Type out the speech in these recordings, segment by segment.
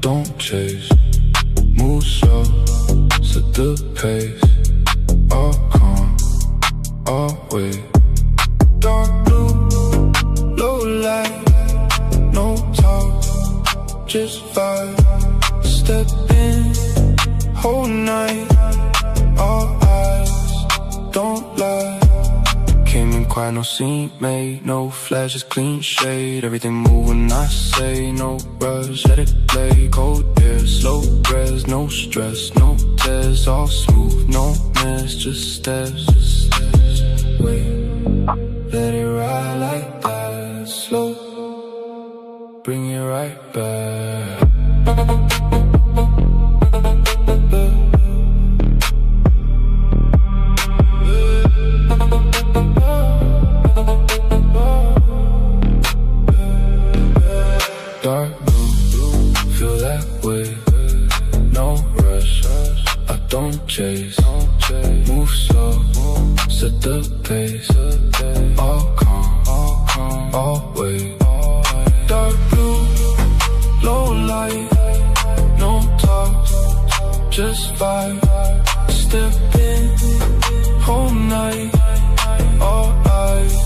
don't chase, move slow, set the pace. All calm, always. Dark blue, low light, no talk, just vibe. Step in, whole night, all eyes, don't lie. Came in quiet, no scene made, no flashes, clean shade. Everything move when I say, no rush, let it play. Cold air, slow res, no stress, no tears, all smooth, no mess, just steps. Wait, let it ride like that, slow, bring it right back. Dark blue, feel that way, no rush, I don't chase, move slow, set the pace, all calm, always. Dark blue, low light, no talk, just vibe, step in, whole night, all eyes,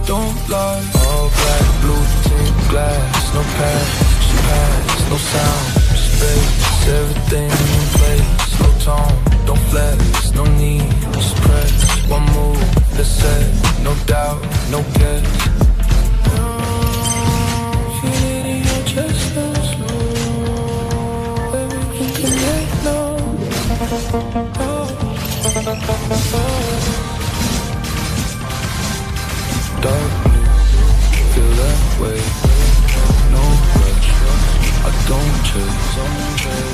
don't lie. All black, blue tint glass, no past, just pass, no sound, just bass, everything in place, no tone, don't flex, no need, just press, one move, that's set, no doubt, no guess. Feel it in your chest, no slow, everything can get low. Dark blue, feel that way, no rush, I don't chase,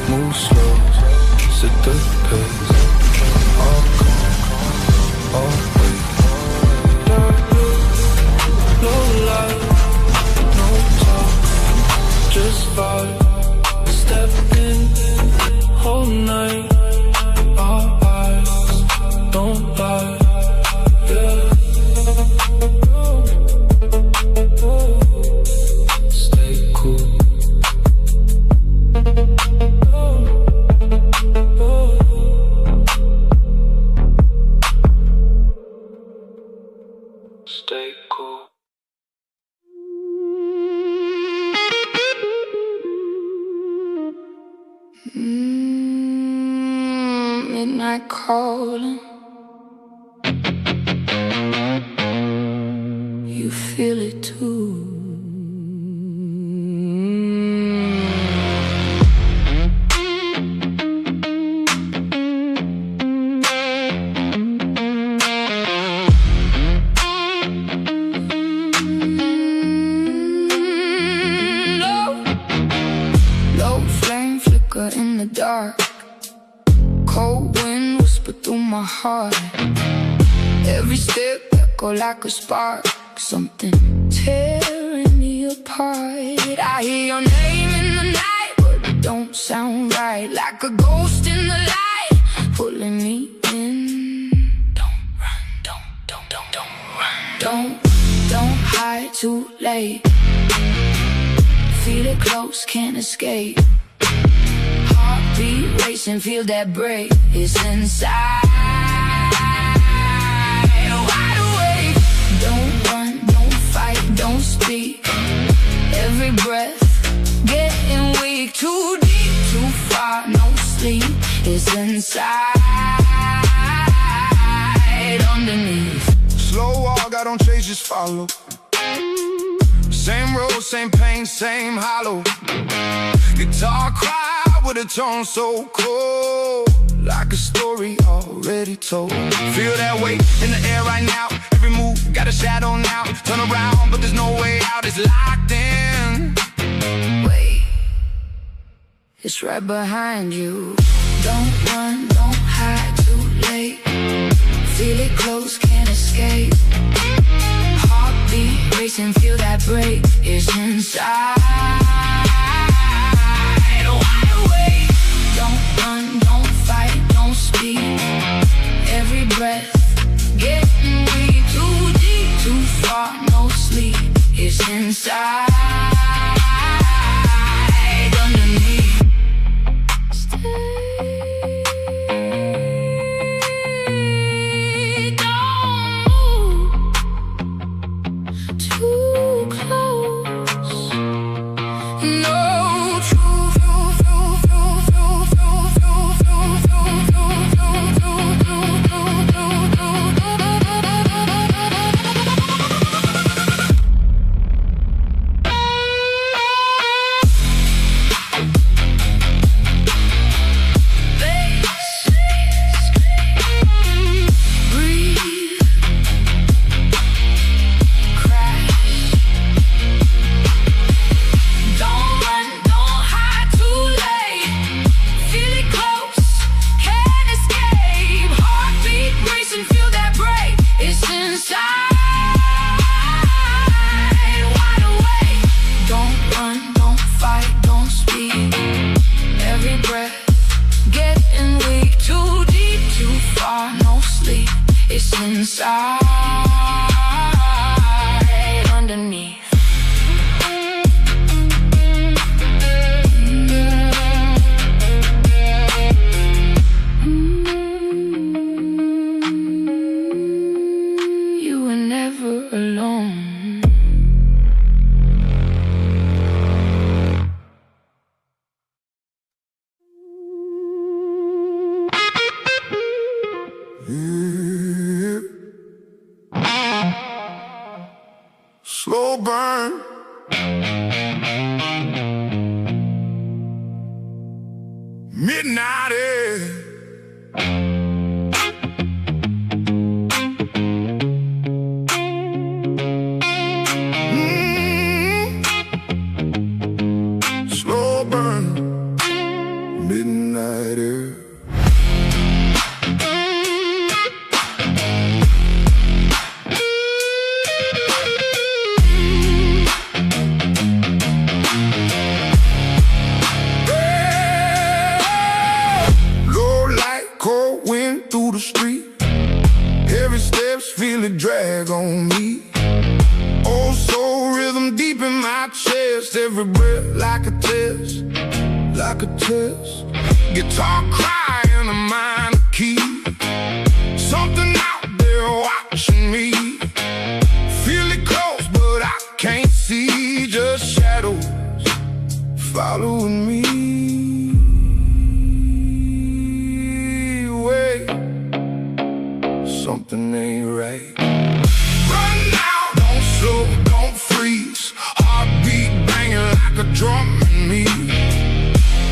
move slow, set the pace, all calm, always. Dark blue, low light, no talk, just vibe, step in, whole night, all eyes, don't lie, yeah. Stay cool. Stay cool. Midnight calling. You feel it too. Low flame flicker in the dark. Cold wind whisper through my heart. Every step echo like a spark. Something tearing me apart. I hear your name in the night, but it don't sound right. Like a ghost in the light, pulling me in. Don't run, don't run. Don't hide too late. Feel it close, can't escape. Heartbeat racing, feel that break. It's inside. Wide awake. Don't run, don't fight, don't speak. Every breath getting weak. Too deep, too far, no sleep. It's inside, underneath. Slow walk, I don't chase, just follow. Same road, same pain, same hollow. Guitar cry with a tone so cold, like a story already told. Feel that weight in the air right now. Every move got a shadow now. Turn around, but there's no way out. It's locked in. Wait, it's right behind you. Don't run, don't hide too late. Feel it close, can't escape. Heartbeat racing, feel that break. It's inside. Wide awake. Don't run, don't fight, don't speak. Every breath getting weak. Too deep, too far, no sleep. It's inside, underneath. No truth. Inside, underneath. You were never alone. Slow burn. Midnight air. Slow burn. Midnight air. Through the street, every step's feel it drag on me. Oh, soul rhythm deep in my chest, every breath like a test, like a test. Guitar crying a minor key, something out there watching me. Feel it close, but I can't see, just shadows following me. Something ain't right. Run now, don't slow, don't freeze. Heartbeat banging like a drum in me.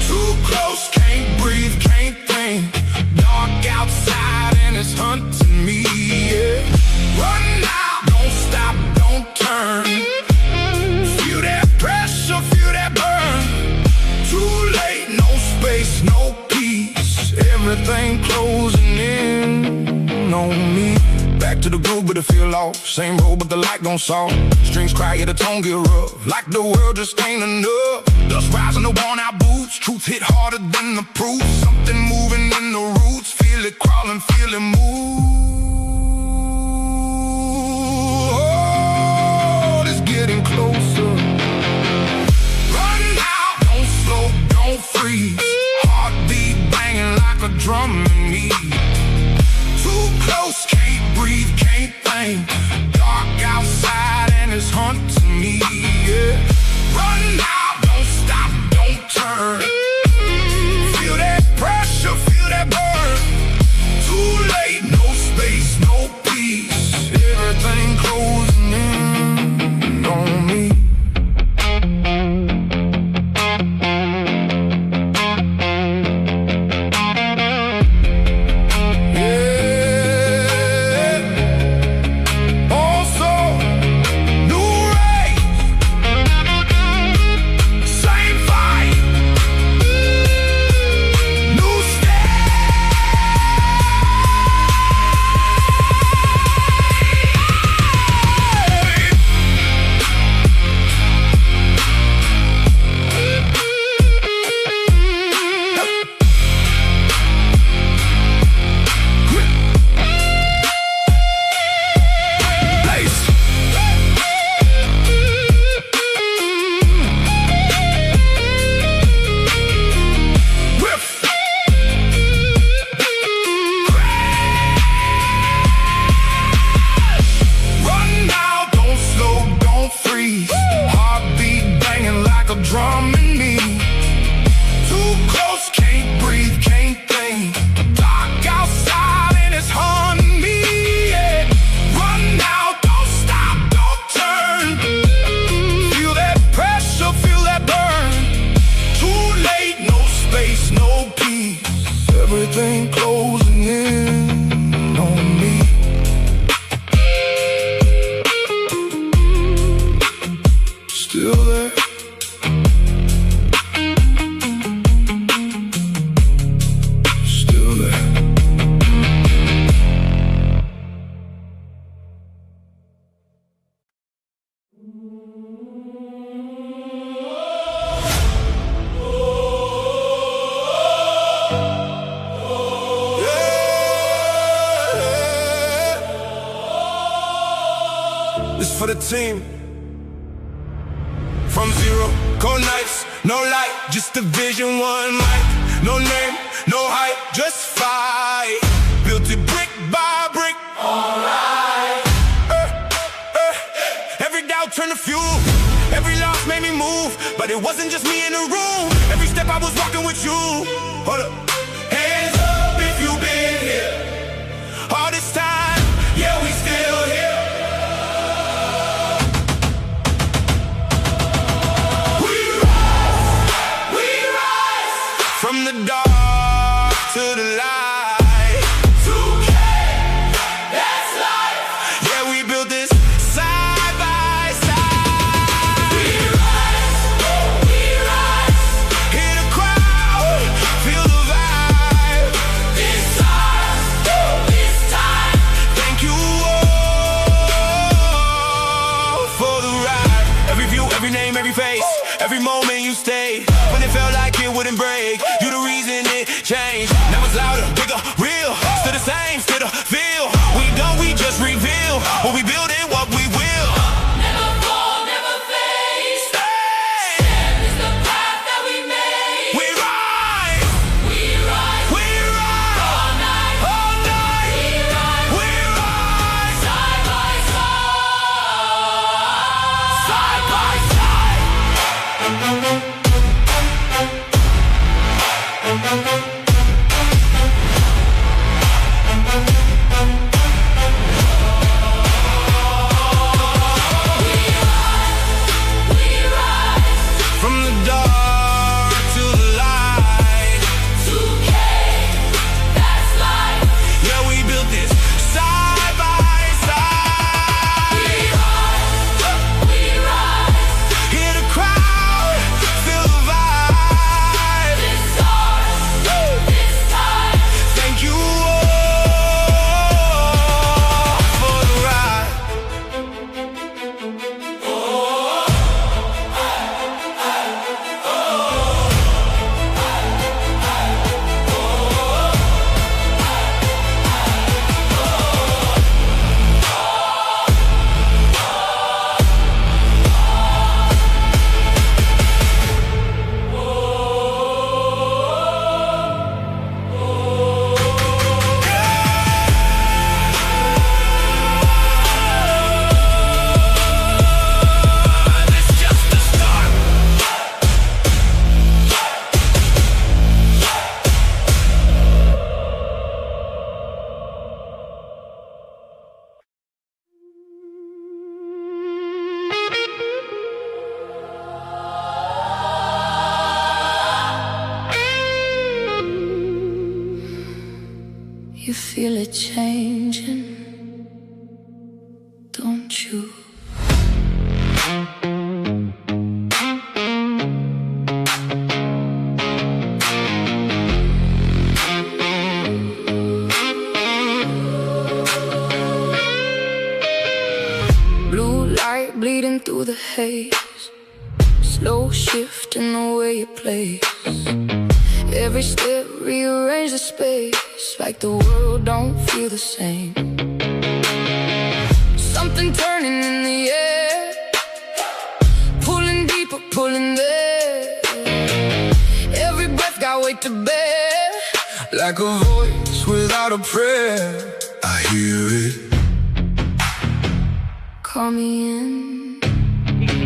Too close, can't breathe, can't think. Dark outside and it's hunting me, yeah. Run now, don't stop, don't turn. Feel that pressure, feel that burn. Too late, no space, no peace. Everything closing in on me. Back to the groove, but it feel off. Same road, but the light gon' solve. Strings cry, yeah, the tone get rough. Like the world just ain't enough. Dust rising the worn out boots. Truth hit harder than the proof. Something moving in the roots. Feel it crawling, feel it move. Oh, it's getting closer. Run now, don't slow, don't freeze. Heartbeat banging like a drum in me. Too close, can't breathe, can't think. Dark outside and it's hunting me, yeah. Run now, don't stop, don't turn. Feel that pressure, feel that burn. Too late, no space, no peace. Everything closing in on me. the team. From zero, cold nights, no light, just a vision, one mic. No name, no hype, just fight. Built it brick by brick. Alright. Every doubt turned to fuel. Every loss made me move. But it wasn't just me in the room. Every step I was walking with you. Hold up. Hands up if you've been here. All this time, yeah, we still here. From the dark to the light. 2K, that's life. Yeah, we built this side by side. We rise, hear the crowd, feel the vibe. This time, thank you all for the ride. Every view, every name, every face, every moment you stayed. When it felt like it wouldn't break, you the reason it changed. Now it's louder, bigger, real. Still the same, still the feel. We don't, we just reveal what we building, what we will. Never fall, never fade. Stand is the path that we made. We rise, We rise, we rise, all night. all night. We rise, We rise, side by side. side by side. We rise, From the dark to the light. 2K, that's life. Yeah, we built this side by side. We rise, Hear the crowd, feel the vibe. this ours, this time. Thank you all for the ride. It's just the start. You feel it changing, don't you? Blue light bleeding through the haze, slow shift in the way you place. Every step rearrange the space, like the world don't feel the same. Something turning in the air, pulling deeper, pulling there. Every breath got weight to bear, Like a voice without a prayer, I hear it. call me in.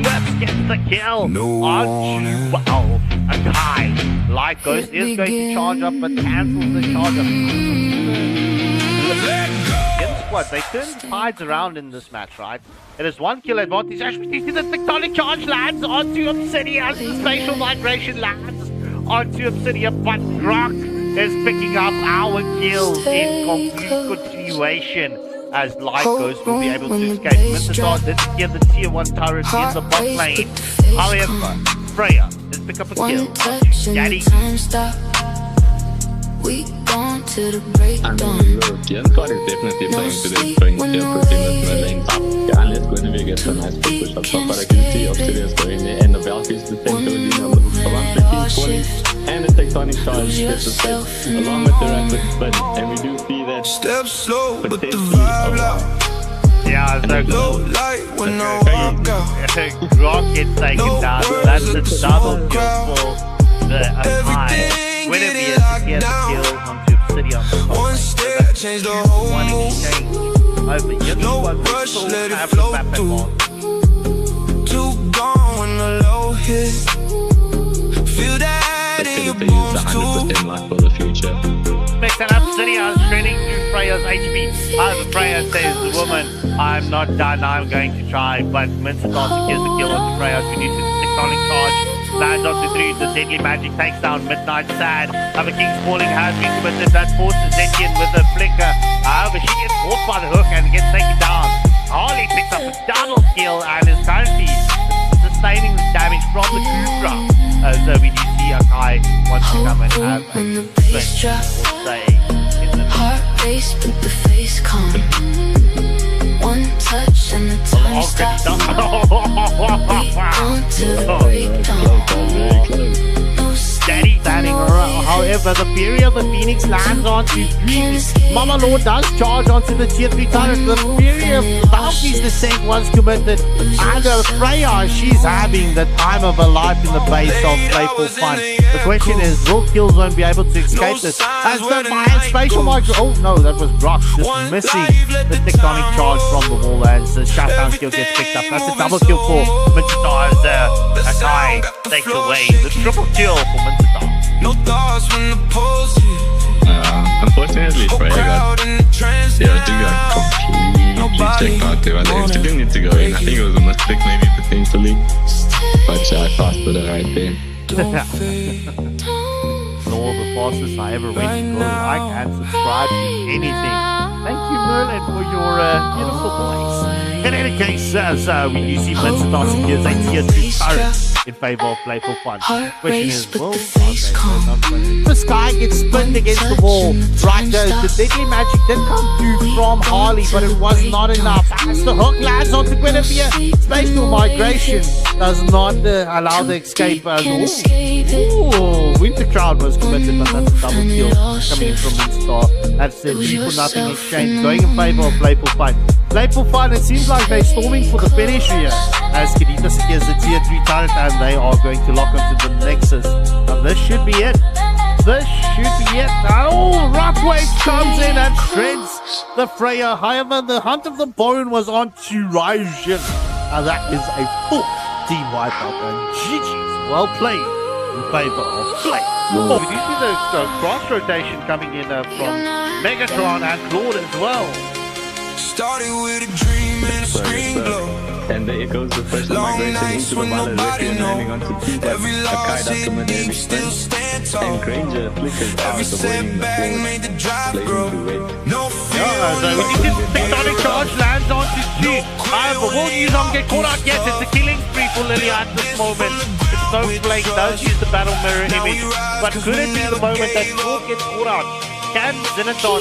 Let's get the kill No on warning. wow, a tie. Light Ghost is going to charge up, but cancels the charge up. Let go. Against squad, they turn tides around in this match, right? It is 1 kill advantage. Actually, you see the tectonic charge lands onto Obsidian. The spatial migration lands onto Obsidian, but Rock is picking up our kills in complete continuation. As Light Ghost will be able to escape. Mastodonte did secure the tier 1 turret in the bot lane. However, Freya has picked up a kill. One touch and Daddy. the time stop. We gone to the break I dawn. mean, European squad is definitely playing to this point. They're pushing this mid lane up. Yeah, let's go and we get some nice push up top. But I can see Obsidian's going there, and the Valkyries the same building on the roof for 150 and the tectonic charge gets the set along with the rapid spin. And we do see that Step slow, but the potentially vibe loud. Yeah, so Low light when I walk out. Grok gets taken down. That's a double kill for the high. Guinevere secures the kill onto Obsidian. One step change the whole One move. exchange over here. No rush, let it flow through. Too gone when the low hit. Feel that in your They use bones the too. 100% luck for the future. Makes an Obsidian training through Freya's HP. However, Freya says, the woman, I'm not done, I'm going to try. But Mastodonte secures the kill onto Freya. She needs to tectonic charge. Lands onto 3, the deadly magic takes down Midnight Sad. However, King's Calling has been committed. That forces Zetkin with a flicker. However, she gets caught by the hook and gets taken down. Harley picks up a double kill and is currently sustaining the damage from the Kufra. So we do see Akai wants to come and have a When the split, bass drop, we'll say, in the heart race, but the face calm. One touch and the time stops. On to the breakdown. No Daddy standing around. However, the Fury of the Phoenix lands onto 3. Mama Lord does charge onto the tier 3 turret. The Fury of Valkyrie's descent once committed. And Freya, she's having the time of her life in the base of Playful Fun. The question is, will Killzone be able to escape this? As the Mayan spatial micro. Oh no, that was Grok just missing the tectonic charge from the wall as the shutdown kill gets picked up. That's a double kill for Mincetar as Akai takes away the triple kill for Mincetar. No thoughts when the pulse hit. Unfortunately, Freya got completely checked out there. They didn't need to go in. I think it was a mistake, maybe potentially. But I passed it right there. All the fastest I ever went to go like and subscribe to anything. Thank you, Merlin, for your beautiful voice. In any case, we do see Mincetar secures a tier 3 turret in favor of Playful Fun. Question is, will the sky gets spinned against the wall? Right, the deadly magic did come through from Harley, but it was not enough. As the hook lands onto Guinevere, spatial migration does not allow the escape. Ooh, Winter Crowd was committed, but that's a double kill coming in from Mincetar. That's the 3-for-nothing exchange going in favor of Playful Fun. Playful Fun, it seems like they're storming for the finish here as Kedita secures the tier 3 turret and they are going to lock onto the Nexus. And this should be it. This should be it. Oh, Rockwave comes in and shreds the Freya. However, the Hunt of the Bone was on to Raijin. And that is a full team wipeout. And GG's well played in favor of Play. Oh, we do see the cross rotation coming in from Megatron and Claude as well. Started with a dream and a screen glow. And there goes the first Long migration nights into the when Valor nobody and landing know. onto two, but Every Akai loss does hit come in deep, every still sprint. stand tall. And Granger flickers out, Every avoiding the setback forward, made the drive placing grow. to wait. No fear. So we can tectonic charge lands onto 2. However, will Yuzong get caught out yet? It's a killing spree for Lilia at this moment. It's Snowflake does use the battle mirror image, but could it be the moment that Claude gets caught out? Can Xenaton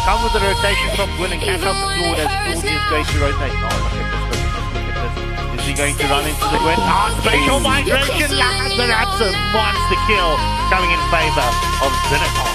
come with the rotation from Gwyn and catch up the Claude as Claude is going to rotate? Oh, look at this, look at this. Is he going to run into the Gwyn? Ah, spatial migration lands, and that's a monster kill coming in favor of Xenaton.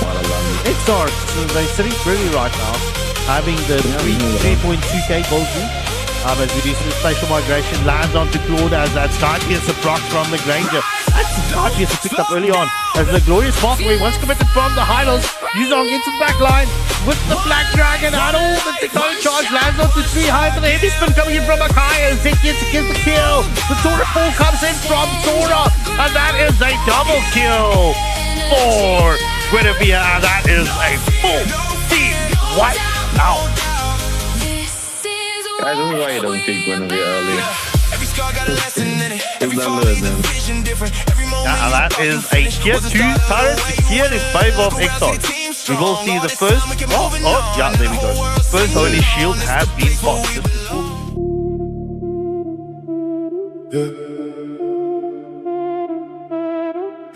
What a lovely. Esports, they're sitting pretty right now, having the 3.2k gold lead. As we do some spatial migration lands onto Claude as that Skypiercer proc from the Granger. That's Skypiercer picked up early on as the glorious pathway once committed from the Hylos. Yuzong into the back line with the Black Dragon and all the tectonic charge lands onto 3 high for the heavy spin coming in from Akai as it gets the kill. The Tora Fall comes in from Tora and that is a double kill for Guinevere and that is a full team wipe out. I don't know why you don't pick Guinevere early. Every scar got a lesson in it. Every It's fall not is a good, man. vision different. Every moment Yeah, and that is a tier 2 turret secured in favor of Exxon. We will see the first. Oh, yeah, there we go. First Holy Shield has been popped.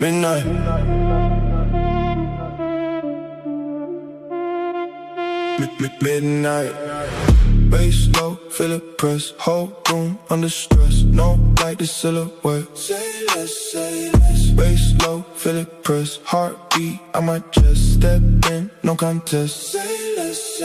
midnight. Midnight. Base low, feel it press. Whole room under stress. No like the silhouette. Say less. Base low, feel it press. Heartbeat, I might just step in, no contest. Say less.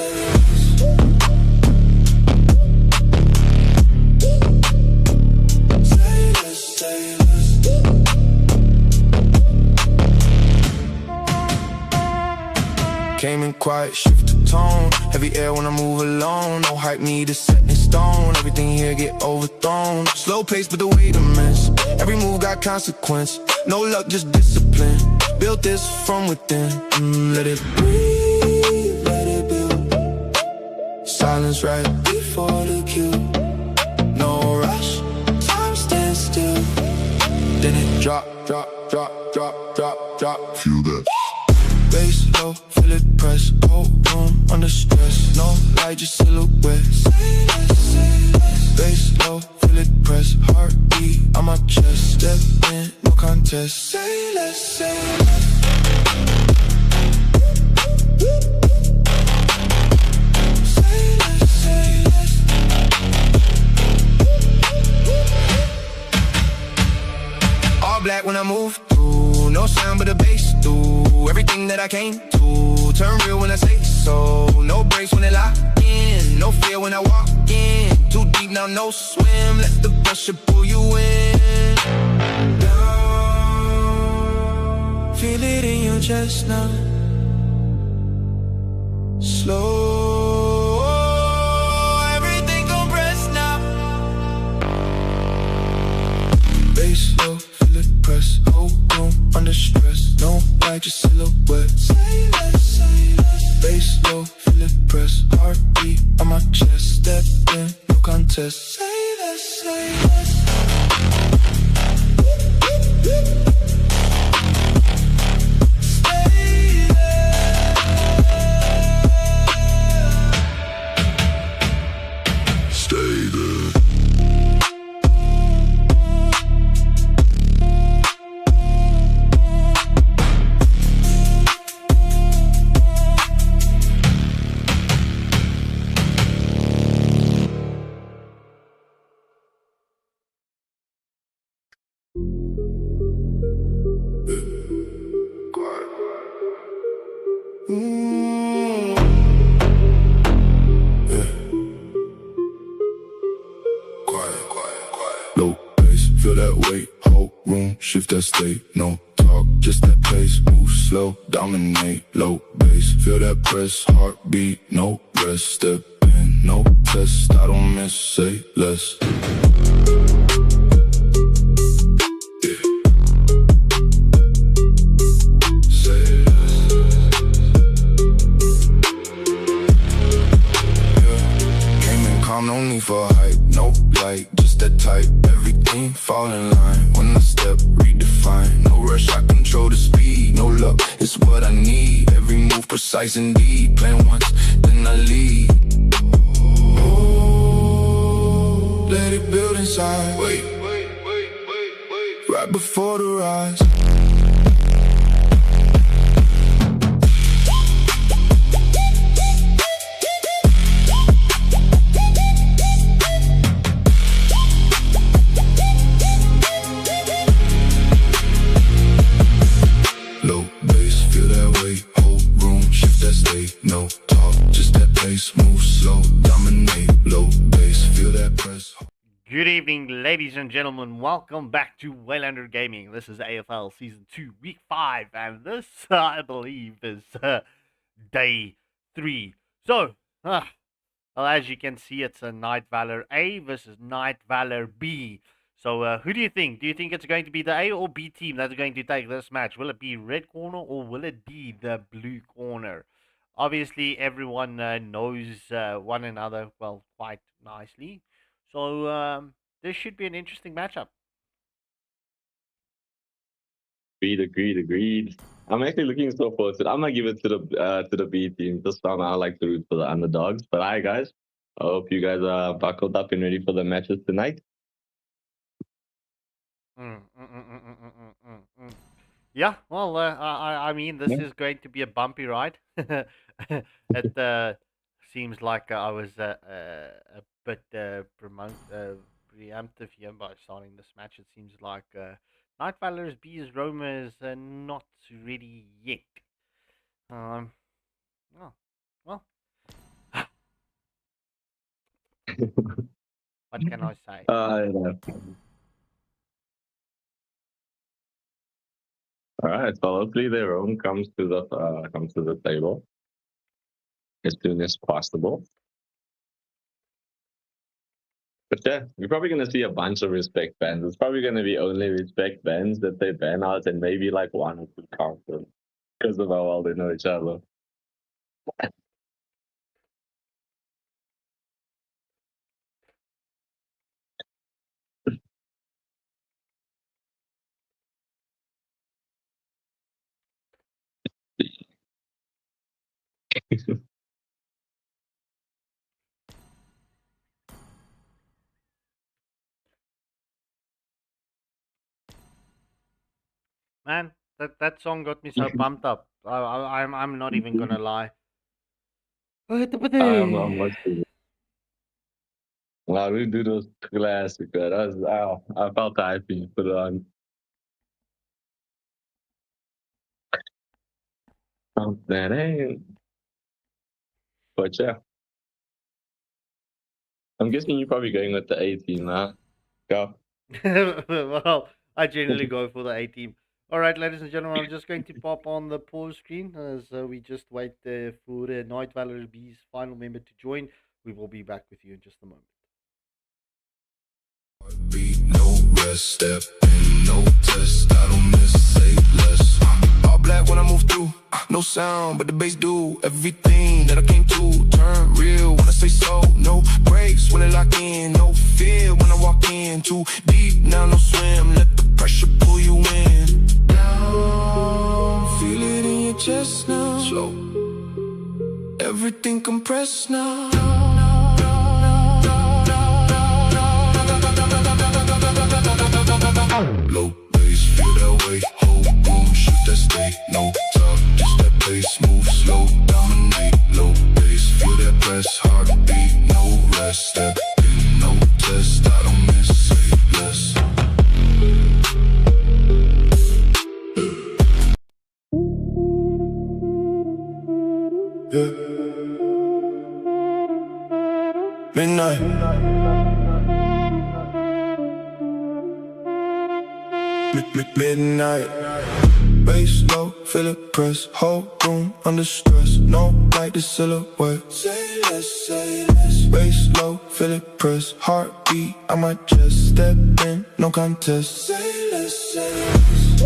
quiet, shift the tone. Heavy air when I move alone. No hype needed, set in stone. Everything here get overthrown. Slow pace, but the weight immense. Every move got consequence. No luck, just discipline. Built this from within. Let it breathe, let it build. Silence right before the cue. No rush, time stands still. Then it drop, drop, drop, drop, drop, drop. Feel that. Bass low, feel it press. Whole room under stress. No light, just silhouette. Say less, say less. Bass low, feel it press. Heartbeat on my chest. Step in, no contest. Say less, say less. Say less, say less. All black when I move through. No sound but the bass through. Everything that I came to. Turn real when I say so. No breaks when they lock in. No fear when I walk in. Too deep now, no swim. Let the pressure pull you in. Down. Feel it in your chest now. Slow. Everything compressed now. Bass low, feel it press. Whole room under stress. No light, just silhouette. Say less, say less. Bass low, feel it press. Heartbeat on my chest. Step in, no contest. Say less, say less. Stay there. Stay there. Low bass, feel that weight, whole room, shift that state, no talk, just that pace, move slow, dominate, low bass, feel that press, heartbeat, no rest, step in, no test, I don't miss, say less. No need for hype, no light, just that type. Everything fall in line. When I step, redefine. No rush, I control the speed. No luck, it's what I need. Every move precise indeed. Plan once, then I lead. Oh, let it build inside. Wait, right before the rise. No talk, just that pace, move slow, dominate, low bass, feel that press. Good evening, ladies and gentlemen. Welcome back to Waylander Gaming. This is AFL Season 2, Week 5, and this, I believe, is Day 3. So, well, as you can see, it's a Nightvalor A versus Nightvalor B. So, who do you think? Do you think it's going to be the A or B team that's going to take this match? Will it be red corner or will it be the blue corner? Obviously, everyone knows one another, well, quite nicely. So, this should be an interesting matchup. Agreed. I'm actually looking so forward to it. I'm gonna give it to the B team. This time I like to root for the underdogs. But alright, guys, I hope you guys are buckled up and ready for the matches tonight. Yeah, well, I mean, this is going to be a bumpy ride. It seems like I was a bit preemptive here by starting this match. It seems like Nightvalor's B's Roma is not ready yet. Oh, well. What can I say? All right, so hopefully their own comes to the table. as soon as possible. But yeah, we're probably going to see a bunch of respect bans. It's probably going to be only respect bans that they ban out, and maybe like 1 or 2 counters because of how well they know each other. Man, that song got me so pumped up. I'm not even gonna lie. I'm watching. Wow, we do those classic. That was, wow, I felt happy. Put it on. That ain't. But yeah, I'm guessing you're probably going with the A team, huh? Go. Well, I generally go for the A team. All right, ladies and gentlemen, I'm just going to pop on the pause screen as we just wait for Nightvalor B's final member to join. We will be back with you in just a moment. Beat, no rest, step in, no test, I don't miss, say less. All black when I move through, no sound, but the bass do everything that I came to. Turn real when I say so, no breaks when I lock in, no fear when I walk in. Too deep, now no swim, let the pressure pull you in. Down, feel it in your chest now, slow, everything compressed now. Low bass, feel that way, hold on, shoot that stay. No talk, just that pace, move slow, dominate. Low bass, feel that press, heartbeat, no rest. Step in, no test, I don't miss, say less. Yeah. Midnight. Midnight, bass low, feel it press, whole room under stress, no like the silhouette. Say less, bass low, feel it press, heartbeat on my chest, step in, no contest. Say less, say less.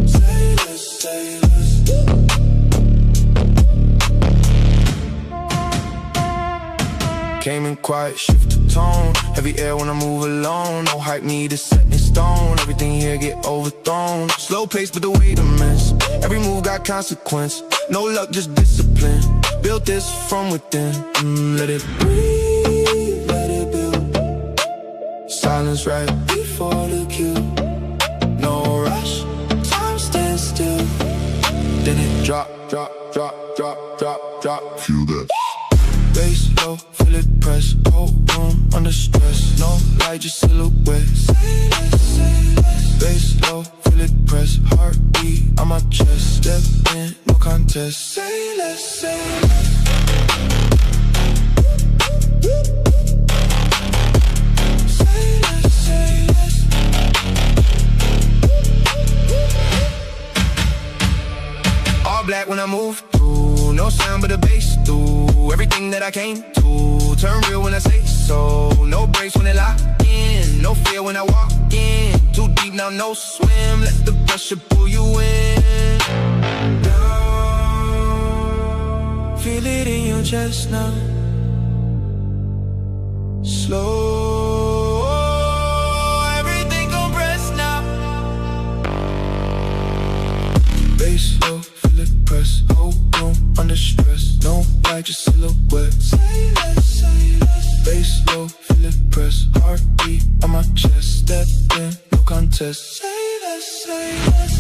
Say less, say less. Came in quiet, shift the tone. Heavy air when I move alone. No hype needed, set in stone. Everything here get overthrown. Slow pace, but the weight immense. Every move got consequence. No luck, just discipline. Built this from within. Let it breathe, let it build. Silence right before the kill. No rush, time stands still. Then it drop, drop, drop, drop, drop, drop. Feel that. Bass low, feel it press, whole room under stress. No light, just silhouette. Say less, say less. Bass low, feel it press, heartbeat on my chest. Step in, no contest. Say less, say less. Say less, say less. All black when I move through, no sound but the bass through. Everything that I came to, turn real when I say so. No breaks when they lock in, no fear when I walk in. Too deep now, no swim, let the pressure pull you in. Down, feel it in your chest now. Slow, everything compressed now. Bass low, feel it press, whole room under stress. No light, just silhouette. Say less, say less. Bass low, feel it press, heartbeat on my chest. Step in, no contest. Say less, say less.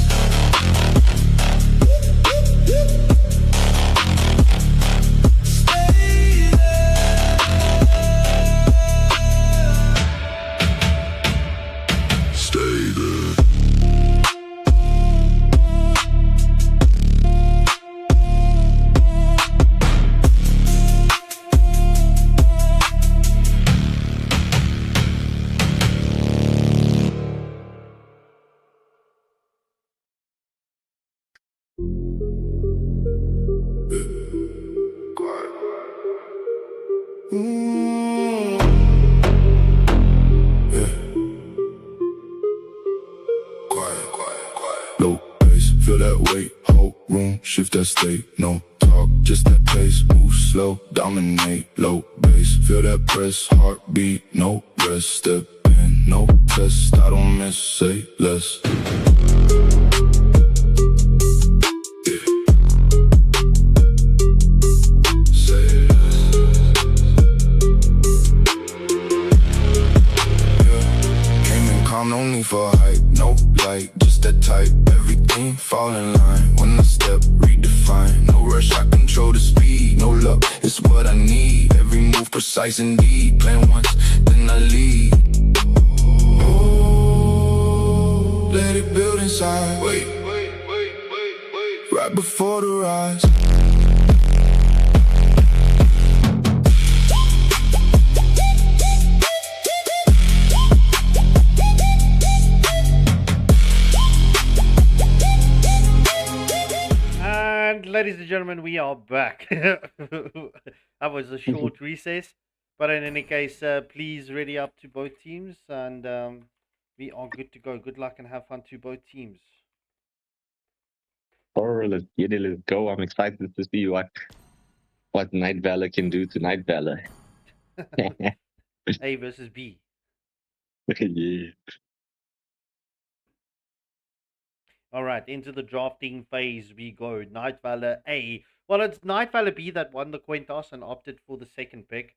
Yeah. Quiet, quiet, quiet. Low bass, feel that weight, whole room, shift that state. No talk, just that pace, move slow, dominate. Low bass, feel that press, heartbeat, no rest. Step in, no test, I don't miss, say less. No need for hype, no light, just that type. Everything fall in line when I step, redefine. No rush, I control the speed. No luck, it's what I need. Every move precise indeed. Plan once, then I lead. Oh, let it build inside. Wait, right before the rise. And ladies and gentlemen, we are back. That was a short recess, but in any case, please ready up to both teams, and we are good to go. Good luck and have fun to both teams. Alright, let's get it, let's go. I'm excited to see what Nightvalor can do to Nightvalor. A versus B. Yeah. All right, into the drafting phase we go. Nightvalor A. Well, it's Nightvalor B that won the coin toss and opted for the second pick.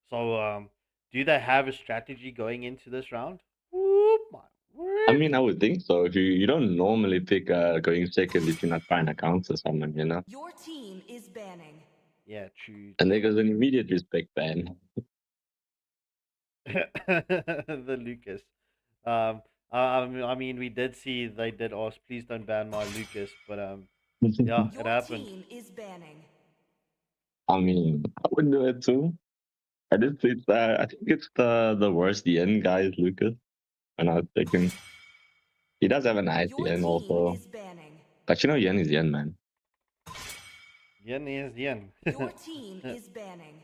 So, do they have a strategy going into this round? Whoop, my word. I mean, I would think so. If you don't normally pick going second if you're not trying to counter someone, you know. Your team is banning. Yeah, true. And there goes an immediate respect ban. The Lucas. I mean, we did see they did ask, please don't ban my Lucas, but yeah, it happened. Your team is banning. I mean, I would do it too. I think it's the worst Yen guy is Lucas. And I was thinking he does have a nice Yen also. But you know Yen is Yen, man. Yen is Yen. Your team is banning.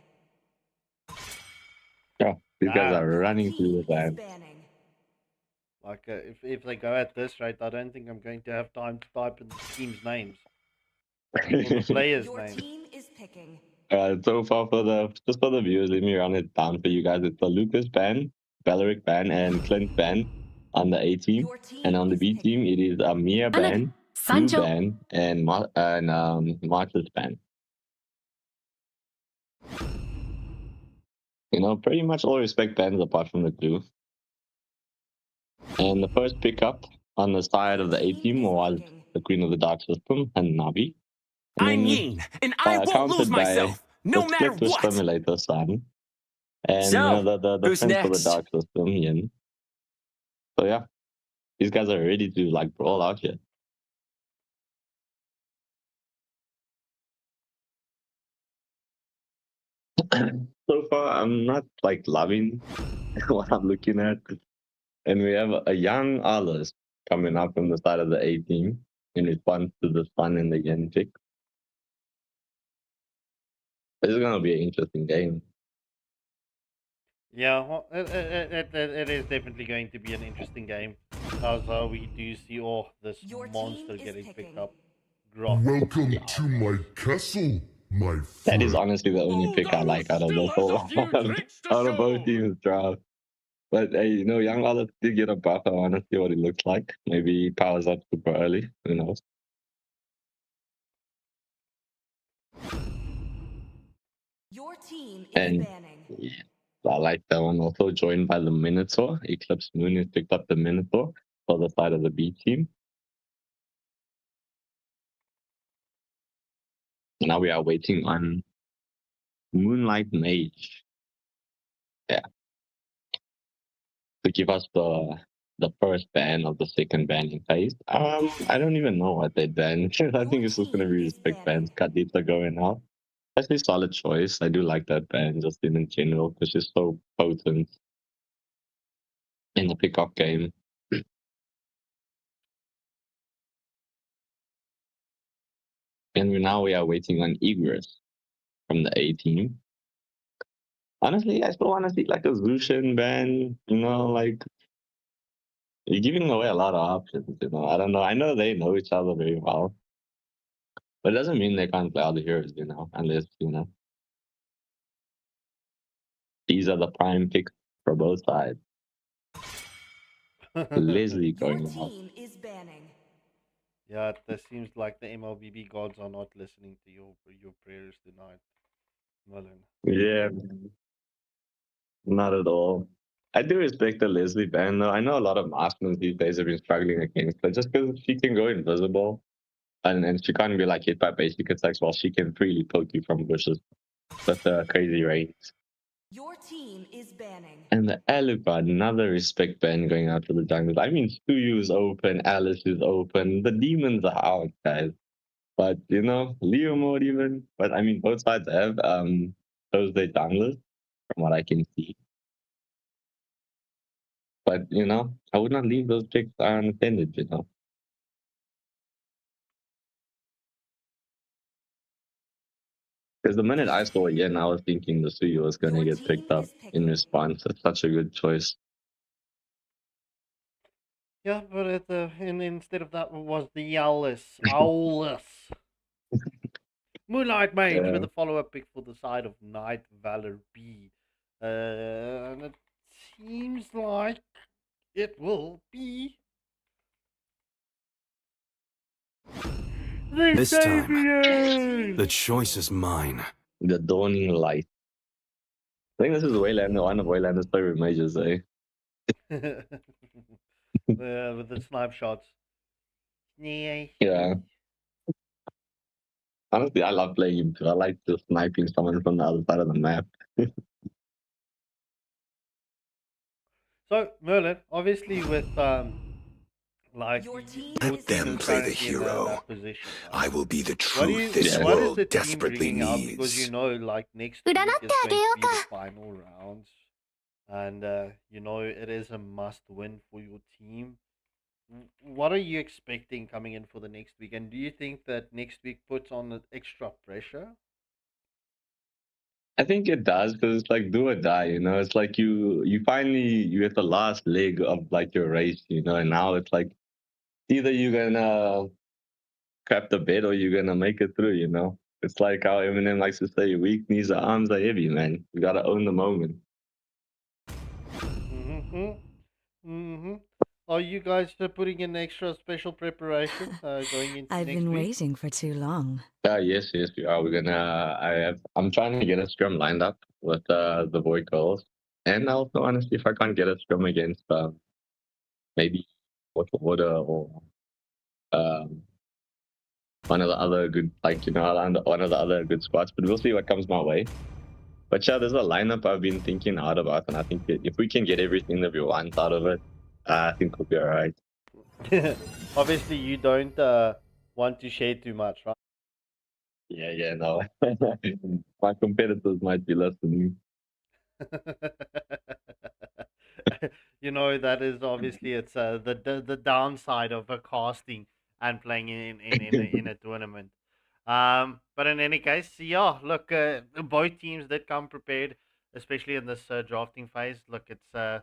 Yeah, these guys are running through the ban. Like, if they go at this rate, I don't think I'm going to have time to type in the team's names. Or the players' names. Team is picking. So far for the viewers, let me run it down for you guys. It's the Lucas ban, Valeric ban, and Clint ban on the A team. And on the B team, it is Mia ban, Blue ban, and Marcus ban. You know, pretty much all respect bans apart from the Blue. And the first pickup on the side of the A team was the Queen of the Dark System and Navi. I'm Yin, and I won't lose myself, no matter what. Stimulator Sun. And so, you know, the who's Prince next? of the Dark System, Yin. So yeah, these guys are ready to like brawl out here. So far, I'm not like loving what I'm looking at. And we have a young Alice coming up from the side of the A team in response to the Sun and the Yin pick. This is gonna be an interesting game. Yeah, well, it is definitely going to be an interesting game. As we do see this monster getting picked up. Grok. Welcome to my castle, my friend. That is honestly the only pick I like out of the whole out of both teams draft. But hey, you know, young Alice did get a buff. I want to see what it looks like. Maybe he powers up super early. Who knows? Your team is And banning. yeah, I like that one. Also joined by the Minotaur. Eclipse Moon has picked up the Minotaur for the side of the B team. Now we are waiting on Moonlight Mage. Yeah. To give us the first ban of the second banning phase. I don't even know what they ban. I think it's just gonna be respect bans. Kadita going out. That's a solid choice. I do like that ban just in general because it's so potent in the pickup game. And now we are waiting on Egress from the A team. Honestly, I still want to see like a Zushin ban, you know, like you're giving away a lot of options, you know. I don't know. I know they know each other very well. But it doesn't mean they can't play other heroes, you know, unless, you know, these are the prime picks for both sides. Leslie going Your out. team is banning. Yeah, it seems like the MLBB gods are not listening to your prayers tonight, Mullen. Yeah, not at all. I do respect the Leslie ban, though. I know a lot of Mastodons these days have been struggling against her just because she can go invisible and she can't be like hit by basic attacks while she can freely poke you from bushes with crazy rates. Your team is banning. And the Alucard, another respect ban going out to the jungle. I mean, Suyu is open, Alice is open, the demons are out, guys. But, you know, Leo mode even. But, I mean, both sides have those they junglers, from what I can see. But, you know, I would not leave those picks unattended, you know. Because the minute I saw Yen, I was thinking the Suyu was going to get picked up in response. It's such a good choice. Yeah, but and instead of that was the Owless. Moonlight Mage with a follow-up pick for the side of Nightvalor B. And it seems like it will be This time, the choice is mine. The Dawning Light. I think this is Waylander, one of Waylander's favorite mages, eh? With the snipe shots. Yeah. Honestly, I love playing him because I like just sniping someone from the other side of the map. So, Merlin, obviously with like Let them play the hero. Position, I will be the truth this what is world the team desperately bringing out? needs. Because you know, like next week is going to be the final rounds, and you know it is a must-win for your team. What are you expecting coming in for the next week? And do you think that next week puts on the extra pressure? I think it does because it's like do or die, you know. It's like you finally you at the last leg of like your race, you know, and now it's like either you're gonna crap the bed or you're gonna make it through, you know. It's like how Eminem likes to say, "Weak knees or arms are heavy, man. You gotta own the moment." Are you guys putting in extra special preparation going into I've next been week? waiting for too long. Yes, we are. We're gonna. I'm trying to get a scrum lined up with the boy girls, and I also want to see if I can't get a scrum against maybe Water or one of the other good, like, you know, one of the other good squads. But we'll see what comes my way. But yeah, there's a lineup I've been thinking out about, and I think that if we can get everything that we want out of it, I think we'll be all right. Obviously, you don't want to share too much, right? Yeah, no. My competitors might be less than me. You know, that is obviously it's the downside of casting and playing in a tournament. But in any case, yeah, look, both teams did come prepared, especially in this drafting phase. Look, it's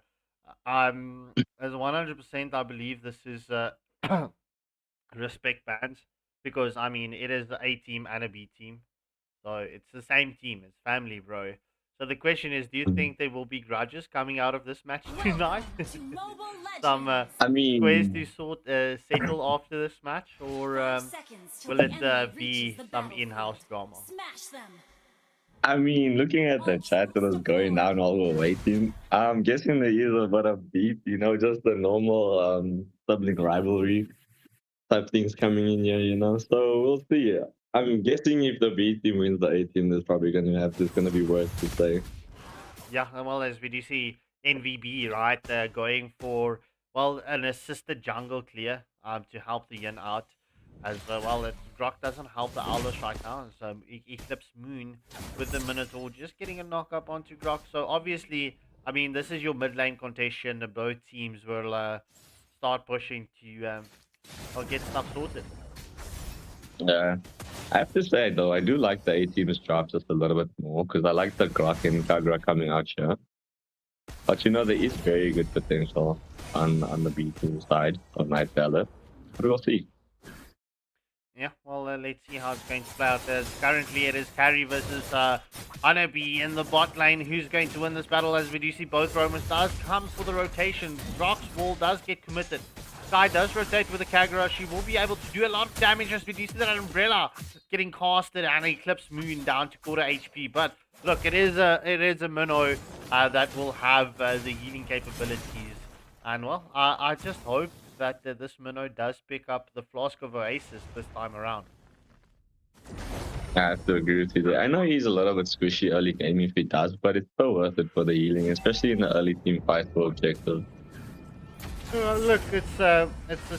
as 100%, I believe this is respect bands because I mean it is the A team and a B team, so it's the same team. It's family, bro. So the question is, do you think there will be grudges coming out of this match tonight? Some I mean, squares to settle after this match, or will it be some in-house drama? I mean, looking at the chat that was going down while we were waiting, I'm guessing there is a bit of beef, you know, just the normal sibling rivalry type things coming in here, you know. So we'll see. I'm guessing if the B team wins the A team, there's probably going to be worse to say. Yeah, well, as we do see NVB, right, going for, well, an assisted jungle clear to help the Yin out. As well, as Grok doesn't help the Owlers right now. So Eclipse Moon with the Minotaur just getting a knock up onto Grok. So obviously, I mean, this is your mid lane contention. Both teams will start pushing to get stuff sorted. Yeah. I have to say though, I do like the A team's draft just a little bit more because I like the Grok and Kagura coming out here. But you know, there is very good potential on the B team side of Nightvalor. But we'll see. Yeah, well, let's see how it's going to play out. Currently, it is Carry versus Honeybee in the bot lane. Who's going to win this battle? As we do see both Romans does come for the rotation. Rock's wall does get committed. Sky does rotate with the Kagura. She will be able to do a lot of damage as we do see that Umbrella getting casted and Eclipse Moon down to quarter HP. But look, it is a Minnow that will have the healing capabilities. And well, I just hope that this Minnow does pick up the Flask of Oasis this time around. I have to agree with you there. I know he's a little bit squishy early game if he does, but it's so worth it for the healing, especially in the early team fight for objectives. Look, it's a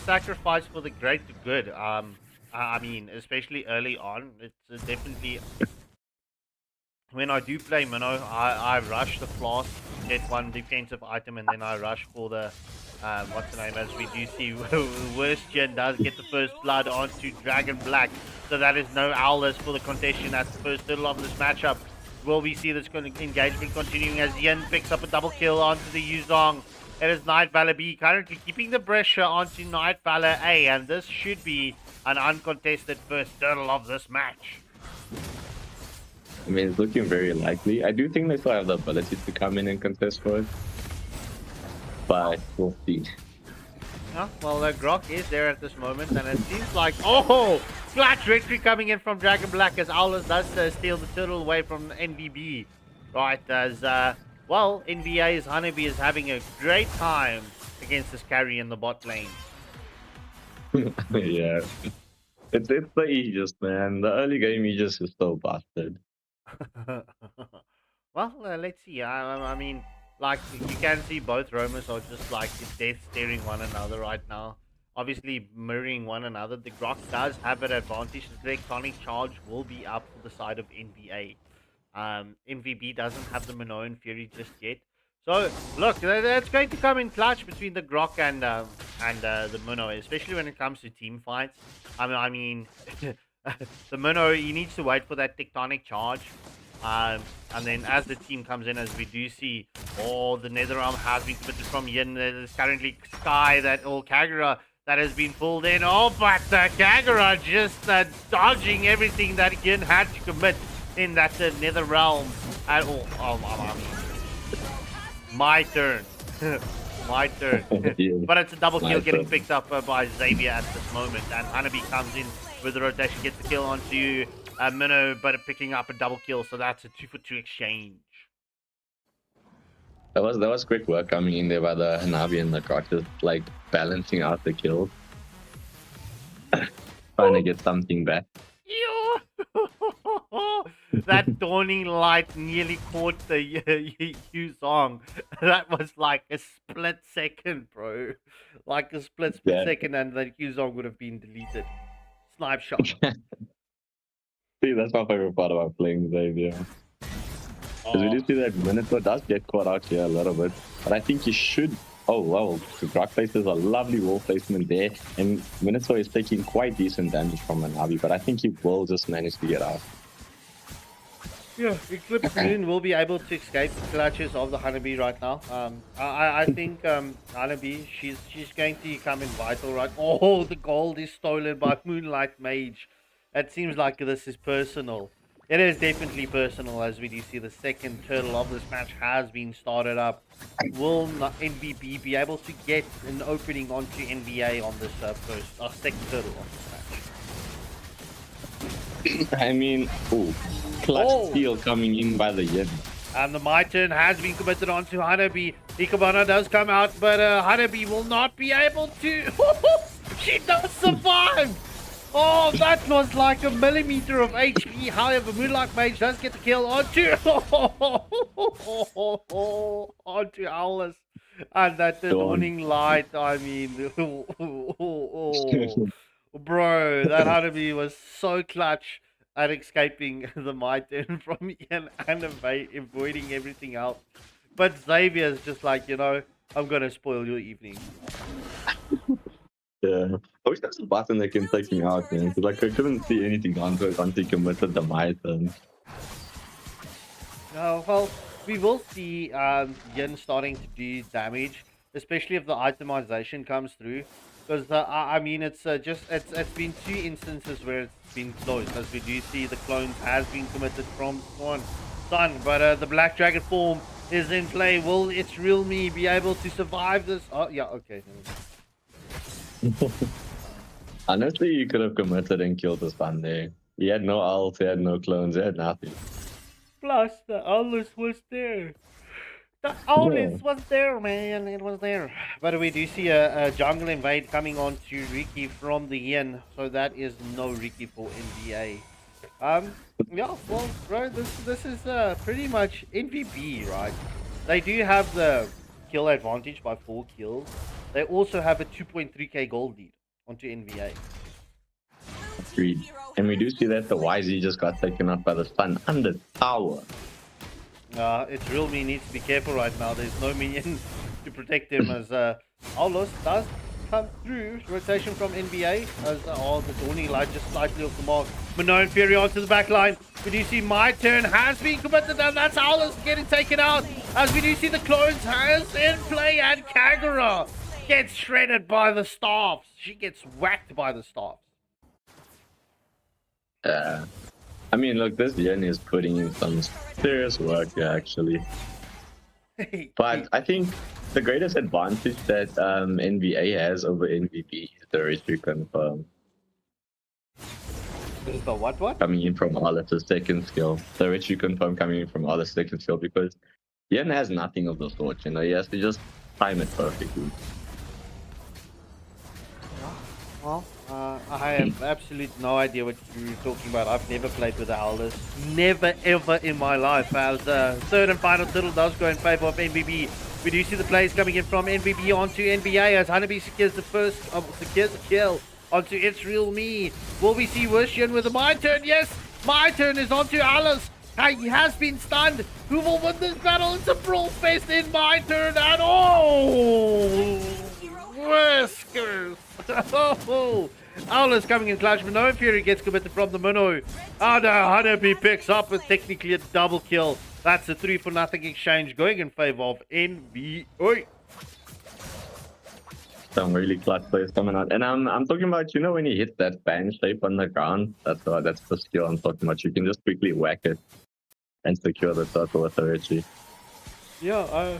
sacrifice for the greater good. I mean, especially early on, it's definitely. When I do play Minnow, I rush the Flask, get one defensive item, and then I rush for the what's the name? As we do see, Worst Gen does get the first blood onto Dragon Black, so that is no Owlers for the contestation. That's the first hurdle of this matchup. Will we see this engagement continuing as Yin picks up a double kill onto the Yuzong? It is Nightvalor B currently keeping the pressure onto Nightvalor A, and this should be an uncontested first hurdle of this match. I mean, it's looking very likely. I do think they still have the ability to come in and contest for it, but we'll see. Yeah, well, Grok is there at this moment, and it seems like, oh, clutch victory coming in from Dragon Black as Owlers does steal the turtle away from NBB. Right, as, well, NBA's Honeybee is having a great time against this carry in the bot lane. Yeah. It's the Aegis, man. The early game Aegis is so busted. Well, let's see. I mean, like, you can see both Romans are just like death staring one another right now. Obviously mirroring one another. The Grok does have an advantage. The Tectonic Charge will be up for the side of NBA. MVB doesn't have the Minoan Fury just yet. So, look, that's going to come in clutch between the Grok and the Minnow, especially when it comes to team fights. I mean the Minnow, he needs to wait for that Tectonic Charge. And then as the team comes in, as we do see, the Netherrealm has been committed from Yin. There's currently Sky or Kagura that has been pulled in. Oh, but Kagura just dodging everything that Yin had to commit in that Netherrealm at all. I mean, my turn. My turn. But it's a double kill getting picked up by Xavier at this moment. And Honeybee comes in with the rotation, gets the kill onto Minnow, but picking up a double kill. So that's a 2-for-2 exchange. That was quick work coming in there by the Hanabi and the Grok, just like balancing out the kills. Trying to get something back. That dawning light nearly caught the Yuzong. That was like a split second, bro. Like a split second, and the Yuzong would have been deleted. Snipe shot. See, that's my favorite part about playing Xavier. Because we do see that Minotaur does get caught out here a little bit, but I think you should. Oh wow, the Grok places a lovely wall placement there, and Minotaur is taking quite decent damage from Manabi, but I think he will just manage to get out. Yeah, Eclipse Moon will be able to escape the clutches of the Honeybee right now. I think Honeybee, she's going to come in vital, right? Oh, the gold is stolen by Moonlight Mage. It seems like this is personal. It is definitely personal, as we do see the second turtle of this match has been started up. Will NBB be able to get an opening onto NBA on this second turtle of this match? I mean, clutch steal coming in by the Yin. And the My Turn has been committed onto Honeybee. Ikebana does come out, but Honeybee will not be able to. She does survive! Oh, that was like a millimeter of HP. However, Moonlight Mage does get the kill onto Owlers. And that dawning light, I mean, bro, that Honeybee was so clutch at escaping the My Turn from Ian and avoiding everything else. But Xavier's just like, I'm going to spoil your evening. Yeah. I wish there's a button that can take me out, man. Because like I couldn't see anything onto it until he committed the Myton. Well, we will see Yin starting to do damage, especially if the itemization comes through. Because I mean, it's been 2 instances where it's been close. As we do see, the clones has been committed from Sun, but the Black Dragon form is in play. Will It's Real Me be able to survive this? Oh yeah, okay. Honestly, you could have committed and killed the Sun there. He had no ult, he had no clones, he had nothing. Plus, the Aldous was there. The Aldous was there, man. It was there. But we do see a jungle invade coming on to Riki from the Yin. So that is no Riki for NBA. Yeah, well, bro, this is pretty much MVP, right? They do have the kill advantage by 4 kills. They also have a 2.3k gold lead onto NBA. Agreed. And we do see that the YZ just got taken out by the Sun under tower. It's Real Me needs to be careful right now. There's no minion to protect him as Aldous does come through. Rotation from NBA as the Dawning Light just slightly off the mark. Minoan Fury onto the back line. We do see My Turn has been committed and that's Aldous getting taken out. As we do see the clones has in play and Kagura gets shredded by the staffs. She gets whacked by the staffs. I mean, look, this Yen is putting in some serious work here, actually. But I think the greatest advantage that NBA has over MVP is the retry confirm. Is the what? Coming in from Alice's second skill. The retry confirm coming in from Alice's second skill because Yen has nothing of the sort, you know, he has to just time it perfectly. Well, I have absolutely no idea what you're talking about. I've never played with the Aldous. Never, ever in my life. As third and final title does go in favor of NBB. We do see the plays coming in from NBB onto NBA as Hanabi secures the secures the kill onto It's Real Me. Will we see Wishian with a My Turn? Yes, My Turn is onto Alice. He has been stunned. Who will win this battle? It's a brawl fest in My Turn at all. Whiskers. Oh, Owlers coming in clutch, but no Fury gets committed from the Minnow. Oh no, Hanabi picks up with technically a double kill. That's a 3-for-0 exchange going in favor of NBA. Some really clutch plays coming out. And I'm talking about, you know, when you hit that fan shape on the ground, that's the skill I'm talking about. You can just quickly whack it and secure the turtle with the retry. Yeah,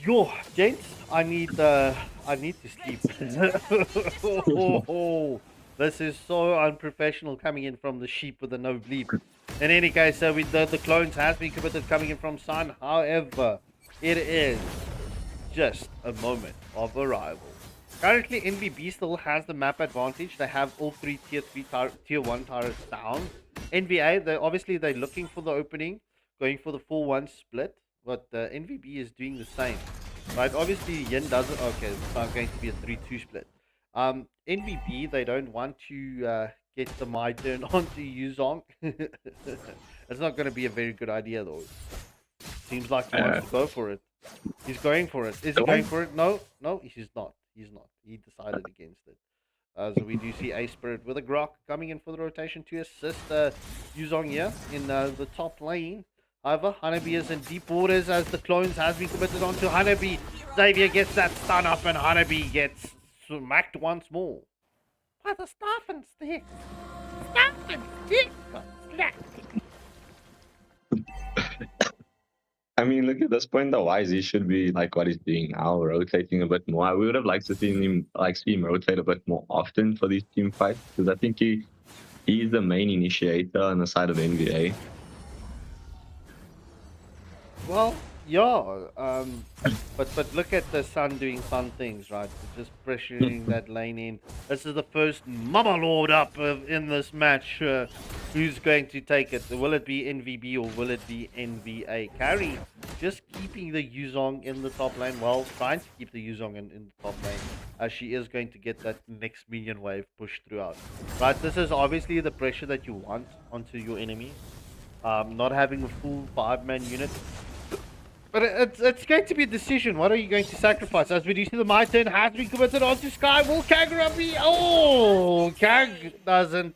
yo, gents, I need to sleep. This is so unprofessional coming in from the sheep with a no bleep. In any case, the clones has been committed coming in from Sun. However, it is just a moment of arrival. Currently, NVB still has the map advantage. They have all 3 tier 1 turrets down. NBA, they're looking for the opening, going for the 4-1 split. But NVB is doing the same, right? Obviously, Yin doesn't. Okay, it's not going to be a 3-2 split. NVB, they don't want to get the My Turn onto Yuzong. It's not going to be a very good idea, though. Seems like he wants to go for it. He's going for it. Is he going for it? No, he's not. He's not. He decided against it. So we do see A Spirit with a Grok coming in for the rotation to assist Yuzong here in the top lane. However, Hanabi is in deep waters as the clones has been committed onto Hanabi. Xavier gets that stun up and Hanabi gets smacked once more. By the staff and sticks. Staff and sticks got slapped. I mean, look, at this point, the YZ should be like what he's doing now, rotating a bit more. I would have liked to see him rotate a bit more often for these team fights, because I think he's the main initiator on the side of the NBA. Well, yeah, but look at the Sun doing Sun things, right? Just pressuring that lane in. This is the first Mama Lord up in this match. Who's going to take it? Will it be NVB or will it be NBA? Carry just keeping the Yuzong in the top lane. Well, trying to keep the Yuzong in the top lane, as she is going to get that next minion wave pushed throughout. Right, this is obviously the pressure that you want onto your enemy. Not having a full 5-man unit But it's going to be a decision. What are you going to sacrifice? As we do see the my turn has been committed onto Sky. Will Kagura be... Oh! Kag doesn't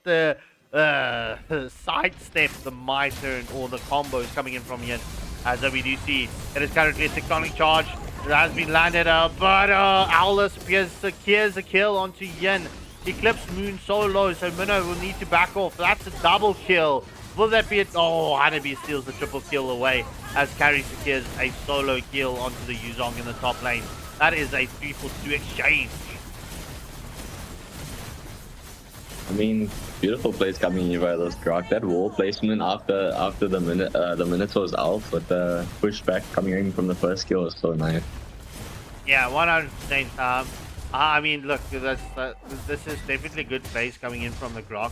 sidestep the my turn or the combos coming in from Yin. As we do see, it is currently a tectonic charge. It has been landed, but Owler secures a kill onto Yin. Eclipse Moon so low, so Minnow will need to back off. That's a double kill. Will that be it? Oh, Hanabi steals the triple kill away as Carry secures a solo kill onto the Yuzong in the top lane. That is a 3-for-2 exchange. I mean, beautiful plays coming in by those Grok. That wall placement after the Minotaur's ult with the pushback coming in from the first kill was so nice. Yeah, 100%. I mean, look, this is definitely good plays coming in from the Grok.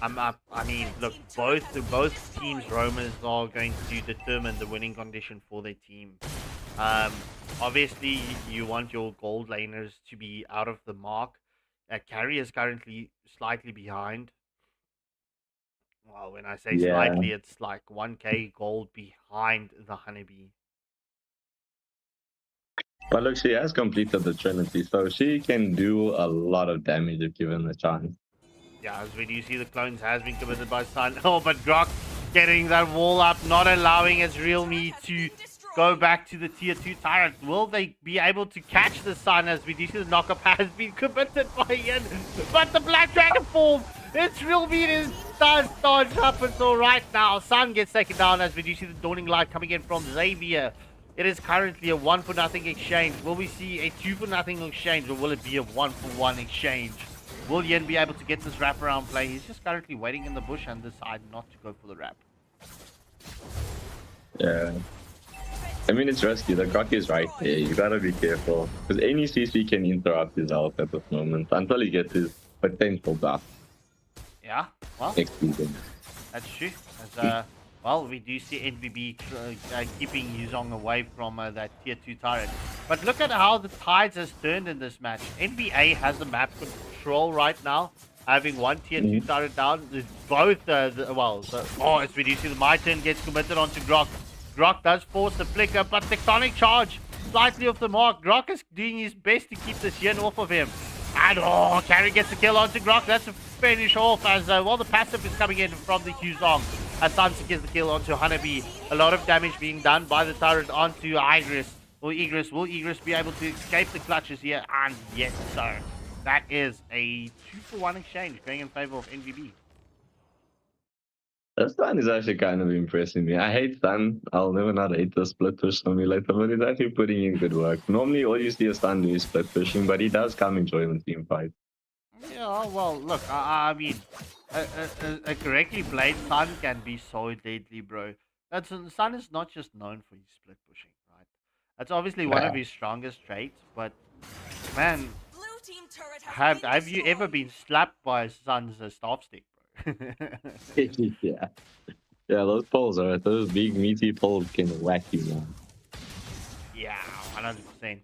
I mean, look, both teams' roamers are going to determine the winning condition for their team. Obviously, you want your gold laners to be out of the mark. Carry is currently slightly behind. Well, when I say slightly, it's like 1k gold behind the Honeybee. But look, she has completed the Trinity, so she can do a lot of damage if given the chance. Yeah, as we do see the clones has been committed by Sun. Oh, but Grok getting that wall up, not allowing its real me to go back to the tier 2 turret. Will they be able to catch the Sun as we do see the knockup has been committed by Yin? But the Black Dragon form, its real me does dodge up until right now. Sun gets taken down as we do see the Dawning Light coming in from Xavier. It is currently a 1-for-0 exchange. Will we see a 2-for-0 exchange, or will it be a 1-for-1 exchange? Will Yin be able to get this wraparound play? He's just currently waiting in the bush and decide not to go for the wrap. Yeah. I mean, it's risky. The Grok is right there. You gotta be careful. Because any CC can interrupt his ult at this moment until he gets his potential buff. Yeah, well, next season. That's true. As, well, we do see NVB keeping Yuzong away from that tier 2 turret. But look at how the tides has turned in this match. NBA has the map control right now, having one tier 2 turret down. Both, as we do see the my turn gets committed onto Grok. Grok does force the flicker, but tectonic charge slightly off the mark. Grok is doing his best to keep this Yin off of him. And Carry gets the kill onto Grok. That's a finish off as the passive is coming in from the Yuzong. As Sansa gets the kill onto Honeybee. A lot of damage being done by the turret onto Igris. Will Igris be able to escape the clutches here? And yes, sir. That is a 2-for-1 exchange going in favor of NVB. This Sun is actually kind of impressing me. I hate Sun. I'll never not hate the split push simulator, but he's actually putting in good work. Normally, all you see a Sun do is split pushing, but he does come and join the team fight. Yeah, well, look, I mean, a correctly played Sun can be so deadly, bro. Sun is not just known for his split pushing, right? That's obviously one of his strongest traits, but, man, have you ever been slapped by Sun's staff stick, bro? Yeah, those poles those big meaty poles can whack you, man. Yeah, 100%.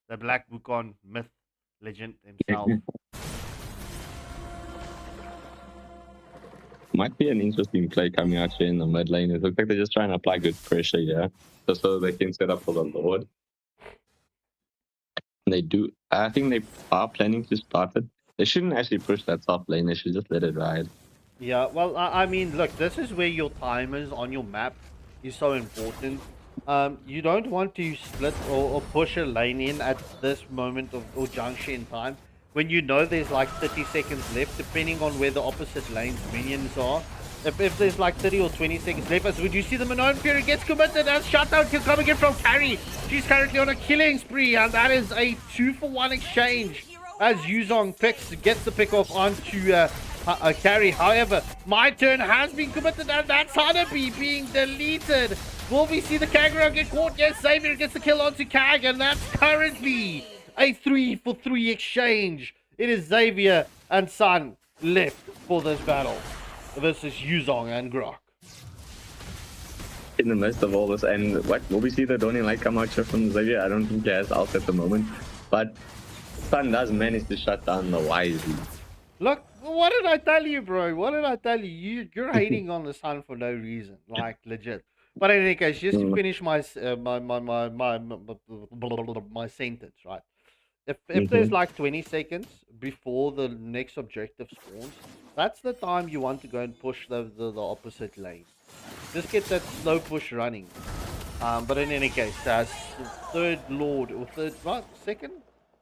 The Black Wukong myth legend himself. Might be an interesting play coming out here in the mid lane. It looks like they're just trying to apply good pressure here, just so they can set up for the Lord. They do. I think they are planning to start it. They shouldn't actually push that top lane. They should just let it ride. Yeah, well, I mean, look, this is where your timers on your map is so important. You don't want to split or push a lane in at this moment or juncture in time when you know there's like 30 seconds left, depending on where the opposite lane's minions are. If there's like 30 or 20 seconds left, as would you see the Manon Fury gets committed as shutdown kill coming in from Carry. She's currently on a killing spree, and that is a 2-for-1 exchange as Yuzong gets the pick off onto Carry. However, my turn has been committed, and that's Honeybee being deleted. Will we see the Kagura get caught? Yes, Xavier gets the kill onto Kag, and that's currently a 3-for-3 exchange. It is Xavier and Sun left for this battle versus Yuzong and Grok. In the midst of all this, and what will we see the Dawning Light come out here from Xavier? I don't think he has ult at the moment, but Sun does manage to shut down the Wisely. Look, what did I tell you, bro? What did I tell you? You're hating on the Sun for no reason, like legit. But in any case, just to finish my my sentence, right? If there's like 20 seconds before the next objective spawns, that's the time you want to go and push the opposite lane. Just get that slow push running. But in any case, third Lord or third, right? Second?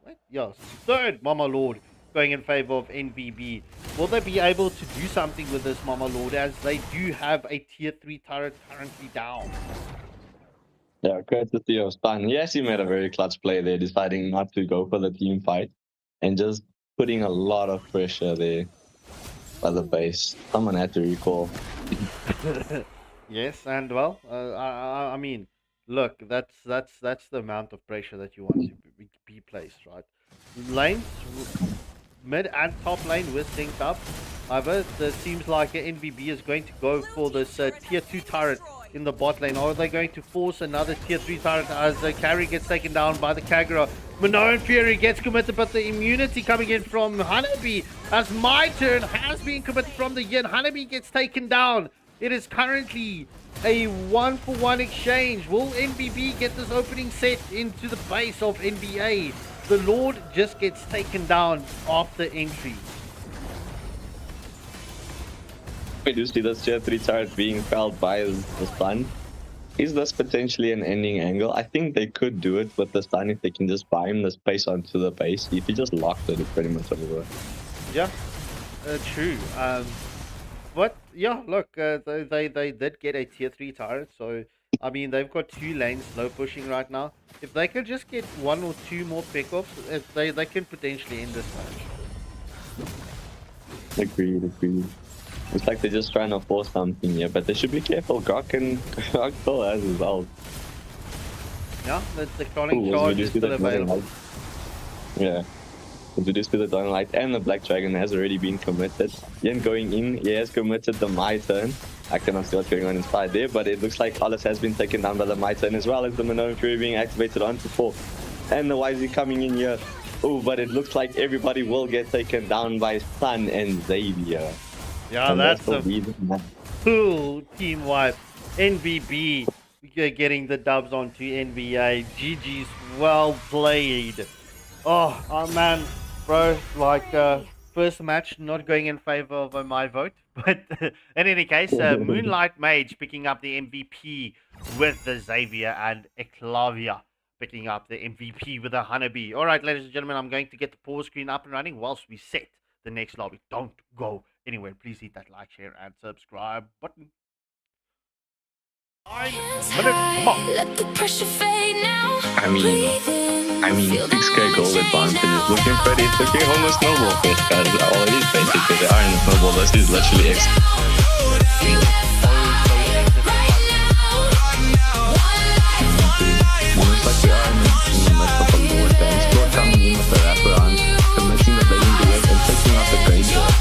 Right? Yeah, third Mama Lord going in favor of NVB. Will they be able to do something with this Mama Lord, as they do have a tier 3 turret currently down? Yeah, courtesy of Stan. Yes, he made a very clutch play there, deciding not to go for the team fight and just putting a lot of pressure there by the base. Someone had to recall. Yes, and well, I mean, look, that's the amount of pressure that you want to be placed, right? Lanes, mid and top lane were synced up. However, it seems like NVB is going to go for this tier 2 turret in the bot lane. Or are they going to force another tier 3 turret as the carry gets taken down by the Kagura? Minoan Fury gets committed, but the immunity coming in from Hanabi as My Turn has been committed from the Yin. Hanabi gets taken down. It is currently a 1-for-1 exchange. Will NVB get this opening set into the base of NBA? The Lord just gets taken down after entry. We do see this tier 3 turret being felled by the stun. Is this potentially an ending angle? I think they could do it with the stun if they can just buy him the space onto the base. If he just locked it, it's pretty much over. Yeah, true. But yeah, look, they did get a tier 3 turret, so I mean they've got 2 lanes slow pushing right now. If they could just get 1 or 2 more pickoffs, they can potentially end this match. Agreed. It's like they're just trying to force something here, but they should be careful. Grok still has his ult. Yeah, the crawling charge is still available. Yeah. Introduced to the Dynamite, and the Black Dragon has already been committed. Yen going in, he has committed the My Turn. I cannot see what's going on inside there, but it looks like Alice has been taken down by the My Turn, as well as the Minoan Fury being activated onto 4. And the YZ coming in here. Oh, but it looks like everybody will get taken down by Sun and Xavier. Yeah, and that's a full team wipe. NVB getting the dubs onto NBA. GG's well played. Oh man, bro, like first match not going in favor of my vote, but in any case, Moonlight Mage picking up the MVP with the Xavier, and Eclavia picking up the MVP with the Hanabi. All right, ladies and gentlemen, I'm going to get the pause screen up and running whilst we set the next lobby. Don't go anywhere. Please hit that like, share, and subscribe button. 9 minute mark. Let the pressure fade now. I mean, 6k gold advantage is looking pretty. It's looking almost noble for this guys. All it is basically, they are in the snowball. This is literally X. Looks like we are in the midst of a Lord dance. Lord coming in with the wraparound, committing the blazing direct and taking out the graveyard.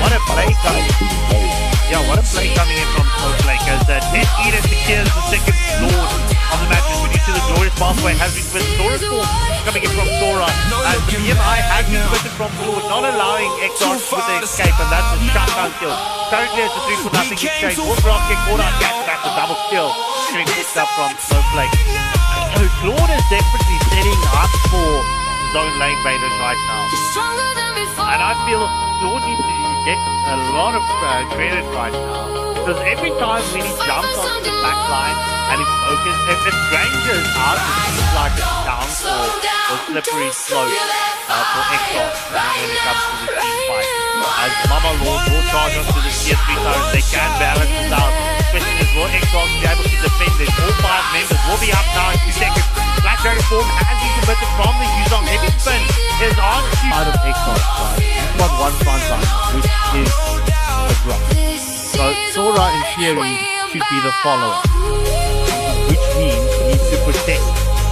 What a play coming in. Yeah, what a play coming in from Snowflake as Death Eater secures the second Lord of the matches. When you see the glorious pathway has been with Sora's form coming in from Sora. And BMI has been committed from Lord, not allowing Exarch with the escape, and that's a shutdown kill. Currently it's a 3-0 exchange. Will Brock get caught out? Yes, that's a double kill. Getting picked up from Snowflake. Claude is definitely setting up for zone lane baiters right now. And I feel Claude needs to get a lot of credit right now, because every time when he jumps onto the back line and he focuses, if Granger is out, it seems like it's down for slippery slope for Xbox when it comes to the team fight. As Mama Lord will charge onto the tier 3 turret, they can balance it out. Question is, will Xbox be able to defend it? All 5 members will be up now in 2 seconds. Black Dragon form has been committed from the Yuzong. Heavy spin is on to out of Xbox side. He's got one front line, which is a drop. So Sora in theory should be the follower, which means he needs to protect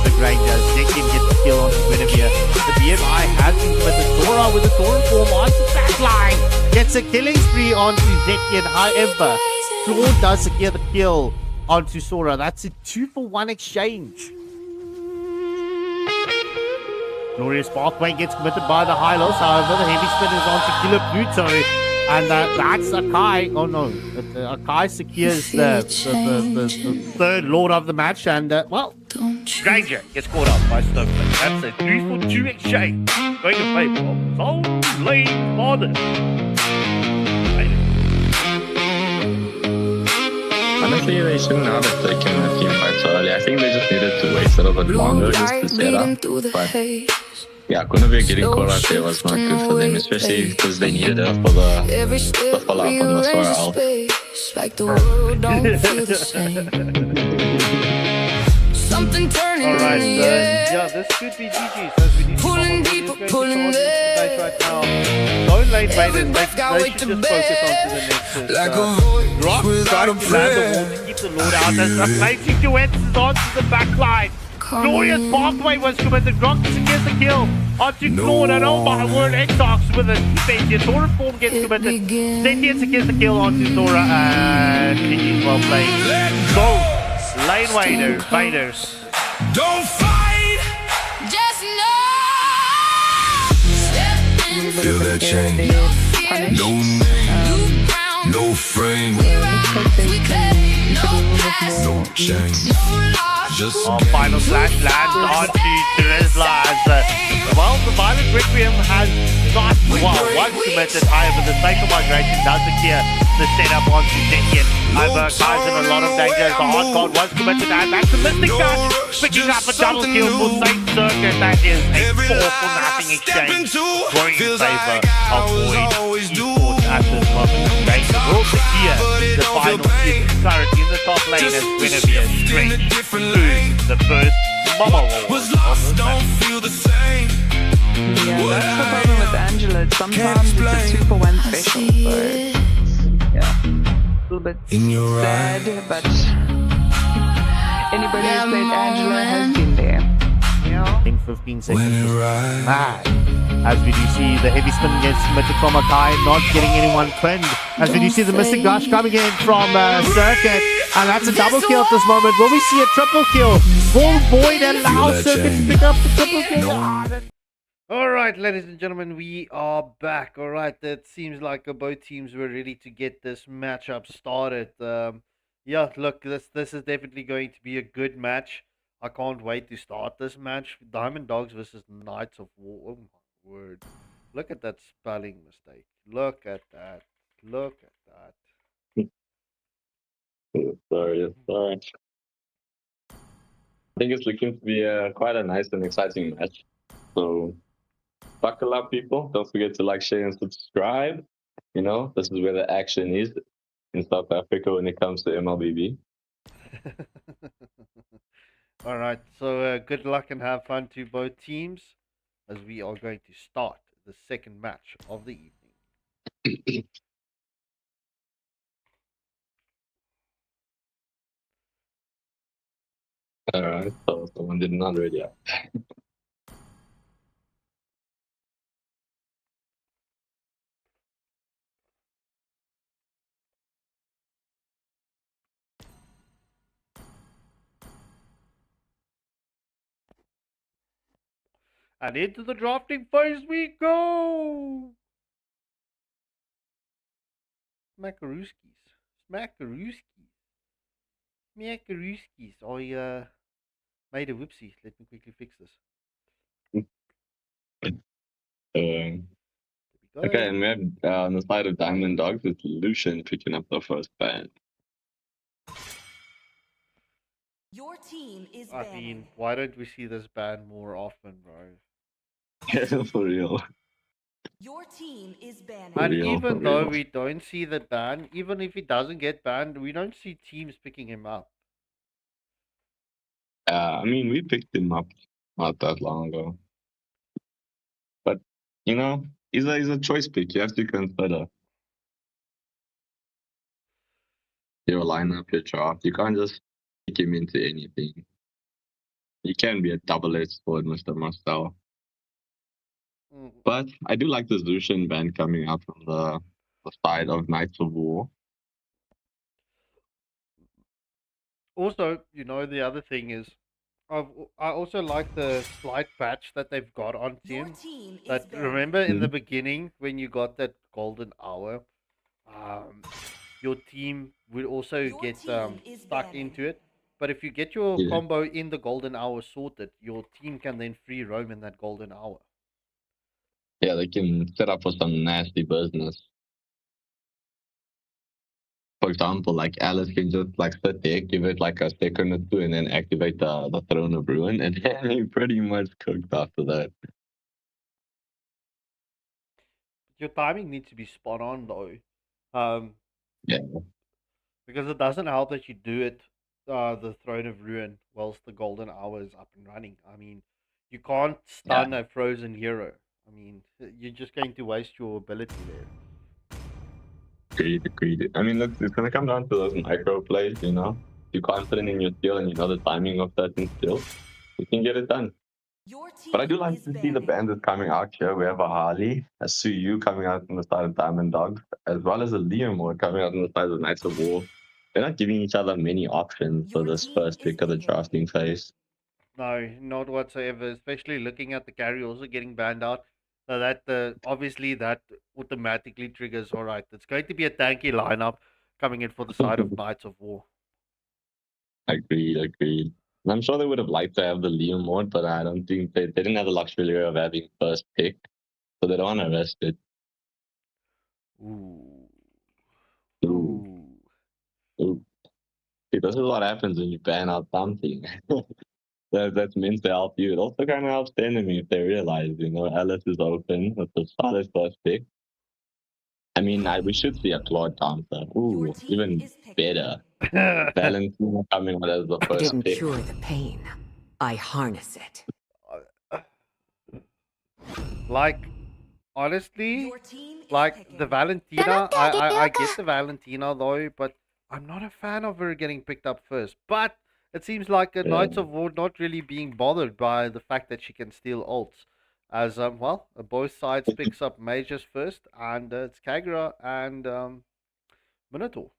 the Grangers. Let him get the kill onto Guinevere. The BMI has been committed. Sora with the Thorin form onto the back line. Gets a killing spree onto Zekian. However, Claude does secure the kill onto Sora. That's a 2-for-1 exchange. Glorious Pathway gets committed by the Hylos. However, the heavy spin is on to Killer Pluto And that's Akai. Oh no, Akai secures the third Lord of the match. And well, Granger gets caught up by Snowflake. That's a 3-for-2 exchange. Going in favor of Soul Lane Modern. Honestly, they shouldn't have taken a team fight so early. I think they just needed to wait a little bit longer just to set up. But yeah, Guinevere getting caught out there was not good for them, especially because they needed her for the follow-up on the Sorrel. Like the world don't feel the same. Something turning in the air. Yeah, this could be GG's as we need to Pulling deeper, pulling there. right now. Don't late Every baiters, breath got they weight should to just focus bear. on to the next Like a voice Rock without a trying to land the prayer. wall to keep the Lord out as the placing duets is onto the back line. Glorious pathway was committed. Grox secures the kill onto Claude, and oh my word, Xbox with a defense. Zora form gets committed. Zendian secures the kill onto Zora, and GG's well played. So, lane waiters. Don't fight. Just know. Step into Feel that change. No name, no frame, no change. Just Final slash lands onto Teresla as well, the Violent Requiem has not, once committed, however, the Cycle Migration does secure the setup onto Zendian. However, guys in a lot of danger as the hard card was committed, and that's the Mystic Touch, picking up a double kill for Saint Circuit. That is a 4-for-0 exchange, going in favor of Void Esports at this moment. Granger will secure the final kill currently in the top lane as Guinevere straight to the first Mama War. don't feel the same. Yeah, that's the problem with Angela. Sometimes it's a 2-for-1 special, so yeah, a little bit In your sad, but anybody who's played Angela has been there. In 15 seconds. When it rides. Mad. As we do see the heavy spin gets committed from Akai, not getting anyone pinned. As we do see the Mystic Gush coming in from Circuit, and that's a double kill at this moment. Will we see a triple kill? Will Void allow Circuit to pick up the triple kill? Alright, ladies and gentlemen, we are back. Alright, it seems like both teams were ready to get this matchup started. Yeah, look, this is definitely going to be a good match. I can't wait to start this match. Diamond Dogs versus Knights of War. Oh my word. Look at that spelling mistake. Look at that. Look at that. Sorry. I think it's looking to be quite a nice and exciting match. So, buckle up, people. Don't forget to like, share, and subscribe. You know, this is where the action is in South Africa when it comes to MLBB. All right, so good luck and have fun to both teams as we are going to start the second match of the evening. All right, so someone did not already yet. And into the drafting phase we go! Smackarooskies. I made a whoopsie. Let me quickly fix this. Okay, and we have on the side of Diamond Dogs, it's Lucian picking up the first ban. Your team is I banning. mean, why don't we see this ban more often, bro? For real. Your team is banning. And real, even for though real. we don't see the ban, even if he doesn't get banned, we don't see teams picking him up. I mean, we picked him up not that long ago. But, you know, he's a choice pick. You have to consider your lineup, your draft. You can't just pick him into anything. He can be a double-edged sword, Mr. Marcel. But I do like this Lucian band coming out from the side of Knights of War. Also, you know, the other thing is, I also like the slight patch that they've got on Your him. team is But banning. remember in the beginning when you got that golden hour, your team will also Your get team is stuck banning. into it. But if you get your Yeah. combo in the golden hour sorted, your team can then free roam in that golden hour. Yeah, they can set up for some nasty business. For example, like Alice can just like sit there, give it like a second or two, and then activate the Throne of Ruin, and then he pretty much cooked after that. Your timing needs to be spot on though, Yeah, because it doesn't help that you do it, the Throne of Ruin, whilst the golden hour is up and running. I mean, you can't yeah, stun a frozen hero. I mean, you're just going to waste your ability there. agreed. I mean, look, it's gonna come down to those micro plays, you know. If you're confident in your skill and you know the timing of certain skills, you can get it done. Your team But I do like is to see the banning. bandits coming out here. We have a Harley, a Suyu coming out on the side of Diamond Dogs, as well as a Leomord coming out on the side of Knights of War. They're not giving each other many options for Your this team first is pick of the picking. drafting phase. No, not whatsoever. Especially looking at the carry also getting banned out. So that obviously that automatically triggers. All right, it's going to be a tanky lineup coming in for the side of Knights of War. Agreed. And I'm sure they would have liked to have the Leomord, but I don't think they didn't have the luxury of having first pick, so they don't want to risk it. Ooh. Ooh. See, this is what happens when you ban out something. That's meant to help you. It also kind of helps the enemy if they realize, you know, Alice is open with the solid first pick. I mean, we should see a Claude counter. Ooh, even better. Valentina coming out as the I first didn't pick. cure the pain. I harness it. Like, honestly, Your team is like picking. the Valentina, I get the Valentina though, but I'm not a fan of her getting picked up first. But it seems like a Knights of War not really being bothered by the fact that she can steal ults. As well, both sides picks up mages first, and it's Kagura and Minotaur.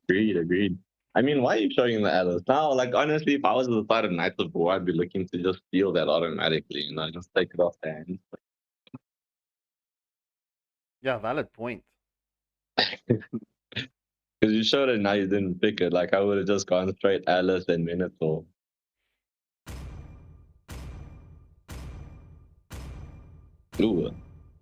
Agreed. I mean, why are you showing the Alice now? Like, honestly, if I was the side of Knights of War, I'd be looking to just steal that automatically, you know, just take it off the hands. Yeah, valid point. Because you showed it, now you didn't pick it. Like, I would have just gone straight Alice and Minotaur. Ooh,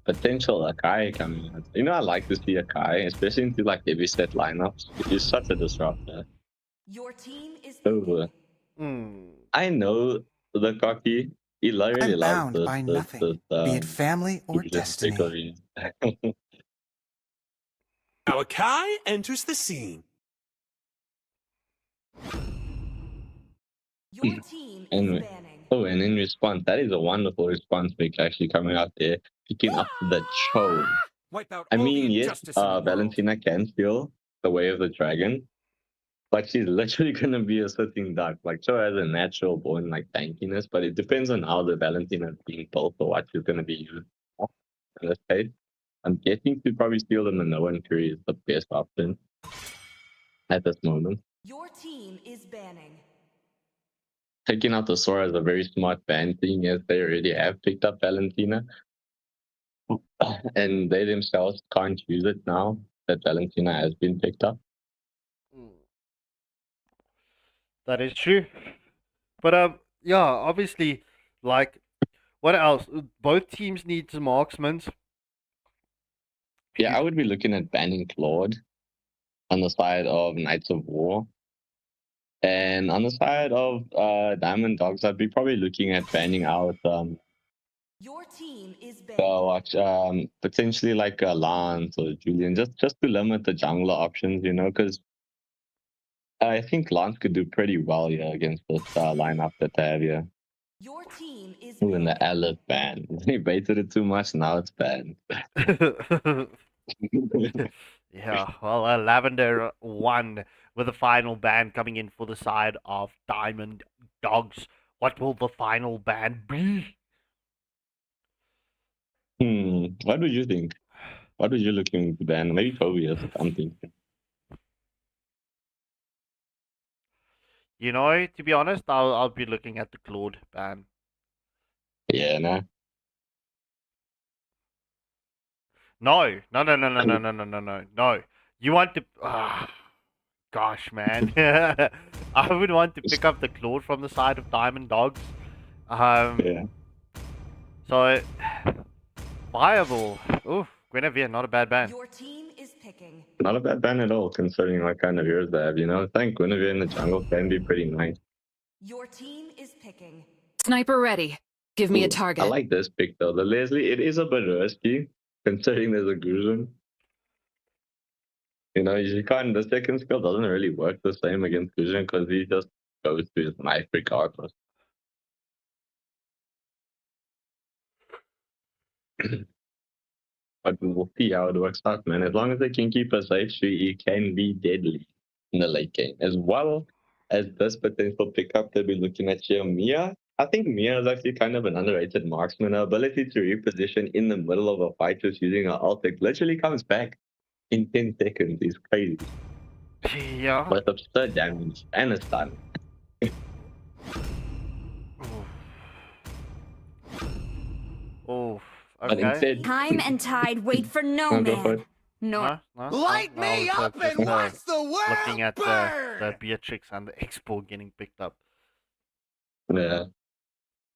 potential Akai coming out. You know, I like to see Akai, especially into like heavy set lineups. He's such a disruptor. Your team is Ooh. I know the cocky. He really I'm loves bound this, by nothing, be it family or destiny. Akai enters the scene. Your team is Anyway. banning. Oh, and in response, that is a wonderful response pick actually coming out there, picking up the Cho. I mean, yes, Valentina can steal the way of the dragon, but she's literally gonna be a sitting duck. Like, Cho has a natural born like tankiness, but it depends on how the Valentina is being built or what she's gonna be used for in this case. I'm guessing to probably steal the Minoan Fury is the best option at this moment. Your team is banning. Taking out the Sora is a very smart ban thing, as they already have picked up Valentina. And they themselves can't use it now that Valentina has been picked up. That is true. But yeah, obviously, like, what else? Both teams need marksmen. Yeah, I would be looking at banning Claude on the side of Knights of War. And on the side of Diamond Dogs, I'd be probably looking at banning out Your team is banning. potentially like Lance or Julian, just to limit the jungler options, you know, because I think Lance could do pretty well here against this lineup that they have here. Your team is Ooh, and the Aleph ban. He baited it too much, now it's banned. Yeah, well, Lavender won with the final ban coming in for the side of Diamond Dogs. What will the final ban be? What do you think? What are you looking to ban? Maybe Tobias or something. You know, to be honest, I'll be looking at the Claude ban. Yeah, nah. No. No. You want to... gosh, man. I would want to pick up the Claude from the side of Diamond Dogs. Yeah. So, Fireball. Oof, Guinevere, not a bad ban. Your team is picking. Not a bad ban at all, considering what kind of heroes they have, you know? I think Guinevere in the jungle can be pretty nice. Your team is picking. Sniper ready. Give me a target. I like this pick, though. The Leslie, it is a bit risky, considering there's a Gusion. You know, you can't, the second skill doesn't really work the same against Gusion, because he just goes to his knife regardless. But we'll see how it works out, man. As long as they can keep us safe, she can be deadly in the late game. As well as this potential pickup that we're looking at here, Mia. I think Mia is actually kind of an underrated marksman. Her ability to reposition in the middle of a fight just using her ult, it literally comes back in 10 seconds. Is crazy. Yeah. With absurd damage and a stun. Oh. But Okay. instead, Time and tide wait for no man. No. Light me up and watch the world looking at burn! the Beatrix and the Expo getting picked up. Yeah.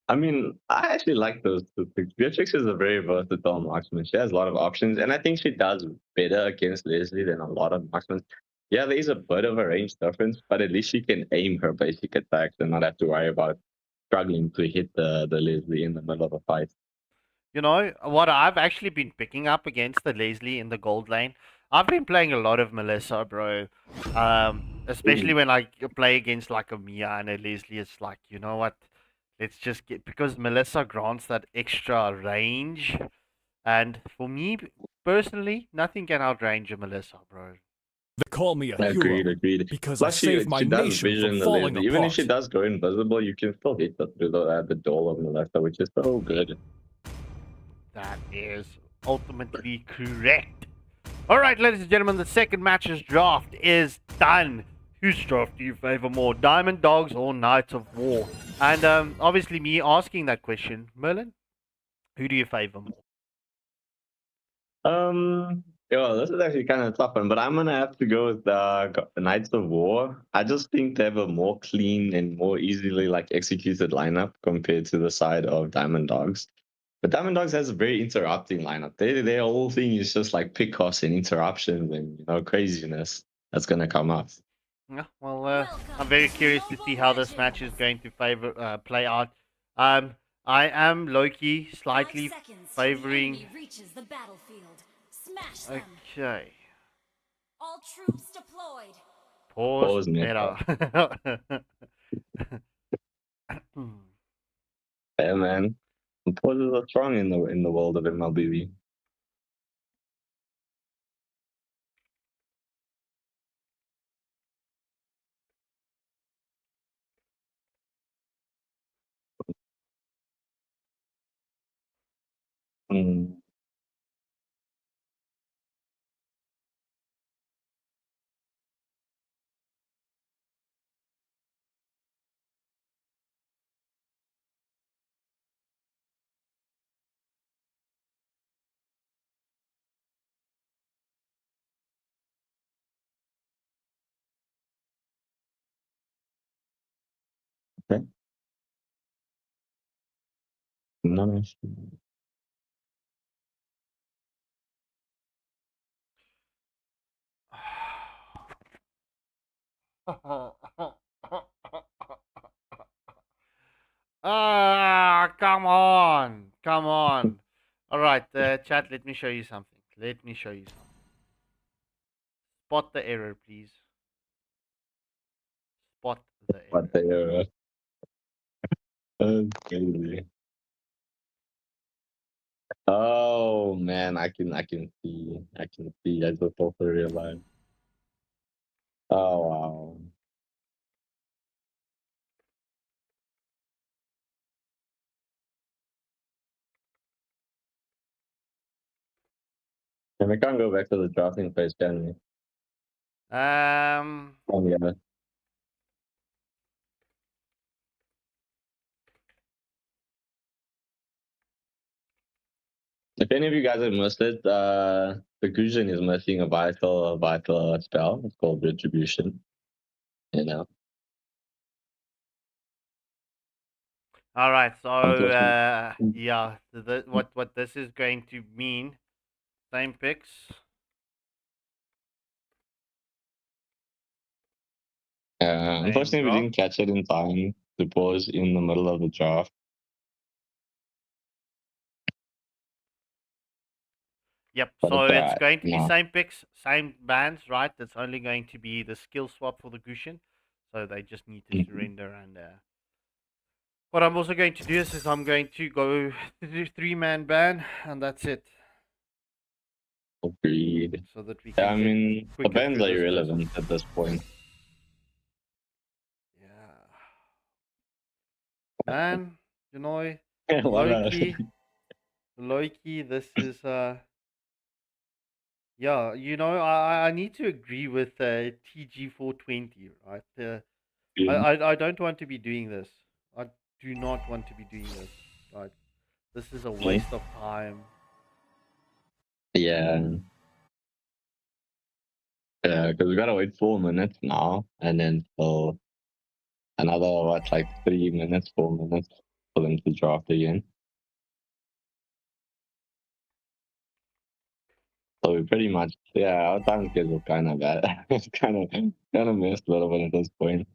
I mean, I actually like those two picks. Beatrix is a very versatile marksman. She has a lot of options, and I think she does better against Leslie than a lot of marksmen. Yeah, there is a bit of a range difference, but at least she can aim her basic attacks and not have to worry about struggling to hit the Leslie in the middle of a fight. You know, what I've actually been picking up against the Leslie in the gold lane, I've been playing a lot of Melissa, bro. Especially when I play against like a Mia and a Leslie, it's like, you know what? Let's just get... Because Melissa grants that extra range. And for me, personally, nothing can outrange a Melissa, bro. They call me a Agreed, hero agreed. because Plus, I saved my she does nation vision from the falling Leslie. Even if she apart. does go invisible, you can still hit her through the door of Melissa, which is so good. That is ultimately correct. All right, ladies and gentlemen, the second match's draft is done. Whose draft do you favor more, Diamond Dogs or Knights of War? And obviously me asking that question, Merlin, who do you favor more? Yeah, this is actually kind of tough one, but I'm gonna have to go with the Knights of War. I just think they have a more clean and more easily like executed lineup compared to the side of Diamond Dogs. But Diamond Dogs has a very interrupting lineup. Their whole thing is just like pickoffs and interruptions and craziness that's gonna come up. Yeah, well, I'm very curious to see how this match is going to play out. I am low-key slightly favoring. Okay. All troops deployed. Pause. Meta. Meta. Yeah, man. Pauses are strong in the world of MLBB. Okay. Nice. Come on. Come on. All right, chat, let me show you something. Let me show you something. Spot the error, please. Spot the error. Spot the error. Okay. Oh man, I can see. I just also realized. Oh wow. And we can't go back to the drafting phase, can we? Oh yeah. If any of you guys have missed it, the Gusion is missing a vital spell. It's called Retribution. You know. All right, so yeah, what this is going to mean? Same picks. Unfortunately, we didn't catch it in time to pause in the middle of the draft. Yep, so it's going to be same picks, same bands, right? It's only going to be the skill swap for the Gusion. So they just need to surrender. And what I'm also going to do is I'm going to go to the 3-man ban, and that's it. Agreed. So that we can I mean, the bans are irrelevant at this point. Yeah. Man, you know, Loki, this is yeah, you know, I need to agree with TG420, right? I don't want to be doing this. I do not want to be doing this. Right? This is a waste of time. Yeah. Yeah, because we gotta wait 4 minutes now, and then for another, what, like 3 minutes, 4 minutes for them to draft again. So we pretty much, yeah, our time schedule kind of bad. It's kind of missed a little bit at this point.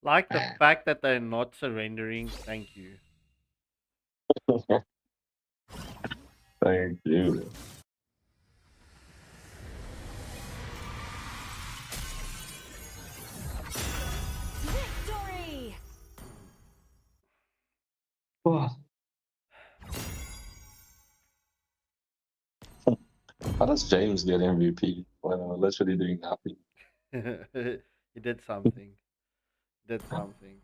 Like the fact that they're not surrendering. Thank you. Thank you. Victory! How does James get MVP when we're literally doing nothing? He did something. Did something.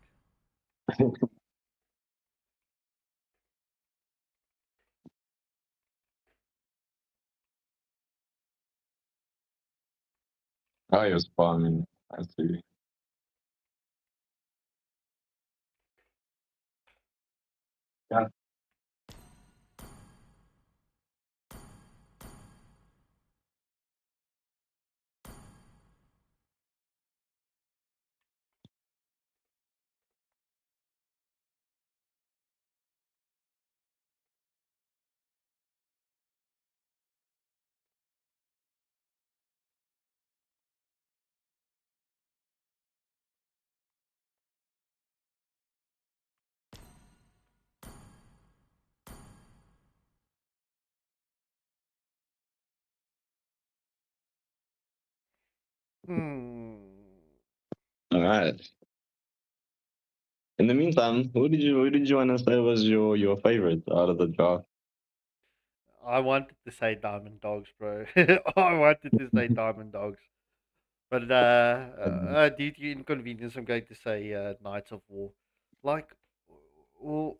Oh, he was farming. I see. Yeah. All right. In the meantime, who did you want to say was your favorite out of the draft? I wanted to say Diamond Dogs, bro. I wanted to say Diamond Dogs. But due to inconvenience, I'm going to say Knights of War. Like, well...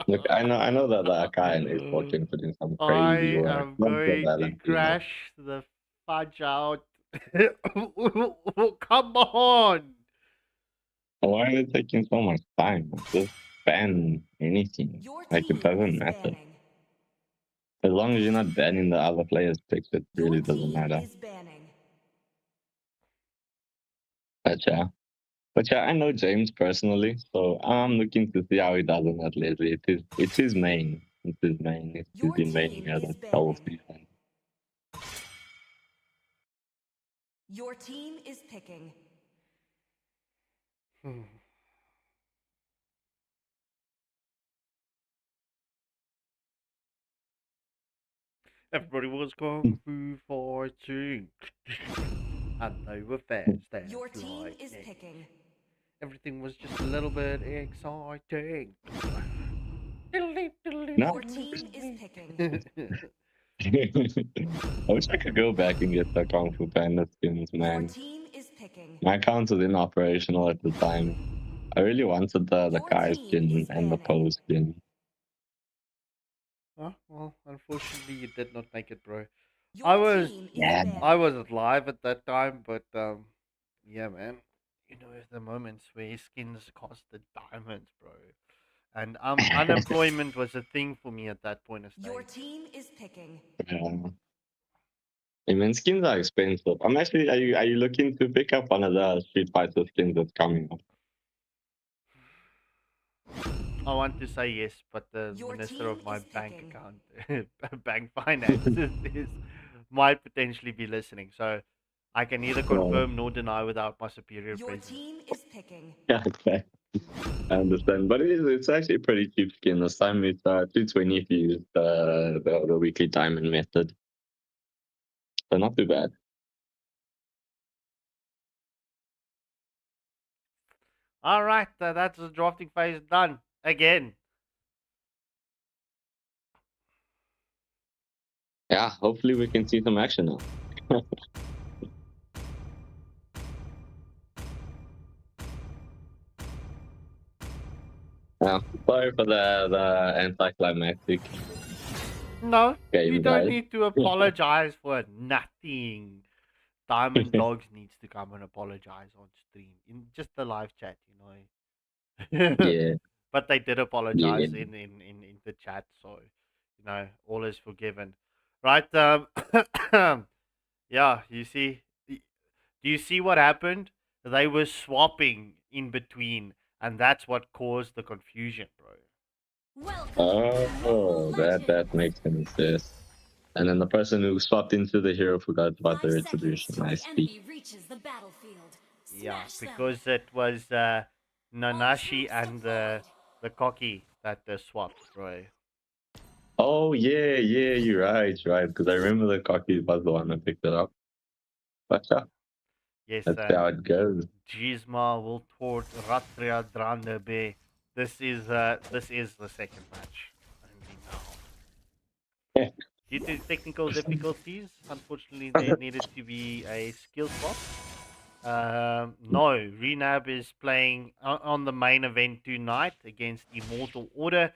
Look, I know that the Akai and Esports can put in some crazy work. I am going to crash the fudge out. Come on! Why are they taking so much time? Just ban anything. Like, it doesn't matter. As long as you're not banning the other players' picks, it really doesn't matter. But yeah, I know James personally, so I'm looking to see how he does in that lately. It's his main. It's his main. He's been maining here the whole season. Your team is picking. Everybody was kung fu fighting, and they were fast. Your team is picking. Everything was just a little bit exciting. Your team is picking. I wish I could go back and get the Kung Fu Panda skins, man. Your team is picking. My account was inoperational at the time. I really wanted the Kai skin and the Poe skin. Oh, well, unfortunately, you did not make it, bro. I was Yeah. I wasn't live at that time, but yeah, man. You know, the moments where skins costed diamonds, bro, and unemployment was a thing for me at that point of Your stage. team is picking. I mean, skins are expensive. I'm actually. Are you looking to pick up one of the Street Fighter skins that's coming up? I want to say yes, but the Your minister of team my is bank picking. account, bank finances, might potentially be listening. So I can neither confirm nor deny without my superior Your present. team is picking. Yeah, okay. I understand, but it's actually a pretty cheap skin. This time it's 220 if you use the weekly diamond method. So not too bad. All right, that's the drafting phase done again. Yeah, hopefully we can see some action now. Yeah, sorry for the anticlimactic. No, game, you don't guys. need to apologize for nothing. Diamond Dogs needs to come and apologize on stream in just the live chat, you know. Yeah. But they did apologize Yeah. in the chat, so you know all is forgiven, right? Yeah, you see, do you see what happened? They were swapping in between, and that's what caused the confusion, bro. Oh, that makes sense. Yes. And then the person who swapped into the hero forgot about the retribution. I see. Yeah, because it was Nanashi and the Koki that swapped, bro. Oh yeah, you're right, Because I remember the cocky was the one that picked it up. But yeah, Yes, that's how it goes. Gisma will toward Ratria Drande Bay. This is the second match. Only now. Due to technical difficulties, unfortunately, there needed to be a skill swap. No, Renab is playing on the main event tonight against Immortal Order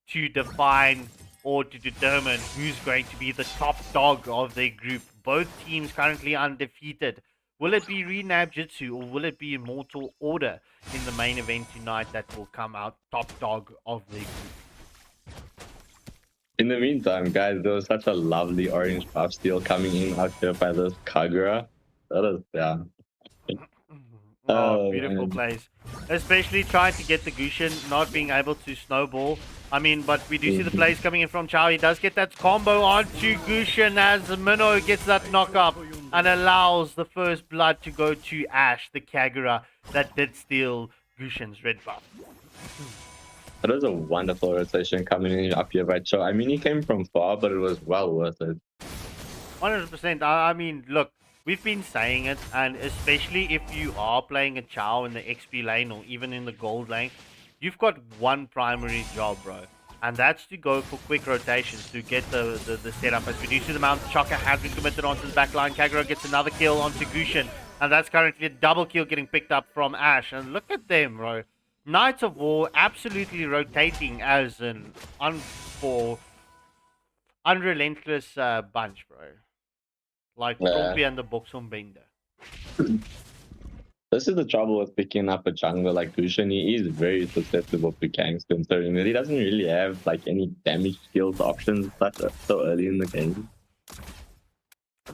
to define or to determine who's going to be the top dog of their group. Both teams currently undefeated. Will it be Nabjutsu or will it be Immortal Order in the main event tonight that will come out top dog of their group? In the meantime, guys, there was such a lovely orange buff steal coming in out here by this Kagura. That is, yeah. Oh, beautiful plays. Especially trying to get the Gushin, not being able to snowball. I mean, but we do see the plays coming in from Chow. He does get that combo onto Gushin as Minnow gets that knock up and allows the first blood to go to Ash, the Kagura that did steal Gushin's red buff. That was a wonderful rotation coming in up here by Cho. I mean, he came from far, but it was well worth it. 100%. I mean, look, we've been saying it, and especially if you are playing a Chow in the XP lane or even in the gold lane, you've got one primary job, bro. And that's to go for quick rotations to get the setup. As we do see the Mount Chaka has been committed onto the backline. Kagura gets another kill onto Gushin. And that's currently a double kill getting picked up from Ash. And look at them, bro. Knights of War absolutely rotating as an unrelentless bunch, bro. Like Trompy and the Boxon Bender. This is the trouble with picking up a jungler like Gushin. He is very susceptible to ganks, considering that he doesn't really have like any damage skills options so early in the game.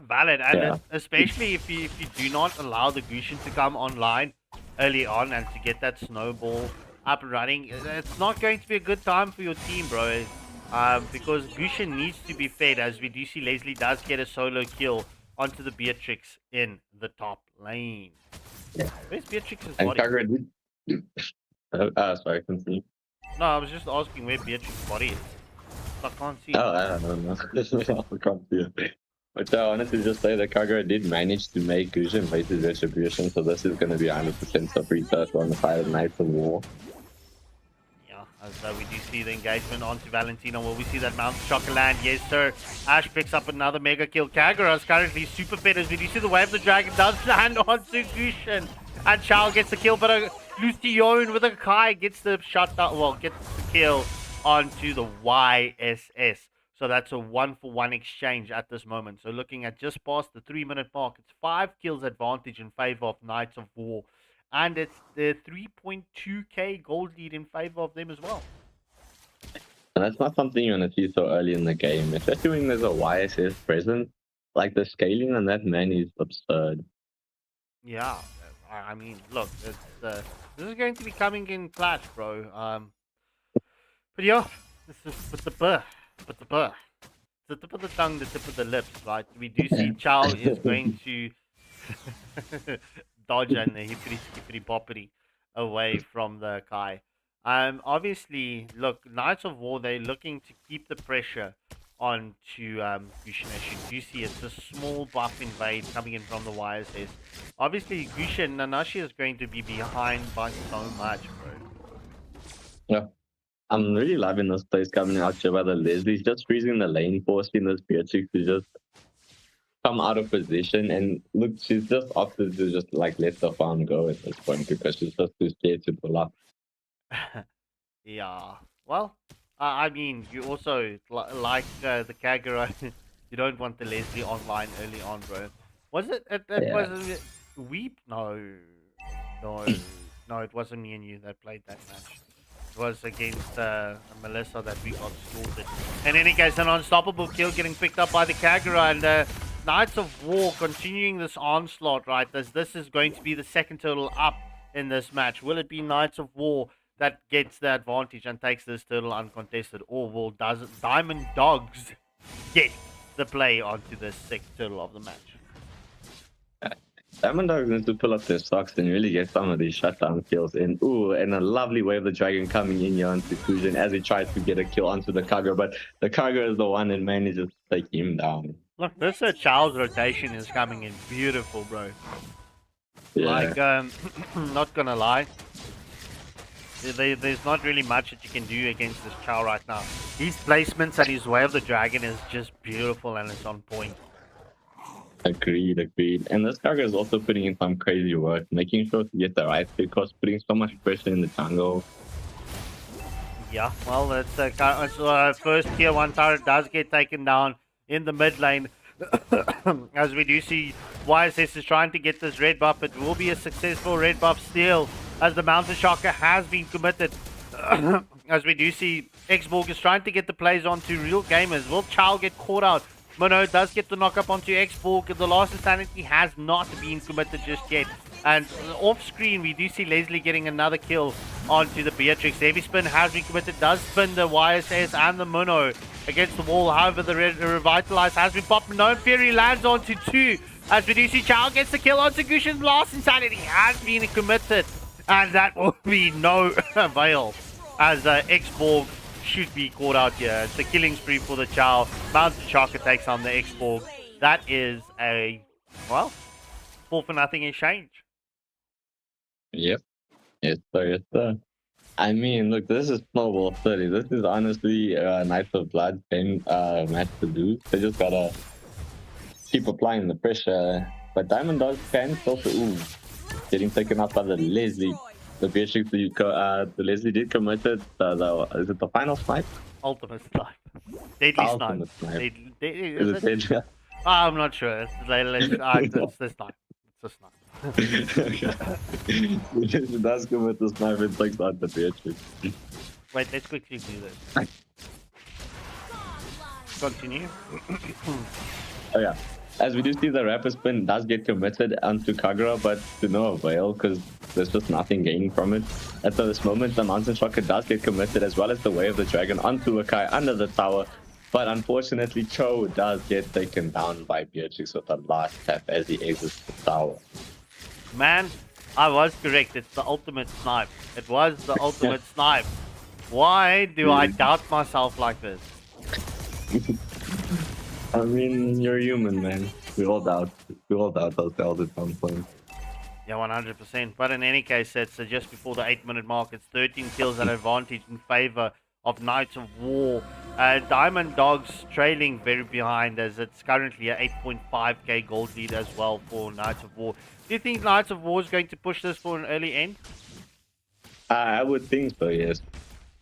Valid, and especially if you do not allow the Gushin to come online early on and to get that snowball up and running, it's not going to be a good time for your team, bro. Because Gushin needs to be fed, as we do see Leslie does get a solo kill onto the Beatrix in the top lane. Where's Beatrix's body? Sorry, continue. No, I was just asking where Beatrix's body is. I can't see it. Oh, I don't know. I can't see it. But I wanted to just say that Kagura did manage to make Gushin base his retribution, so this is going to be 100% sub research on the side of Knights of War. So we do see the engagement onto Valentino. Will we see that Mount Chocoland? Yes, sir. Ash picks up another mega kill. Kagura is currently super fit as we do see the Wave of the Dragon does land onto Gushin. And Chow gets the kill, but Lucione with a Kai gets the shutdown. Well, gets the kill onto the YSS. So that's a 1-for-1 exchange at this moment. So looking at just past the 3-minute mark, it's 5 kills advantage in favor of Knights of War. And it's the 3.2k gold lead in favor of them as well. And that's not something you want to see so early in the game, especially when there's a YSS present. Like, the scaling on that man is absurd. Yeah, I mean, look, it's, this is going to be coming in clutch, bro. But yeah, this is the tip of the tongue, the tip of the lips, right? We do see Chow is going to dodge and the hippity boppity away from the Kai. Obviously, look, Knights of War, they're looking to keep the pressure onto Gushin. As you do see, it's a small buff invade coming in from the YSS. Obviously, Gushin, Nanashi is going to be behind by so much, bro. Yeah. I'm really loving this place coming out here by the Leslie's just freezing the lane, forcing this Beatrix to just come out of position. And look, she's just opted to just like let the farm go at this point because she's just too scared to pull up. Yeah, well, I mean, you also like the Kagura. You don't want the Leslie online early on, bro. Was it? Was Weep? No, it wasn't me and you that played that match. It was against Melissa that we got slaughtered. In any case, an unstoppable kill getting picked up by the Kagura, and Knights of War continuing this onslaught, right? This is going to be the second turtle up in this match. Will it be Knights of War that gets the advantage and takes this turtle uncontested, or will Diamond Dogs get the play onto the sixth turtle of the match? Diamond Dogs needs to pull up their socks and really get some of these shutdown kills in. Ooh, and a lovely Way of the Dragon coming in here onto Fusion as he tries to get a kill onto the Kagura, but the Kagura is the one that manages to take him down. Look, this child's rotation is coming in beautiful, bro. Yeah. Like, not gonna lie, there's not really much that you can do against this Chow right now. His placements and his Way of the Dragon is just beautiful and it's on point. Agreed. And this Kagura is also putting in some crazy work, making sure to get the right because putting so much pressure in the jungle. Yeah, well, it's first tier 1 turret does get taken down in the mid lane. As we do see, YSS is trying to get this red buff. It will be a successful red buff steal as the Mountain Shocker has been committed. As we do see, Xborg is trying to get the plays onto real gamers. Will Chow get caught out? Mono does get the knock up onto Xborg. The last insanity has not been committed just yet. And off screen, we do see Leslie getting another kill onto the Beatrix. Heavy spin has been committed, does spin the YSS and the Mono against the wall. However, the revitalize has been popped. Known Fury lands onto 2. As we do see, Chow gets the kill onto Gushin. Last insanity has been committed. And that will be no avail as Xborg should be caught out here. It's a killing spree for the Chow. Mountain Shocker takes on the Xborg. That is a, well, 4-0 exchange. Yep. Yes, sir. I mean, look, this is Snowball 30. This is honestly Knights of Blood match to lose. They just gotta keep applying the pressure. But Diamond Dogs can still getting taken up by the Leslie. The Beatrix, the Leslie did commit it. Is it the final snipe? Ultimate snipe. Deadly Ultimate snipe. Is it deadly? I'm not sure. It's the snipe. It's a snipe. It does commit the snipe and takes out the Beatrix. Wait, let's quickly do this. Continue. Oh yeah. As we do see, the rapid spin does get committed onto Kagura, but to no avail because there's just nothing gaining from it. At this moment, the Mountain Shocker does get committed as well as the Way of the Dragon onto Akai under the tower. But unfortunately, Cho does get taken down by Beatrix with the last tap as he exits the tower. Man, I was correct. It's the ultimate snipe. It was the ultimate snipe. Why do I doubt myself like this? I mean, you're human, man. We all doubt ourselves at some point. Yeah, 100%. But in any case, it's just before the 8-minute mark. It's 13 kills at advantage in favor of Knights of War. Diamond Dogs trailing very behind as it's currently a 8.5k gold lead as well for Knights of War. Do you think Knights of War is going to push this for an early end? I would think so, yes.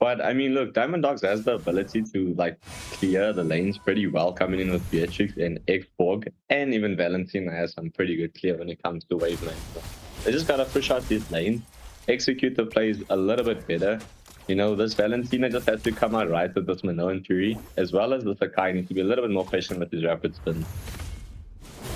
But I mean, look, Diamond Dogs has the ability to like clear the lanes pretty well, coming in with Beatrix and X-Borg, and even Valentina has some pretty good clear when it comes to wave lanes. So they just gotta push out these lanes, execute the plays a little bit better. You know, this Valentina just has to come out right with this Minnow and Fury, as well as the Sakai needs to be a little bit more patient with his rapid spins.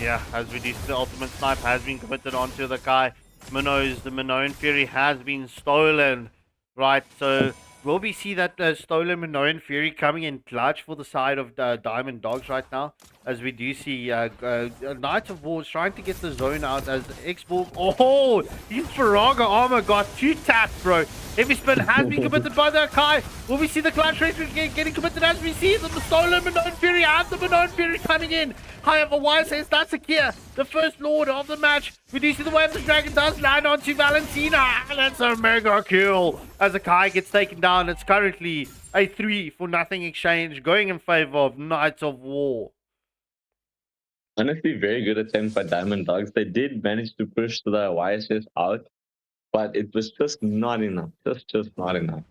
Yeah, as we do, the ultimate snipe has been committed onto the guy. The Minnow and Fury has been stolen. Right, so will we see that stolen Minnow and Fury coming in clutch for the side of Diamond Dogs right now? As we do see Knights of War trying to get the zone out as X-Borg. Oh, his Faraga armor got 2 tapped, bro. Heavy spin has been committed by the Kai. Will we see the clutch rate getting committed as we see the stolen Minnow and Fury and the Minnow and Fury coming in? However, why says that's Sakir, the first lord of the match. We do see the way of the dragon does land onto Valentina. And that's a mega kill. As the Kai gets taken down, it's currently a 3-for-0 exchange going in favor of Knights of War. Honestly, very good attempt by Diamond Dogs. They did manage to push the YSS out, but it was just not enough. Just not enough.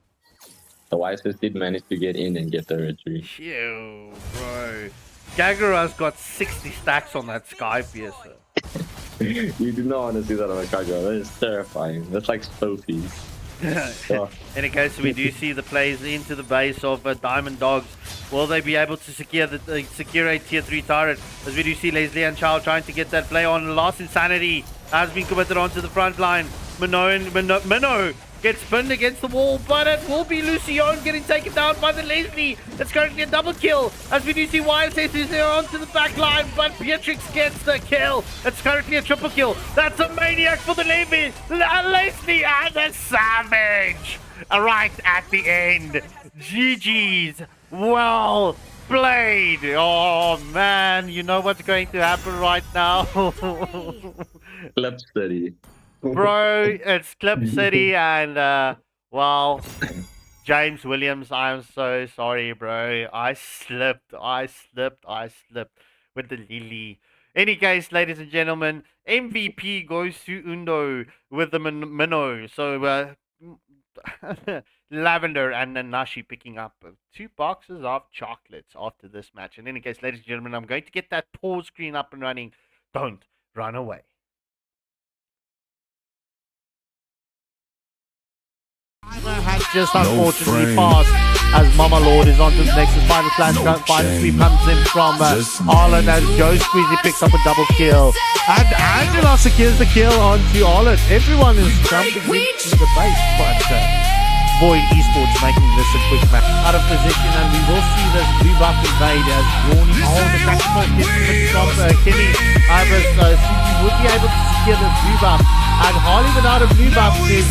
The YSS did manage to get in and get the retreat. Ew, bro. Gagara's got 60 stacks on that Sky Piercer. You do not want to see that on a Kagura. That is terrifying. That's like Sophie. Oh. In any case, we do see the plays into the base of Diamond Dogs. Will they be able to secure a tier 3 turret? As we do see Leslie and Chow trying to get that play on. Last Insanity has been committed onto the front line. Minnow gets pinned against the wall, but it will be Lucion getting taken down by the Leslie. It's currently a double kill, as we do see YSS is there onto the back line, but Beatrix gets the kill. It's currently a triple kill. That's a maniac for the Leslie and a savage right at the end. GG's. Well played. Oh man, you know what's going to happen right now. Clip City. Bro, it's Clip City and well, James Williams, I'm so sorry, bro. I slipped with the Lily. Any case, ladies and gentlemen, MVP goes to Undo with the Minnow. So Lavender and Nanashi picking up 2 boxes of chocolates after this match. In any case, ladies and gentlemen, I'm going to get that pause screen up and running. Don't run away. Has just unfortunately passed as Mama Lord is on to the next final sweep comes in from Arlen as Joe Squeezy picks up a double kill and Angela secures the kill onto Arlen. Everyone is jumping into the base, but Void Esports making this a quick match out of position, and we will see this blue buff invade as Rawny the tactical hit from Kimmy. However, CG would be able to secure this blue buff. And Harley without a blue buff is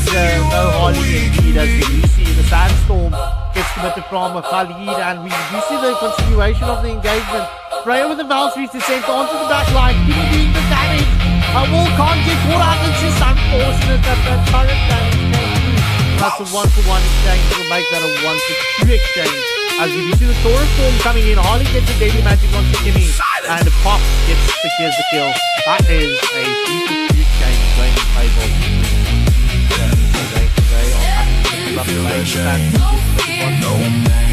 no Harley indeed, as we do see the Sandstorm gets committed from Khalid, and we do see the continuation of the engagement. Freya with the Valkyries descent onto the back line, Kimmy doing the damage. Wall can't get caught out, it's just unfortunate that that turret damage came through. That's a 1-for-1 exchange, will make that a 1-for-2 exchange. As we do see the Taurus Storm coming in, Harley gets a daily magic onto Kimmy, and Pop secures the kill. That is a 3-for-2 exchange playing in favor of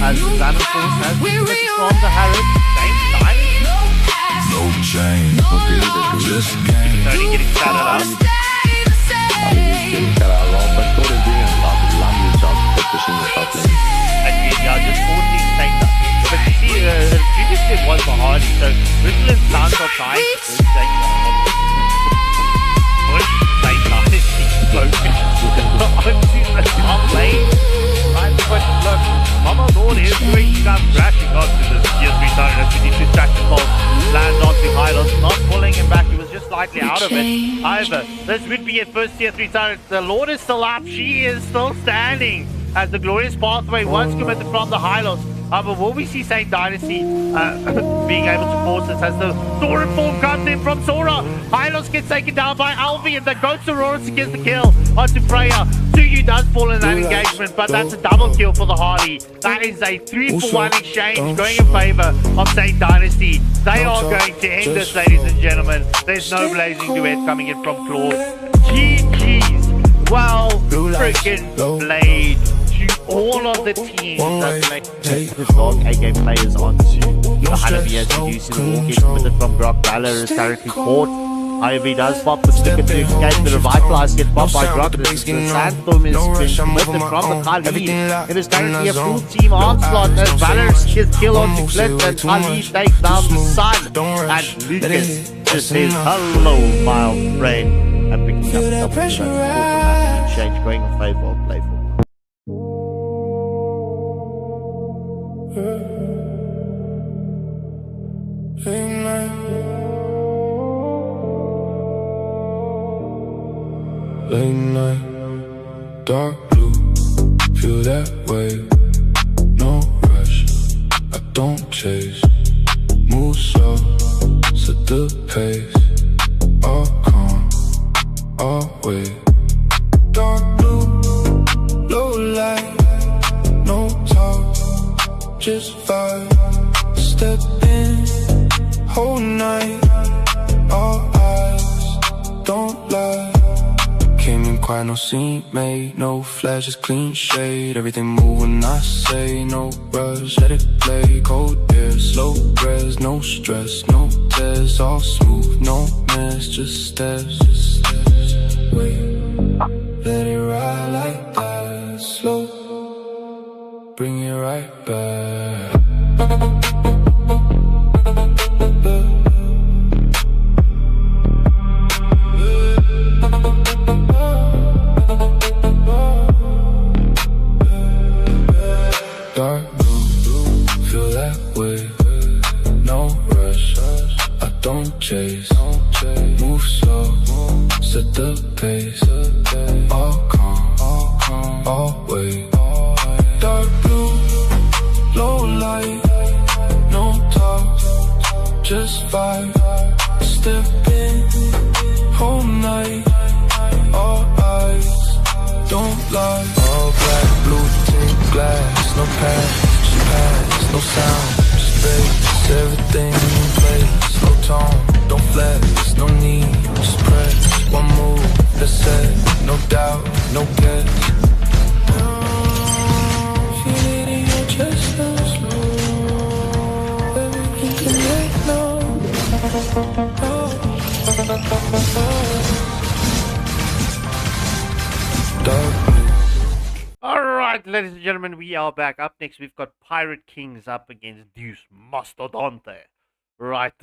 as Xanon Force has been from the Harris, same time. No change, just game. Tony getting shouted out. Getting cut out wrong, but Code is doing a lovely job of pushing the top lane. Yeah, just 14 takes up. But you see, the previous game was for Hardy, so Riddle and Lance are trying to push take up. Push take up. Onto the top lane. Right, but look, Mama Lord is doing some crashing onto the tier 3 turret as we need to track the ball. Lands onto Hylos, not pulling him back, he was just slightly out of it. However, this would be a first tier 3 turret. The Lord is still up, she is still standing as the glorious pathway was committed from the Hylos. However, will we see Saint Dynasty being able to force this as the Thorin form comes in from Sora? Hylos gets taken down by Alvi and the Goats Aurora secures the kill onto Freya. Tsuyu does fall in that engagement, but that's a double kill for the Harley. That is a 3-for-1 exchange going in favor of Saint Dynasty. They are going to end this, ladies and gentlemen. There's no blazing duet coming in from Claude. GG's. Well freaking played. to all of the teams that make his dog A-game players onto the Hanabi as you see the ball gets committed from Nightvalor is currently caught. However, he does pop the sticker to escape. The revitalize gets popped by Grok. The Sandstorm is being committed from the Khalid. It is currently a full team onslaught as Valor gets killed on Clint and Khalid takes down the sun. And Lucas just says, hello, my friend. And picking up the pressure and change going in favor of playful. Late night, dark blue, feel that way, no rush, I don't chase, move slow, set the pace, all calm, all wait. Dark blue, low light, no talk, just vibe, step in, whole night, all eyes, don't lie. Came in quiet, no scene made, no flash, just clean shade. Everything move when I say, no rush, let it play. Cold air, slow res, no stress, no tears, all smooth, no mess, just steps, wait. Let it ride like that, slow, bring it right back. Dark blue, feel that way, no rush, I don't chase, move slow, set the pace, all calm, all wait. Dark blue, low light, no talk, just vibe, step in, whole night, all eyes, don't lie. All black, blue tint glass, no past, just pass, no sound, just bass, everything in place, no tone, don't flex, no need, just press, one move, that's it, no doubt, no guess. Feel it in your chest now, slow, everything connect now. Dark. Alright, ladies and gentlemen, we are back. Up next, we've got Pirate Kings up against Deus Mastodonte. Right,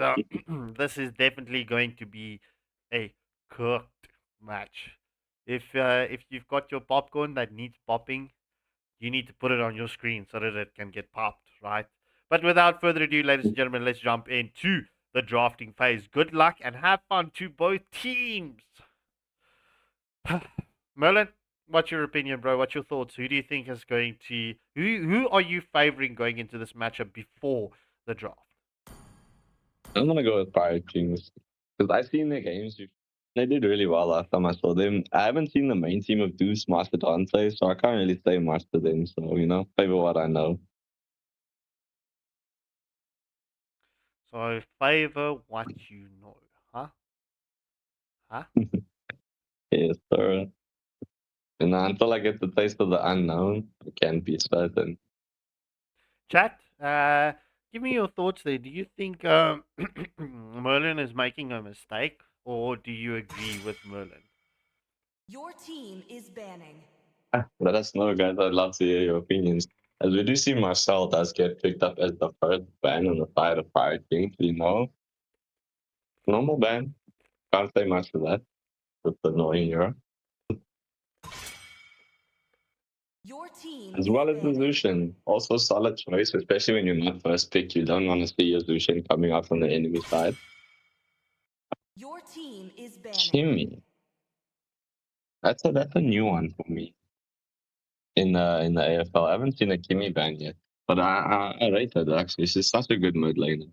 this is definitely going to be a cooked match. If you've got your popcorn that needs popping, you need to put it on your screen so that it can get popped, right? But without further ado, ladies and gentlemen, let's jump into the drafting phase. Good luck and have fun to both teams. Merlin, what's your opinion, bro? What's your thoughts? Who do you think is going to... Who are you favoring going into this matchup before the draft? I'm going to go with Pirate Kings. Because I've seen their games. They did really well last time I saw them. I haven't seen the main team of Deus Mastodonte, so I can't really say much to them. So, favor what I know. So, favor what you know, huh? Huh? Yes, sir. And until I get the taste of the unknown, I can't be certain. Chat, give me your thoughts there. Do you think Merlin is making a mistake, or do you agree with Merlin? Your team is banning. Let us know, guys. I'd love to hear your opinions. As we do see Marcel does get picked up as the first ban on the side of Pirate Kings, normal ban. Can't say much for that. It's annoying hero. Your team as well as the Zushin. Also solid choice, especially when you're not first pick. You don't want to see your Zushin coming out from the enemy side. Your team is banning. Kimmy. That's a new one for me. In the AFL. I haven't seen a Kimmy ban yet. But I rate her actually. She's such a good mid laner.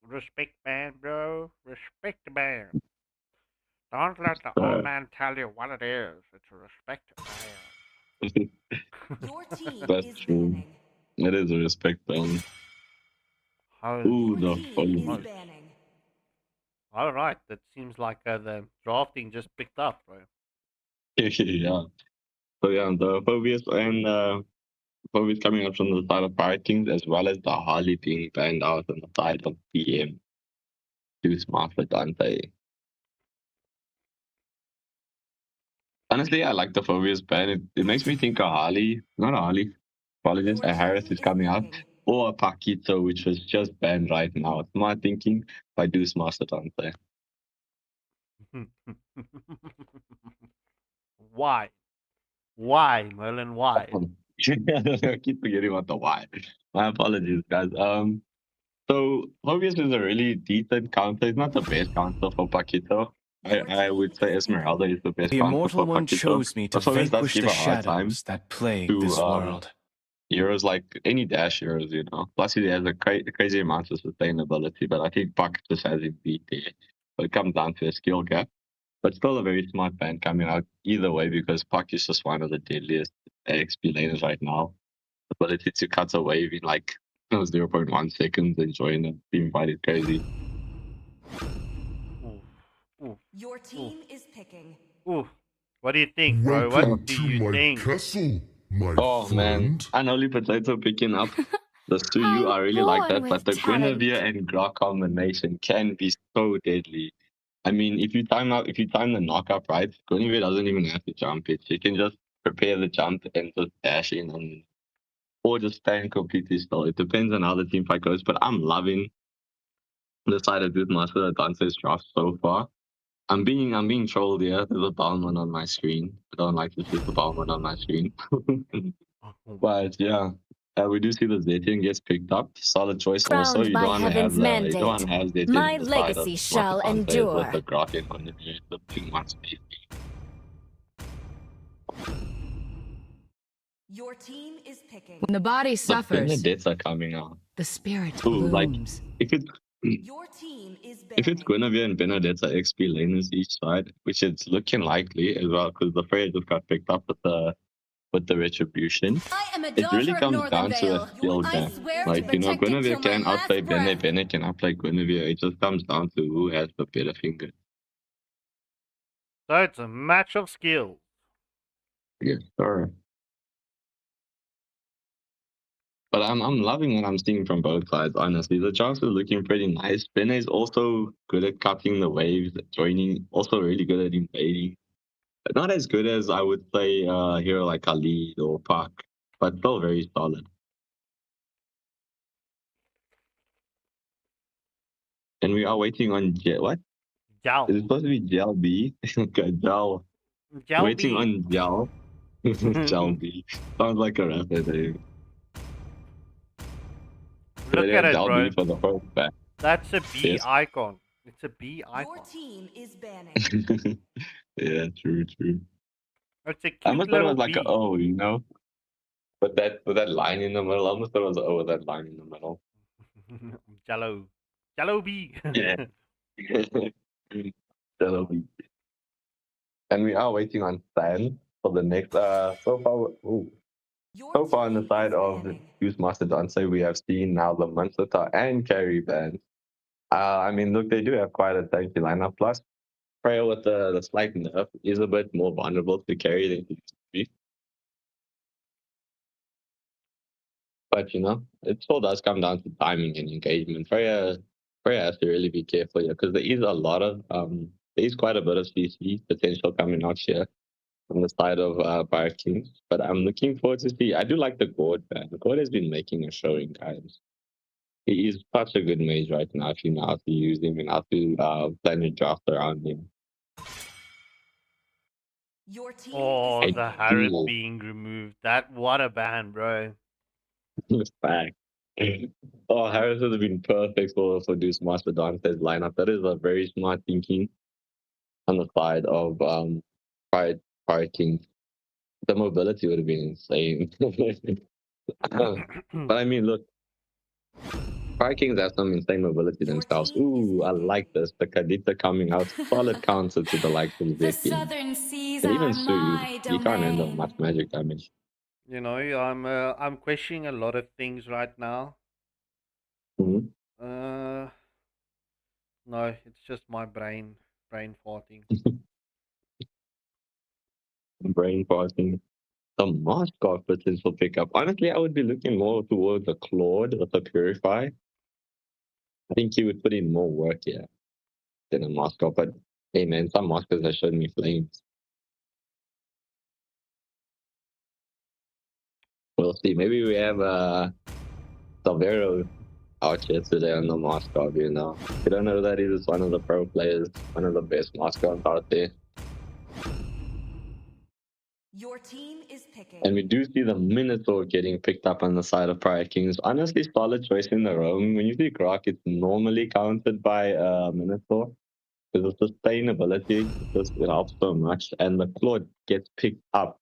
Respect man, bro. Respect the man. Don't let the old man tell you what it is. It's a respect man. Your team That's is true. banning. It is a respect ban. Ooh, the fun. Alright, that seems like the drafting just picked up, bro. Yeah. So yeah, the Phobius and Phobias coming out from the side of Pirate Kings, as well as the Harley being banned out on the side of PM. Deus, Mastodonte. Honestly, I like the Phobias ban. It makes me think a Harley, not a Harley, apologies, a Harris is coming out, or a Paquito, which was just banned right now. It's my thinking by Deus Mastodonte. Why? Why, Merlin? Why? I keep forgetting about the why. My apologies, guys. So Phobias is a really decent counter. It's not the best counter for Paquito. I would say Esmeralda is the best The counter Immortal for One Paquito. chose me to Phobias does vanquish give the a hard time shadows that plague to this world. heroes like any dash heroes, you know. Plus, he has a crazy amount of sustainability, but I think Puck just has him beat there. So it comes down to a skill gap. But still a very smart ban coming out either way, because Puck is just one of the deadliest XP laners right now. The ability to cut a wave in like 0.1 seconds and join a team fight is crazy. Your team is picking. Ooh. What do you think, bro? What do you think? Castle, my Oh friend. man, Unholy Potato picking up the Suyu, I really like that, but the Guinevere and Grok combination can be so deadly. I mean, if you time the knockup right, Guinevere doesn't even have to jump it. She can just prepare the jump and just dash in, or just stand completely still. It depends on how the team fight goes, but I'm loving the side of Good Master Dante's draft so far. I'm being trolled here. There's a Balmon on my screen. I don't like to see the Balmon on my screen. But yeah, we do see the Zetian gets picked up. Solid choice. Also, you don't want to have Zetian My on the legacy side of shall Dante endure. with the Grokken on the ping one space. Your team is picking. When the body The suffers, Benedettes are coming out. the spirit Ooh, like blooms. Your team is if it's Guinevere and Benedetta XP laners each side, which it's looking likely as well, because the Freya just got picked up with the retribution. It really comes down to a skill gap. Like, you know, Guinevere can outplay Bene, Bene can outplay Guinevere. It just comes down to who has the better finger. So it's a match of skills. Yes, sir. But I'm loving what I'm seeing from both sides, honestly. The jumps are looking pretty nice. Bene is also good at cutting the waves, joining, also really good at invading. But not as good as I would say a hero like Khalid or Park, but still very solid. And we are waiting on what? Jal. Is it supposed to be Gel B? Okay, Jal. Waiting on Jal. Jal B. Sounds like a rapper name. Look at it, bro. For the first back. That's a B icon. It's a B icon. Your team is banning. Yeah, true. It's a cute I almost thought it was like B. a O, you know? With that line in the middle. I almost thought it was an O with that line in the middle. Jello B. Yeah. Jello B. And we are waiting on Stan for the next so far on the side of the Deus Mastodonte, we have seen now the Munster and Carry band. I mean, look, they do have quite a tanky lineup. Plus, Freya with the slight nerf is a bit more vulnerable to carry than he used to be. But you know, it still does come down to timing and engagement. Freya has to really be careful here, because there is a lot of there is quite a bit of CC potential coming out here on the side of Pirate Kings. But I'm looking forward to see. I do like the Gord man. The Gord has been making a showing, guys. He is such a good mage right now if you know how to use him and how to plan your draft around him. Your team the Harris being removed. What a ban, bro. Fact. Oh, Harris would have been perfect for Deus Mastodonte's lineup. That is a very smart thinking on the side of Pirate King. The mobility would have been insane. But I mean, look, Pirate Kings have some insane mobility themselves. Ooh, I like this. The Kadita coming out, solid counter to the likes of Vicky. And even Suyu, you can't handle much magic damage. You know, I'm questioning a lot of things right now. Mm-hmm. No, it's just my brain farting. Brain farting. The mascot potential pickup. Honestly, I would be looking more towards the Claude with the Purify. I think he would put in more work here than a mascot. But hey, man, some mascots have shown me flames. We'll see. Maybe we have Salvero out here today on the mascot, you know. You don't know that he's one of the pro players, one of the best mascots out there. Your team is picking. And we do see the Minotaur getting picked up on the side of Prior Kings. Honestly, solid choice in the roam. When you see Grok, it's normally counted by Minotaur. Because the sustainability just helps so much. And the Claude gets picked up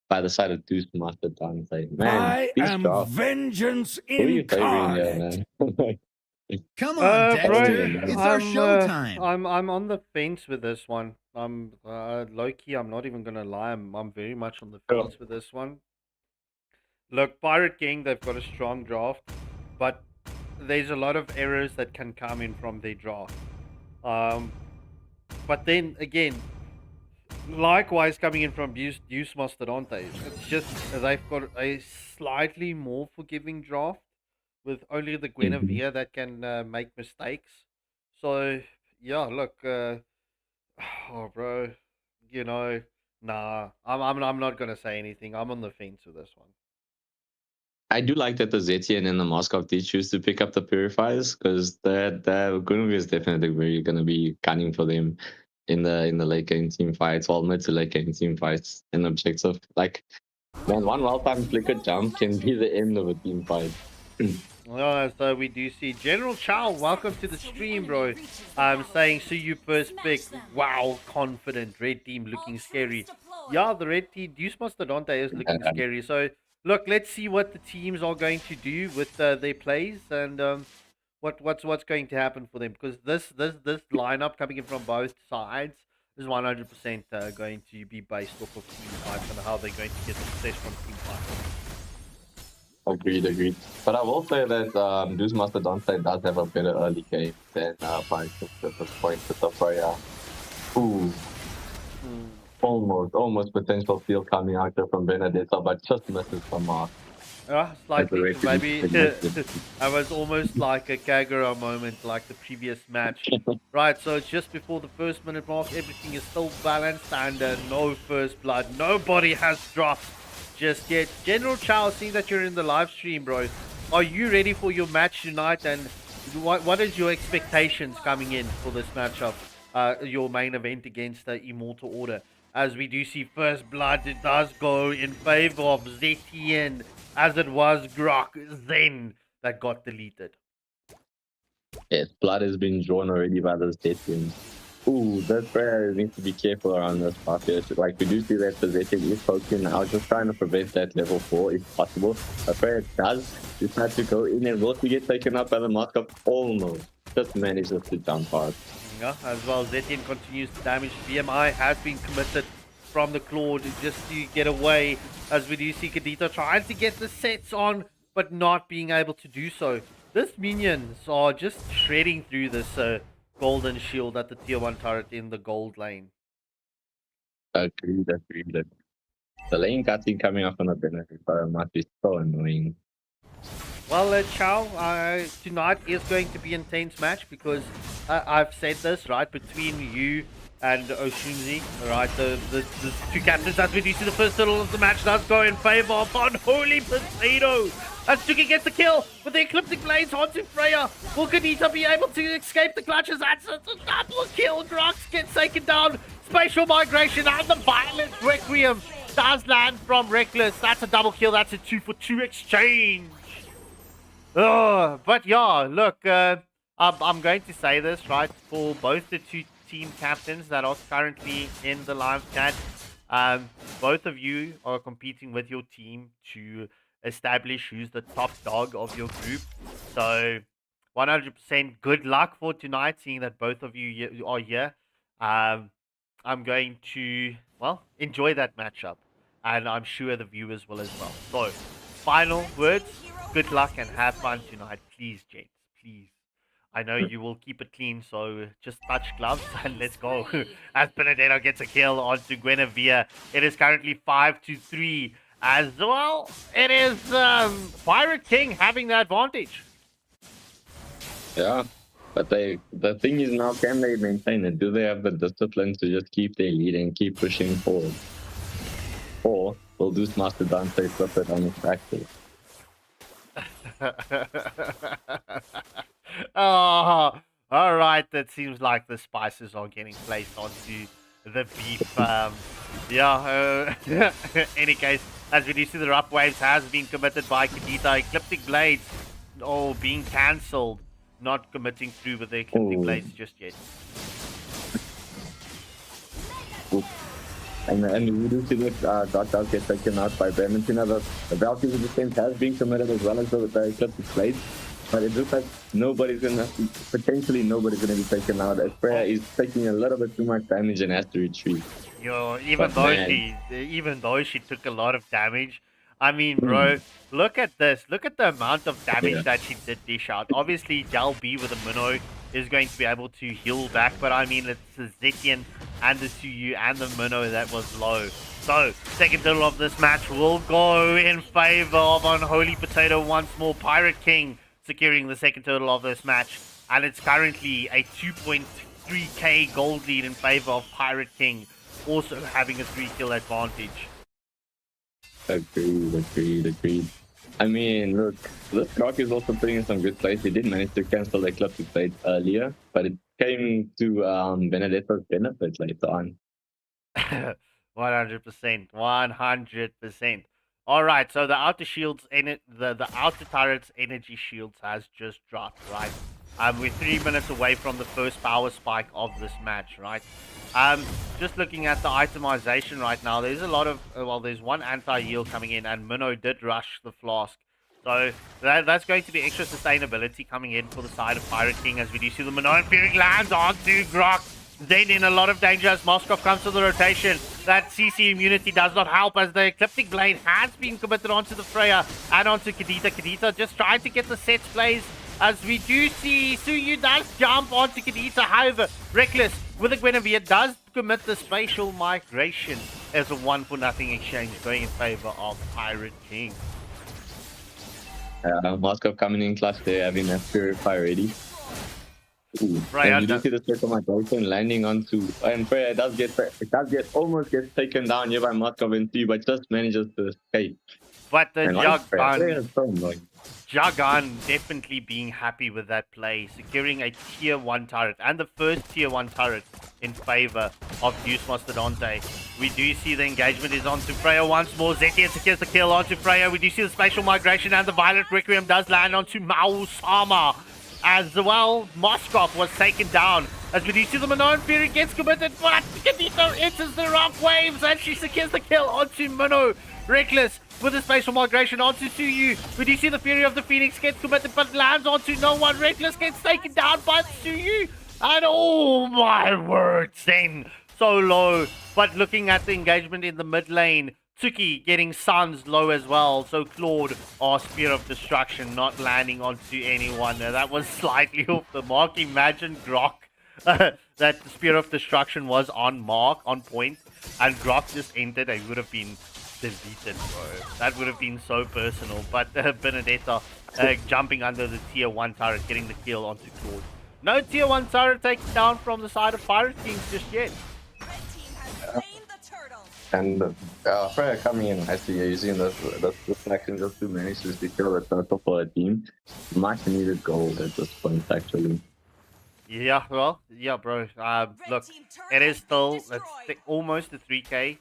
by the side of Deus Mastodonte. Man, I am vengeance incarnate. Come on, Dexter. It's our showtime. I'm on the fence with this one. I'm low-key, I'm not even gonna lie. I'm very much on the fence with this one. Look, Pirate King, they've got a strong draft, but there's a lot of errors that can come in from their draft. But then again, likewise coming in from Deus Mastodonte, it's just they've got a slightly more forgiving draft with only the Guinevere that can make mistakes. So yeah, look, oh bro, you know, nah, I'm not gonna say anything. I'm on the fence with this one. I do like that the Zetian and the Moskov did choose to pick up the Purifiers, because the Guinevere is definitely really gonna be gunning for them in the late game team fights, or mid to late game team fights, and objective. Like, man, one well-timed flicker jump can be the end of a team fight. So we do see General Chow, welcome to the stream, bro. Saying, see you first pick. Wow, confident. Red team looking scary. Yeah, the red team, Deus Mastodonte is looking scary. So, look, let's see what the teams are going to do with their plays, and what's going to happen for them. Because this lineup coming in from both sides is 100% going to be based off of team fights and how they're going to get success from team fights. Agreed. But I will say that Deus Mastodonte does have a better early game than Price at this point with the Freya. Ooh. Almost potential steal coming out there from Benedetta, but just misses the mark. Slightly, maybe. I was almost like a Kagura moment, like the previous match. Right, so it's just before the first minute mark, everything is still balanced, and no first blood. Nobody has dropped just yet. General Chow, seeing that you're in the live stream, bro, are you ready for your match tonight? And what is your expectations coming in for this matchup, your main event against the Immortal Order? As we do see first blood, it does go in favor of Zetian, as it was Grok Zen that got deleted. Yes, blood has been drawn already by the Zetians. Ooh, that player needs to be careful around this part here. Like, we do see that the Zetian is poking now, just trying to prevent that level 4 if possible. The player does decide to go in and will get taken up by the Moskov. Almost just manages to jump hard. Yeah, as well, Zetian continues to damage. BMI has been committed from the Claude just to get away, as we do see Kadito trying to get the sets on, but not being able to do so. This minions are just shredding through this golden shield at the tier 1 turret in the gold lane. Agreed. The lane cutting coming off on the benefit must be so annoying. Well, Chow, tonight is going to be an intense match, because I've said this, right, between you and Oshunzi, right, the two captains, as we do see the first turtle of the match does go in favor of Unholy Potato. As Tuki gets the kill with the Ecliptic Blades onto Freya. Will Kadita be able to escape the clutches? That's a double kill. Grox gets taken down. Spatial Migration and the Violent Requiem does land from Reckless. That's a double kill. That's a 2-for-2 exchange. But yeah, look, I'm going to say this, right, for both the two team captains that are currently in the live chat. Both of you are competing with your team to establish who's the top dog of your group. So 100% good luck for tonight, seeing that both of you are here. I'm going to, well, enjoy that matchup, and I'm sure the viewers will as well. So final words, good luck and have fun tonight, please, gents, please. I know you will keep it clean, so just touch gloves and let's go. As Benedetto gets a kill onto Guinevere. It is currently 5-3 As well, it is Pirate King having the advantage. Yeah, but the thing is now, can they maintain it? Do they have the discipline to just keep their lead and keep pushing forward? Or will this Mastodonte flip it on his practice? Oh, all right. That seems like the spices are getting placed onto the beef. Any case, as we do see, the rough waves has been committed by Kadita. Ecliptic blades, being cancelled. Not committing through with the ecliptic blades just yet. And we do see that Dot does get taken out by Brementina. The Valkyrie defense has been committed as well as the ecliptic blades. But it looks like potentially nobody's gonna be taken out. As Freya is taking a little bit too much damage and has to retreat. Even though she took a lot of damage, I mean, bro, look at this. Look at the amount of damage that she did dish out. Obviously, Jal B with a minnow is going to be able to heal back, but I mean, it's the Zetian and the Suyu and the minnow that was low. So, second turtle of this match will go in favor of Unholy Potato once more. Pirate King securing the second turtle of this match, and it's currently a 2.3k gold lead in favor of Pirate King, also having a 3-kill advantage. Agreed. I mean, look, this Grok is also putting in some good plays. He did manage to cancel the ecliptic blade earlier, but it came to Benedetto's benefit later on. 100%. All right, so the outer shields, the outer turret's energy shields has just dropped, right? We're 3 minutes away from the first power spike of this match, right? Just looking at the itemization right now, there's a lot of, there's one anti-heal coming in, and Minnow did rush the flask. So that's going to be extra sustainability coming in for the side of Pirate King, as we do see the Minnow and Fury lands onto Grok. Then in a lot of danger as Moskov comes to the rotation. That CC immunity does not help, as the Ecliptic Blade has been committed onto the Freya and onto Kadita. Kadita just trying to get the set plays, as we do see Suyu does jump onto Kadita. However, Reckless with a Guinevere does commit the spatial migration as a 1-for-0 exchange, going in favor of Pirate King. Moskov coming in clutch there, having that Purify ready. Right, and you do see the circle migration landing onto, and Freya almost gets taken down here by Moskov and T, but just manages to escape. But the Jagan definitely being happy with that play, securing a tier 1 turret, and the first tier 1 turret in favor of Deus Mastodonte. We do see the engagement is onto Freya once more. Zetian secures the kill onto Freya. We do see the spatial migration, and the Violet Requiem does land onto Mao Sama. As well, Moskov was taken down. As we do see the Minnow Fury gets committed, but Kadito enters the rough waves, and she secures the kill onto Minnow. Reckless with the spatial migration onto Suyu. We do see the Fury of the Phoenix gets committed, but lands onto no one. Reckless gets taken down by Suyu. And oh my word, Zen, so low. But looking at the engagement in the mid lane, Tsuki getting Suns low as well. So Claude, Spear of Destruction, not landing onto anyone. That was slightly off the mark. Imagine Grok, that the Spear of Destruction was on mark, on point, and Grok just entered. It would have been deleted, bro. That would have been so personal. But Benedetta jumping under the tier 1 turret, getting the kill onto Claude. No tier 1 turret taken down from the side of Pirate Kings just yet. And Freya coming in nicely, using the action just to manage to secure the turtle for a team. Much needed gold at this point, actually. Yeah, well, yeah, bro. Look, it is still, it's almost a 3k.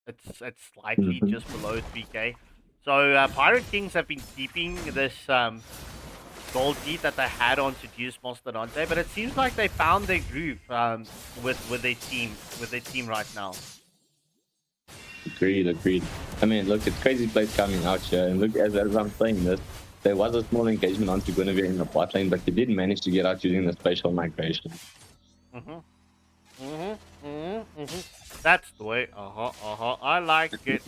It's slightly just below 3k. So Pirate Kings have been keeping this gold lead that they had onto Deus Mastodonte, but it seems like they found their groove with their team right now. Agreed. I mean, look, it's crazy plays coming out here, and look, as I'm saying this, there was a small engagement onto Guinevere in the bot lane, but he did manage to get out using the spatial migration. That's the way. I like it.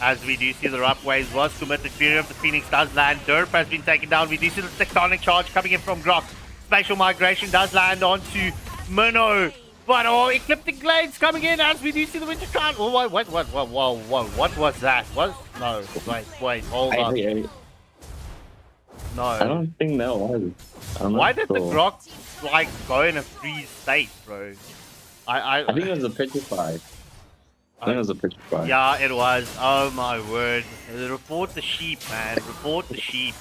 As we do see the rough waves was committed. Fury of the Phoenix does land. Derp has been taken down. We do see the tectonic charge coming in from Grok. Spatial migration does land onto Minnow. But Ecliptic Glades coming in as we do see the Winter Card. Oh, what was that? No, wait, hold on. No. I don't think that was. Why did the Grok like go in a freeze state, bro? I think it was a petrified. Yeah, it was. Oh my word. Report the sheep, man. Report the sheep.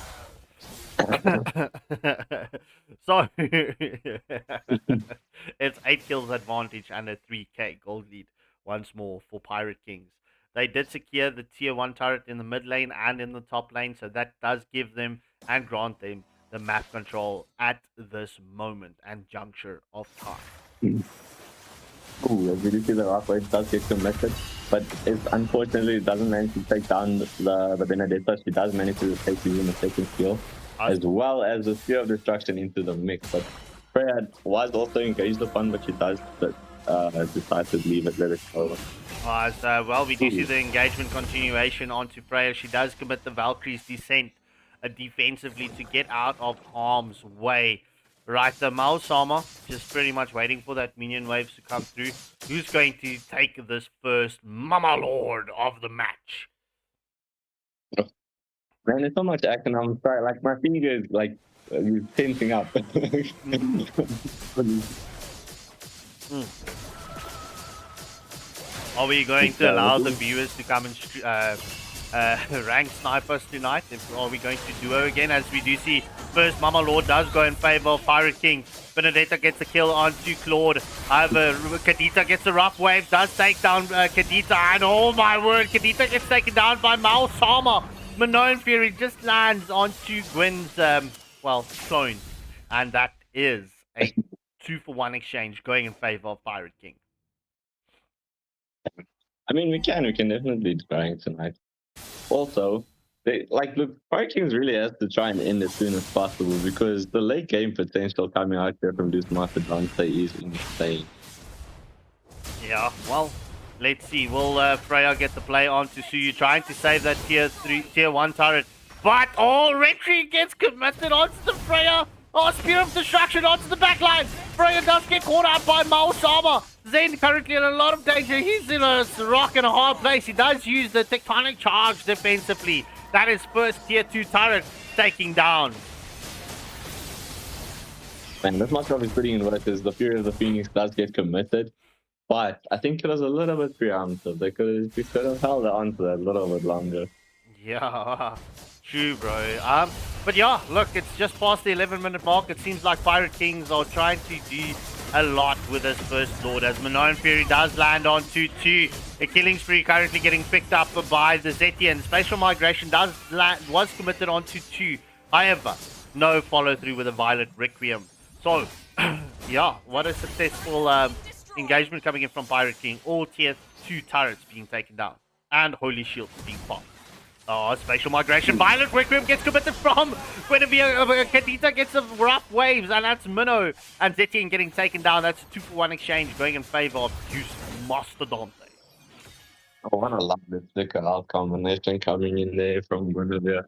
So it's 8 kills advantage and a 3k gold lead once more for Pirate Kings. They did secure the tier 1 turret in the mid lane and in the top lane, so that does give them and grant them the map control at this moment and juncture of time. Ooh, as we do see the rock wave does get committed, but unfortunately it doesn't manage to take down the Benedetta. She does manage to take even the second kill, as well as the Spear of Destruction into the mix. But Freya was also engaged upon, but she does decide to leave it, let it go. So, well, we do see the engagement continuation onto Freya. She does commit the Valkyrie's descent defensively to get out of harm's way. Right, the Mausama just pretty much waiting for that minion waves to come through. Who's going to take this first Mama Lord of the match? Man, there's so much action. I'm sorry, like my fingers, like tensing up. Are we going to allow the viewers to come and rank snipers tonight? Are we going to duo again? As we do see, first Mama Lord does go in favor of Pirate King. Benedetta gets a kill onto Claude. However, Kadita gets a rough wave, does take down Kadita, and oh my word, Kadita gets taken down by Mausama. Minoan Fury just lands onto Gwen's, clone, and that is a 2-for-1 exchange going in favor of Pirate King. I mean, we can definitely try tonight. Also, Pirate Kings really has to try and end as soon as possible, because the late game potential coming out there from this Mastodonte is insane. Yeah, well, let's see. Will Freya get the play onto Suyu, trying to save that tier 1 turret? But Retri gets committed onto the Freya. Spear of Destruction onto the backline. Freya does get caught out by Mausama. Zen currently in a lot of danger. He's in a rock and a hard place. He does use the Tectonic Charge defensively. That is first tier 2 turret taking down. Man, this must be putting in work, as the Fury of the Phoenix does get committed. But I think it was a little bit preemptive. We could have held on to that a little bit longer. Yeah, true, bro. But yeah, look, it's just past the 11-minute mark. It seems like Pirate Kings are trying to do a lot with this first Lord, as Minoan Fury does land on 2-2. A killing spree currently getting picked up by the Zetian. Spatial Migration was committed on 2-2. However, no follow through with a Violet Requiem. So, yeah, what a successful engagement coming in from Pirate King. All tier 2 turrets being taken down, and Holy Shields being popped. Spatial Migration. Violet Requiem gets committed from Guinevere. Kadita gets some rough waves, and that's Minnow and Zetian getting taken down. That's a 2-for-1 exchange going in favor of Deus Mastodonte. I want to love this sticker out combination coming in there from Guinevere,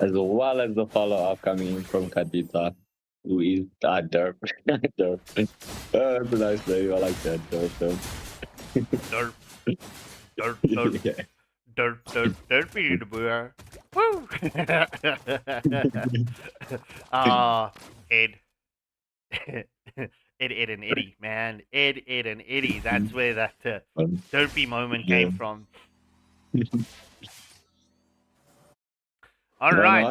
as well as the follow-up coming in from Kadita, who is derp. Derp. That's a nice name. I like that. Derp. Derp. Yeah. Dirt period, boy. Woo! Ed. Ed and Eddie, man. Ed and Eddie. That's where that derpy moment came from. All right.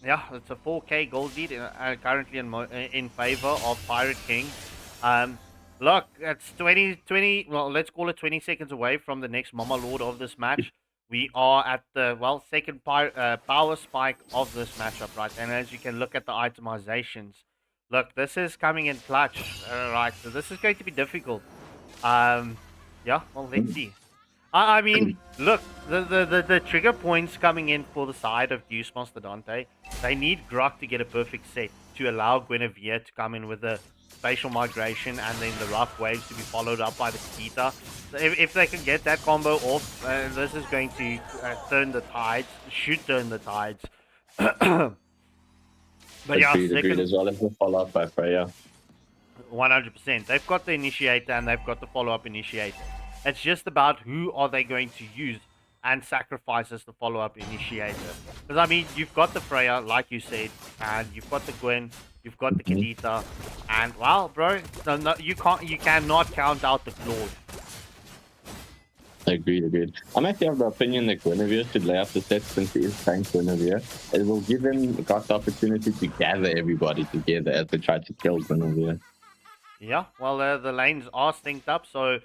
Yeah, it's a 4k gold lead currently in favor of Pirate King. Look, it's 20, well, let's call it 20 seconds away from the next Mama Lord of this match. We are at the, second power spike of this matchup, right? And as you can look at the itemizations, look, this is coming in clutch, right? So this is going to be difficult. Yeah, well, let's see. I mean, look, the trigger points coming in for the side of Deus Mastodonte, they need Grok to get a perfect set to allow Guinevere to come in with the Spatial Migration and then the rough waves to be followed up by the Kita. So if they can get that combo off, this is going to turn the tides, should turn the tides. But yeah, agreed, as well as the follow-up by Freya. 100%. They've got the initiator and they've got the follow-up initiator. It's just about who are they going to use and sacrifice as the follow-up initiator. Because, I mean, you've got the Freya, like you said, and you've got the Gwen, you've got the Kadita, and, well, bro, no, you cannot count out the Claude. Agreed. I'm actually of the opinion that Guinevere should lay up the set since he is tank Guinevere. It will give him the opportunity to gather everybody together as they try to kill Guinevere. Yeah, well, the lanes are synced up, so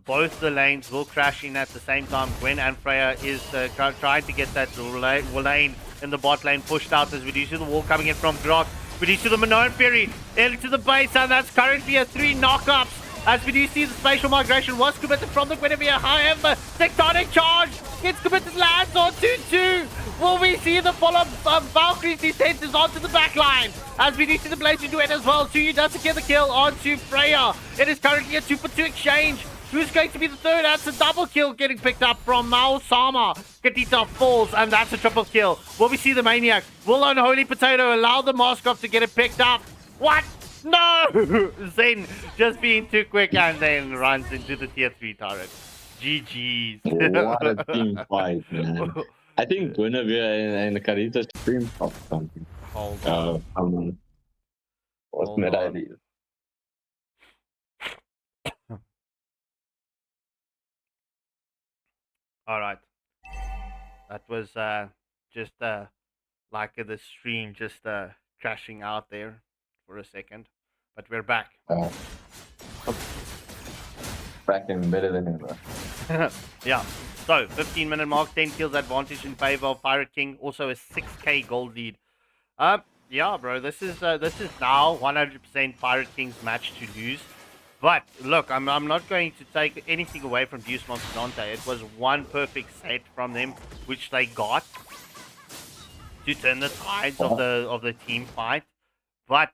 both the lanes will crash in at the same time. Gwen and Freya is trying to get that lane in the bot lane pushed out as we do see the wall coming in from Grok. We do see the Minoan Fury into the base, and that's currently a 3 knockups. As we do see the spatial migration was committed from the Guinevere. However, tectonic charge gets committed, lands on 2-2. Will we see the follow-up Valkyrie's descent is onto the back line? As we do see the Blaze do it as well. Tsuyu does secure the kill onto Freya. It is currently a 2-for-2 exchange. Who's going to be the third? That's a double kill getting picked up from Mao Sama. Kadita falls, and that's a triple kill. Will we see the Maniac? Will Unholy Potato allow the Moskov to get it picked up? What? No! Zen just being too quick and then runs into the tier 3 turret. GG's. What a team fight, man. I think Guinevere and Kadita stream off something. Hold on. What's that idea? Alright. That was just like the stream just crashing out there for a second. But we're back. Back and better than ever. Yeah. So 15-minute mark, 10 kills advantage in favor of Pirate King. Also a 6k gold lead. Yeah, bro. This is now 100% Pirate King's match to lose. But look, I'm not going to take anything away from Deus Mastodonte. It was one perfect set from them, which they got to turn the tides of the team fight. But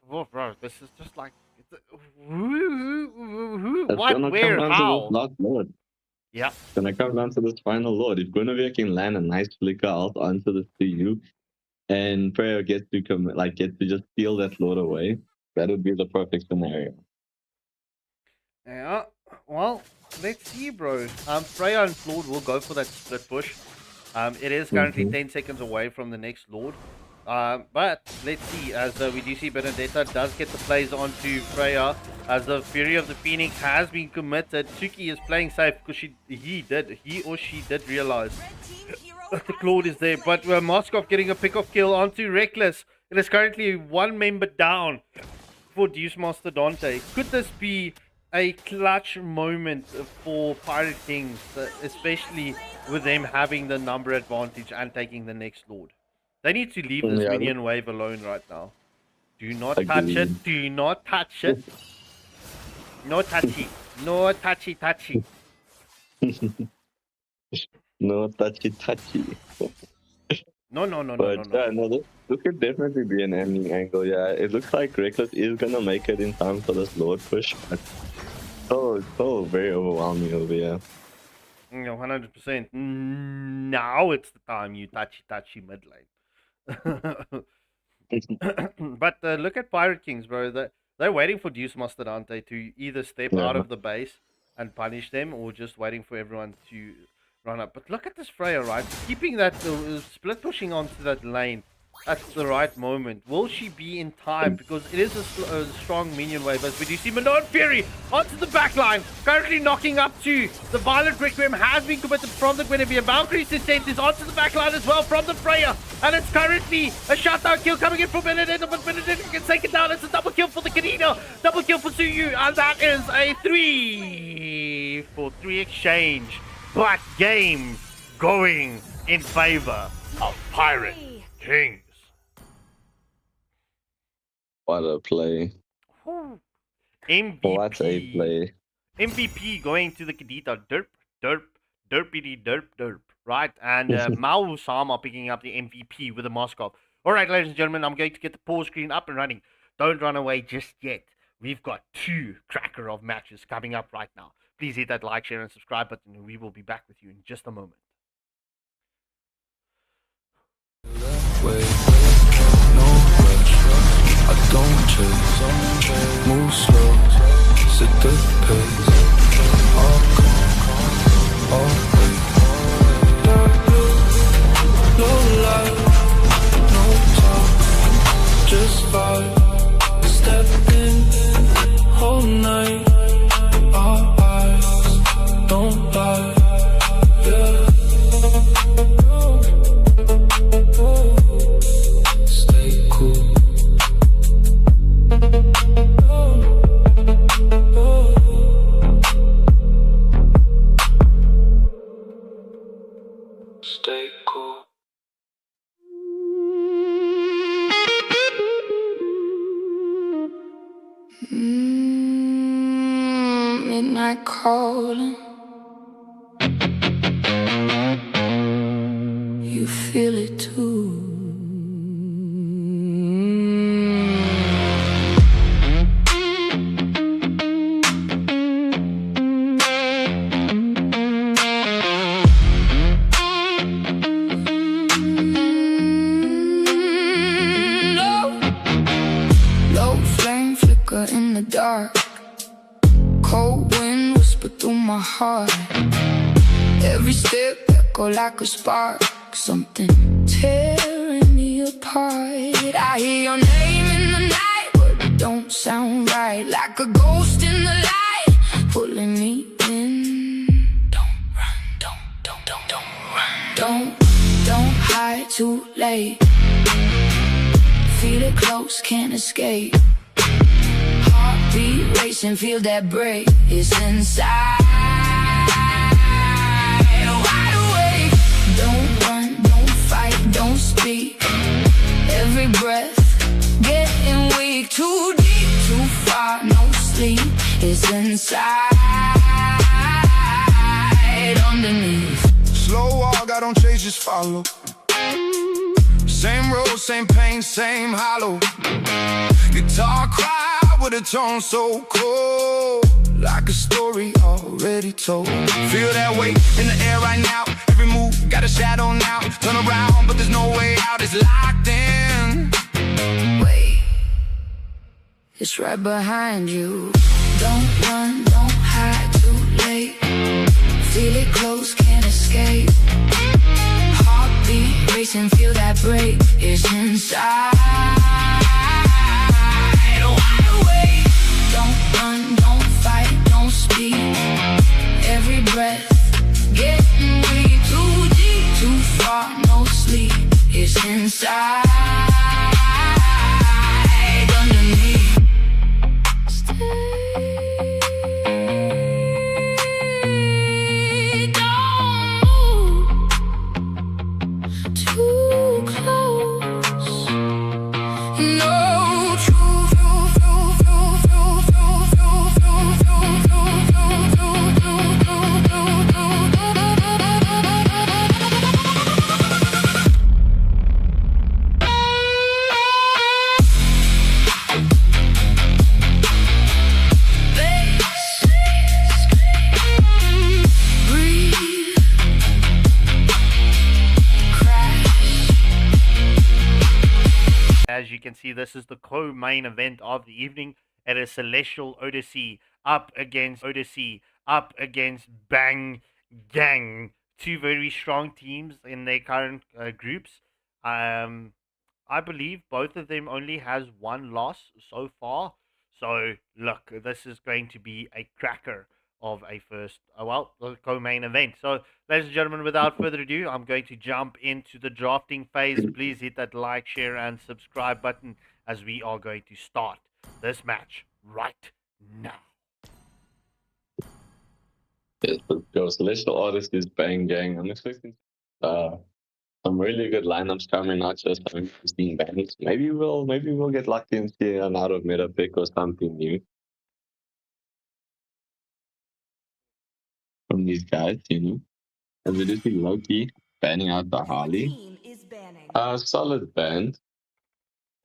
well, bro, this is just like what, where, how? Yeah, it's gonna come down to this final lord. If Guinevere can land a nice flicker out onto the CU, and Freya gets to just steal that lord away, that would be the perfect scenario. Yeah, well, let's see, bro. Freya and Claude will go for that split push. It is currently 10 seconds away from the next Lord. But let's see, as we do see Benedetta does get the plays onto Freya, as the Fury of the Phoenix has been committed. Tsuki is playing safe because he or she did realize that the Claude is there. But Moskov getting a pick-off kill onto Reckless. It is currently one member down for Deus Mastodonte. Could this be a clutch moment for Pirate Kings, especially with them having the number advantage and taking the next Lord? They need to leave this minion wave alone right now. Do not touch it. Do not touch it. No touchy. No touchy. No touchy. No. This could definitely be an ending angle. Yeah, it looks like Reckless is gonna make it in time for this Lord push, but so very overwhelming over here. 100%. Now it's the time you touchy mid lane. But look at Pirate Kings, bro. They're waiting for Deus Mastodonte to either step out of the base and punish them, or just waiting for everyone to run up. But look at this Freya, right? Keeping that split pushing onto that lane at the right moment. Will she be in time? Because it is a strong minion wave, as we do see Minoan Fury onto the back line, currently knocking up to the Violent Requiem has been committed from the Guinevere. Valkyrie's descent is onto the back line as well from the Freya, and it's currently a shutdown kill coming in from Benedetta, but Benedetta can take it down. It's a double kill for the Kadita, double kill for Tsuyu, and that is a 3-for-3 exchange. But game going in favor of Pirate Kings. What a play. MVP. What a play. MVP going to the Kadita. Derp. Right? And Mao Sama picking up the MVP with the Moskov. Alright, ladies and gentlemen, I'm going to get the pause screen up and running. Don't run away just yet. We've got 2 cracker of matches coming up right now. Please hit that like, share, and subscribe button, and we will be back with you in just a moment. No rush. I don't chase. Move slow, set the pace. All calm, all wait. Low light, no talk, just vibe. Step in, whole night. Our eyes don't lie, yeah. Stay cool. Stay cool. Midnight calling. You feel it too. Low flame flicker in the dark. Cold wind whisper through my heart. Every step echo like a spark. Something tearing me apart. I hear your name in the night, but it don't sound right. Like a ghost in the light, pulling me in. Don't run, don't run. Don't hide too late. Feel it close, can't escape. Heartbeat racing, feel that break. It's inside. Wide awake. Don't run, don't fight, don't speak. Every breath getting weak. Too deep, too far, no sleep. It's inside, underneath. Slow walk, I don't chase, just follow. Same road, same pain, same hollow. Guitar cry with a tone so cold, like a story already told. Feel that weight in the air right now. Every move got a shadow now. Turn around, but there's no way out. It's locked in. Wait, it's right behind you. Don't run, don't hide too late. Feel it close, can't escape. Heartbeat racing, feel that break. It's inside. Wide awake. Don't run, don't fight, don't speak. Every breath getting weak. Too deep, too far, no sleep. It's inside, underneath. Stay. As you can see, this is the co-main event of the evening. It is Celestial Odyssey up against Bang Gang. Two very strong teams in their current groups. I believe both of them only has one loss so far. So, look, this is going to be a cracker of a first, co-main event. So, ladies and gentlemen, without further ado, I'm going to jump into the drafting phase. Please hit that like, share, and subscribe button as we are going to start this match right now. Yes, let's go. Celestial Odyssey's Bang Gang. I'm expecting some really good lineups coming out. Just having 16 bangs. Maybe we'll get lucky and see an out of meta pick or something new from these guys, you know. And we just see Loki banning out the Harley. Solid band.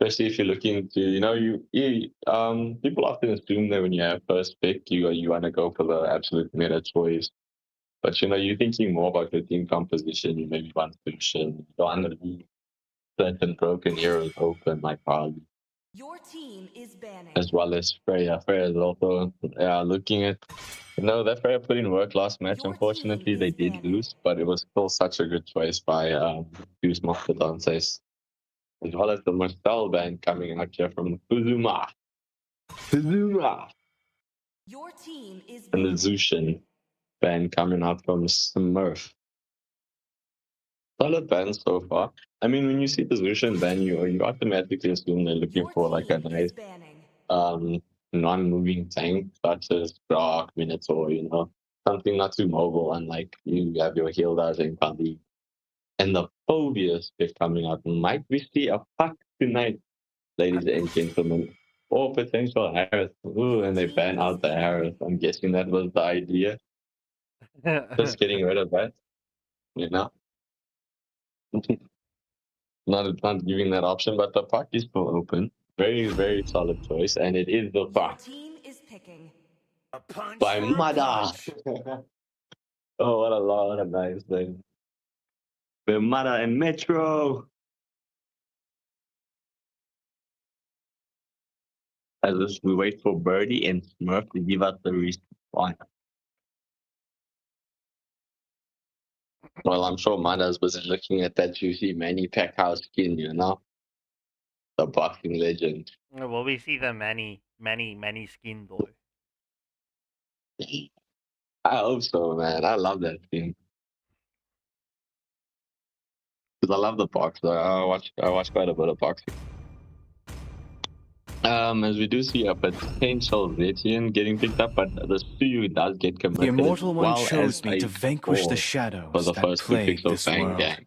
Especially if you're looking to, you know, people often assume that when you have first pick, you want to go for the absolute meta choice. But, you know, you're thinking more about your team composition. You maybe want Fusion. You don't want to leave certain broken heroes open like Harley. Your team is banning. As well as Freya. Freya is also looking at... You know, that Freya put in work last match. Unfortunately, they did lose, but it was still such a good choice by Deus Mastodonte. As well as the Marcel band coming out here from Fuzuma. Your team is And the Zushin band coming out from Smurf. Solid band so far. I mean, when you see the Zushin band, you automatically assume they're looking for like a nice non-moving tank such as Brock, Minotaur, you know, something not too mobile, and like you have your heal dodging Kali. And the Phobias pick coming out. Might we see a fuck tonight, ladies and gentlemen? Or potential Harris. Ooh, and they ban out the Harris. I'm guessing that was the idea. Just getting rid of that, you know. not giving that option, but the puck is still open. Very, very solid choice, and it is the puck. Team is picking. By Mada. Oh, what a nice thing. By Mada and Metro. As we wait for Birdie and Smurf to give us the respawn. Well, I'm sure Mada's was looking at that juicy Manny Pacquiao skin, you know? The boxing legend. Well, we see the many skin though. I hope so, man. I love that skin. Because I love the boxer. I watch quite a bit of boxing. As we do see a potential Zetian getting picked up, but the Suyu does get committed. The Immortal One chose me to vanquish the shadows for the that first plague this world. Gang.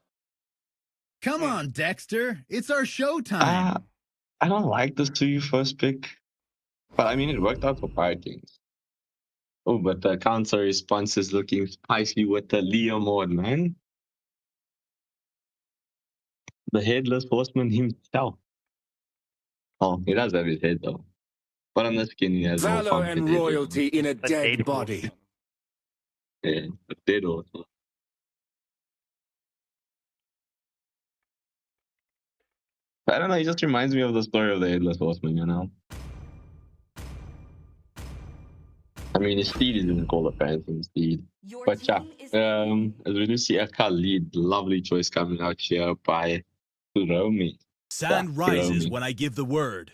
Come on, Dexter. It's our showtime. I don't like the Suyu first pick. But I mean, it worked out for Pirate Kings. Oh, but the counter response is looking spicy with the Leo mode, man. The Headless Horseman himself. Oh, he does have his head though. But on the skin he has valor and royalty in a dead body. Yeah, a dead also. I don't know, he just reminds me of the story of the Headless Horseman, you know? I mean, his steed isn't called a phantom steed. But yeah, as we do see a Khalid, lovely choice coming out here by Romy. Sand rises when I give the word.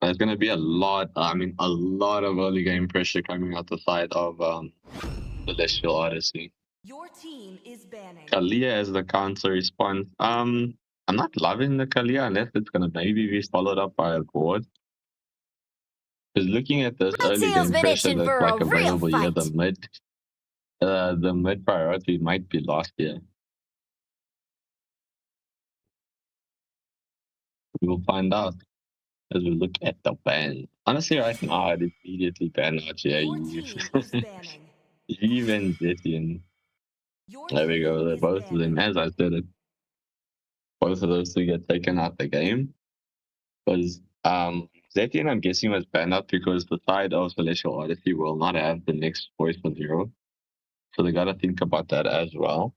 There's going to be a lot of early game pressure coming out the side of Celestial Odyssey. Your team is banning. Kalia as the counter response. I'm not loving the Kalia unless it's going to maybe be followed up by a board. Because looking at this early game pressure that's like available here, the mid priority might be lost here. We'll find out as we look at the ban. Honestly, right now, I'd immediately ban out here. Even Zetian. There we go. Both of them, as I said it, both of those two get taken out the game. Because Zetian, I'm guessing, was banned out because the side of Celestial Odyssey will not have the next voice for 0. So they gotta think about that as well.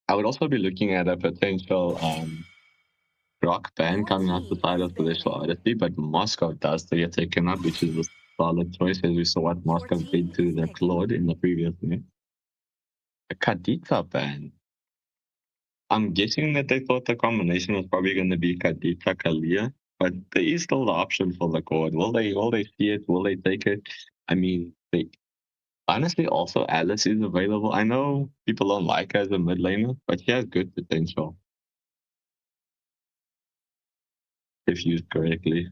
I would also be looking at a potential rock ban coming out the side of Celestial Odyssey, but Moscow does get taken up, which is a solid choice as we saw what Moscow did to the Claude in the previous match. A Kadita ban. I'm guessing that they thought the combination was probably going to be Kadita Kalia, but there is still the option for the Claude. Will they see it? Will they take it? I mean, honestly, also Alice is available. I know people don't like her as a mid laner, but she has good potential if used correctly.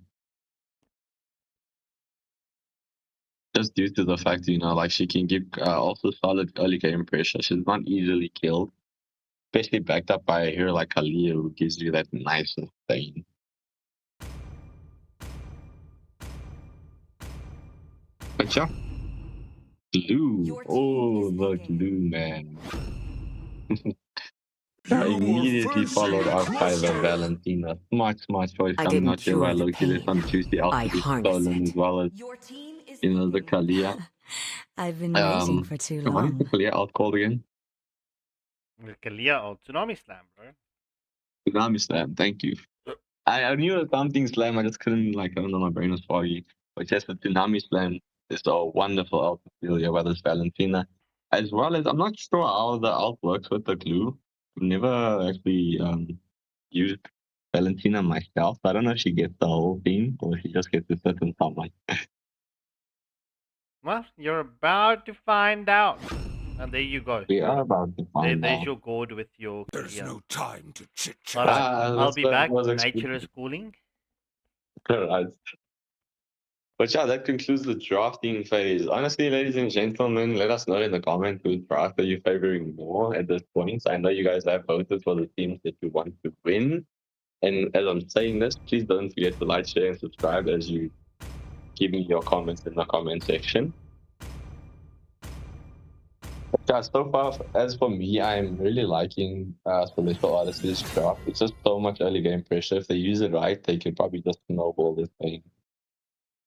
Just due to the fact, you know, like she can give also solid early game pressure. She's not easily killed, especially backed up by a hero like Kalia who gives you that nice sustain. But yeah, Blue. Oh, the Blue man. Immediately followed up by the Valentina. Smart choice coming out here by Loki. There's some juicy outfit stolen as well as, you know, the Kalia. I've been waiting for too long. What is the Kalia out called again? The Kalia out. Tsunami Slam, bro. Tsunami Slam, thank you. I knew it was something slam, I just couldn't, like, I don't know, my brain was foggy. But yes, the Tsunami Slam is a wonderful ult to feel here by this Valentina. As well as, I'm not sure how the ult works with the glue. I've never actually used Valentina myself. I don't know if she gets the whole thing or if she just gets a certain someone. Well, you're about to find out. And there you go. We are about to find There's out. your gourd with your... There's no time to chit-chat. Alright, I'll that's be what back. was Nature expected. is cooling. Alright. But yeah, that concludes the drafting phase. Honestly, ladies and gentlemen, let us know in the comments whose draft are you favoring more at this point. I know you guys have voted for the teams that you want to win. And as I'm saying this, please don't forget to like, share, and subscribe as you give me your comments in the comment section. But yeah, so far, as for me, I'm really liking Celestial Odyssey's draft. It's just so much early game pressure. If they use it right, they can probably just snowball this thing.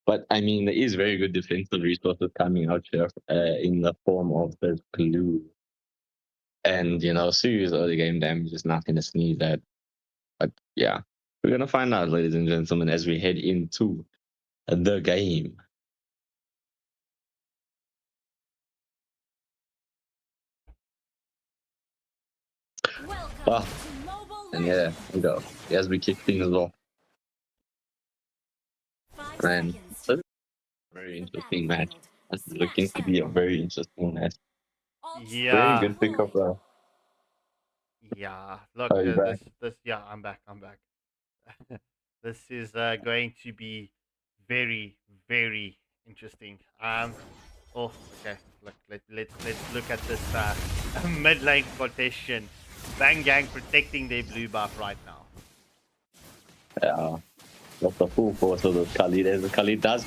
But I mean, there is very good defensive resources coming out here in the form of the glue. And, you know, serious early game damage is nothing to sneeze at. But yeah, we're going to find out, ladies and gentlemen, as we head into the game. Oh, and yeah, we go. As we kick things off. And this is a very interesting match. This is looking to be a very interesting match. Yeah. Very good pickup, bro. Yeah. Look, yeah, I'm back. This is going to be very, very interesting. Oh, okay. Look, let's look at this mid lane contestation. Bang Gang protecting their blue buff right now. Yeah, that's the full force of the Kali. As the Kali does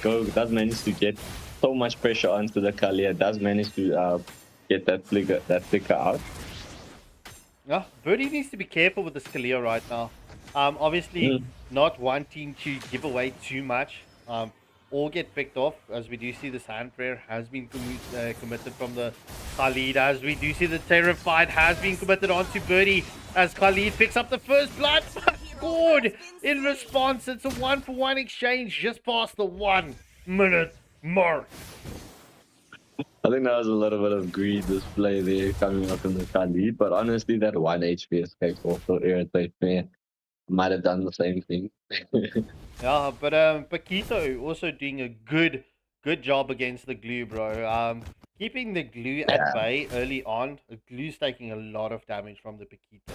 manage to get so much pressure onto the Kali. It does manage to get that flicker out. Yeah, Birdie needs to be careful with this Kalia right now. Obviously, not wanting to give away too much. Or get picked off, as we do see the Sand Prayer has been committed from the Khalid, as we do see the Terrified has been committed onto Birdie, as Khalid picks up the first blood. Good! In response, it's a 1-for-1 exchange just past the 1 minute mark. I think that was a little bit of greed display there coming up in the Khalid, but honestly, that 1 HP escape also irritates me. Might have done the same thing. Yeah, but Paquito also doing a good job against the glue, bro. Keeping the glue at bay early on. The glue's taking a lot of damage from the Paquito.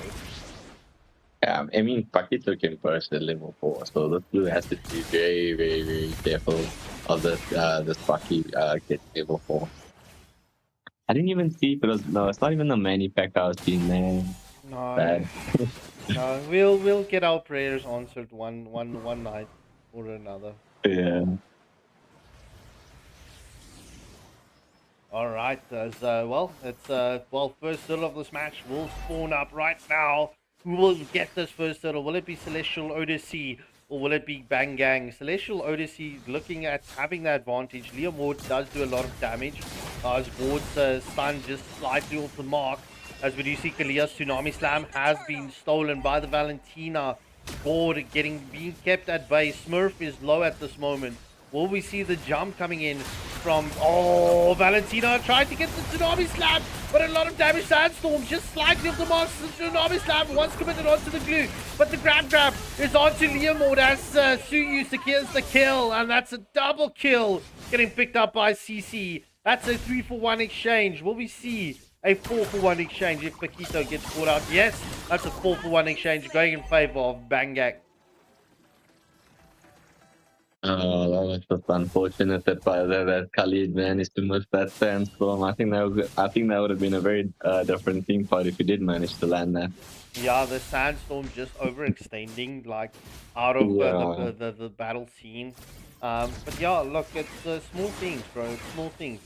Yeah, I mean, Paquito can burst at level 4, so the blue has to be very, very, very careful of this Paki get level 4. I didn't even see if it was, no, it's not even the many pack I was seeing there. No. Bad. No, we'll get our prayers answered one night or another. Yeah. All right, as well, it's first turtle of this match will spawn up right now. Who will get this first turtle? Will it be Celestial Odyssey or will it be Bang Gang? Celestial Odyssey looking at having the advantage. Liam Ward does do a lot of damage. His Ward's stun just slightly off the mark. As we do see Kalia's Tsunami Slam has been stolen by the Valentina. Ward being kept at bay. Smurf is low at this moment. Will we see the jump coming in from... Oh, Valentina tried to get the Tsunami Slam, but a lot of damage. Sandstorm just slightly off the mark. Tsunami Slam once committed onto the glue, but the grab is onto Leomord as Suyu secures the kill, and that's a double kill getting picked up by CC. That's a 3-for-1 exchange. Will we see a 4-for-1 exchange if Paquito gets caught out? Yes, that's a 4-for-1 exchange going in favor of Bang Gang. Oh, that was just unfortunate that Khalid managed to miss that sandstorm. I think that would have been a very different team fight if he did manage to land that. Yeah, the sandstorm just overextending, like out of the battle scene. But yeah, look, it's small things, bro. Small things.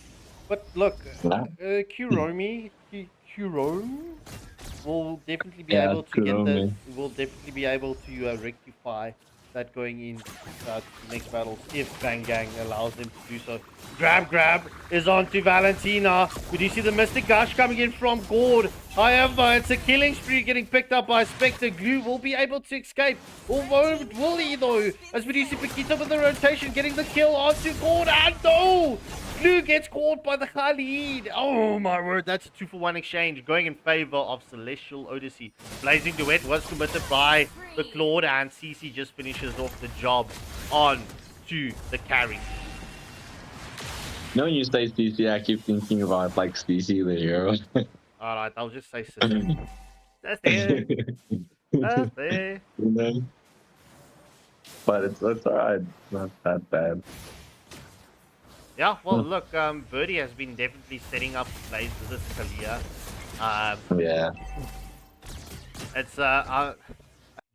But look, Kurome will definitely be able to get the. Will definitely be able to rectify that going in the next battles if Bang Gang allows them to do so. Grab is on to Valentina. We do see the Mystic Gush coming in from Gord. However, it's a killing spree getting picked up by Spectre. Glue will be able to escape. Although, will he though? As we do see Paquito with the rotation getting the kill onto Gord. And no! Glue gets caught by the Khalid. Oh my word, that's a 2-for-1 exchange going in favor of Celestial Odyssey. Blazing Duet was committed by the Claude, and CC just finishes off the job on to the carry. No, you say CC, I keep thinking about like CC the hero. Alright, I'll just say Sissy. That's there. That's there. But it's alright. It's not that bad. Yeah, well, look, Birdie has been definitely setting up plays with this Kalia. Yeah. It's,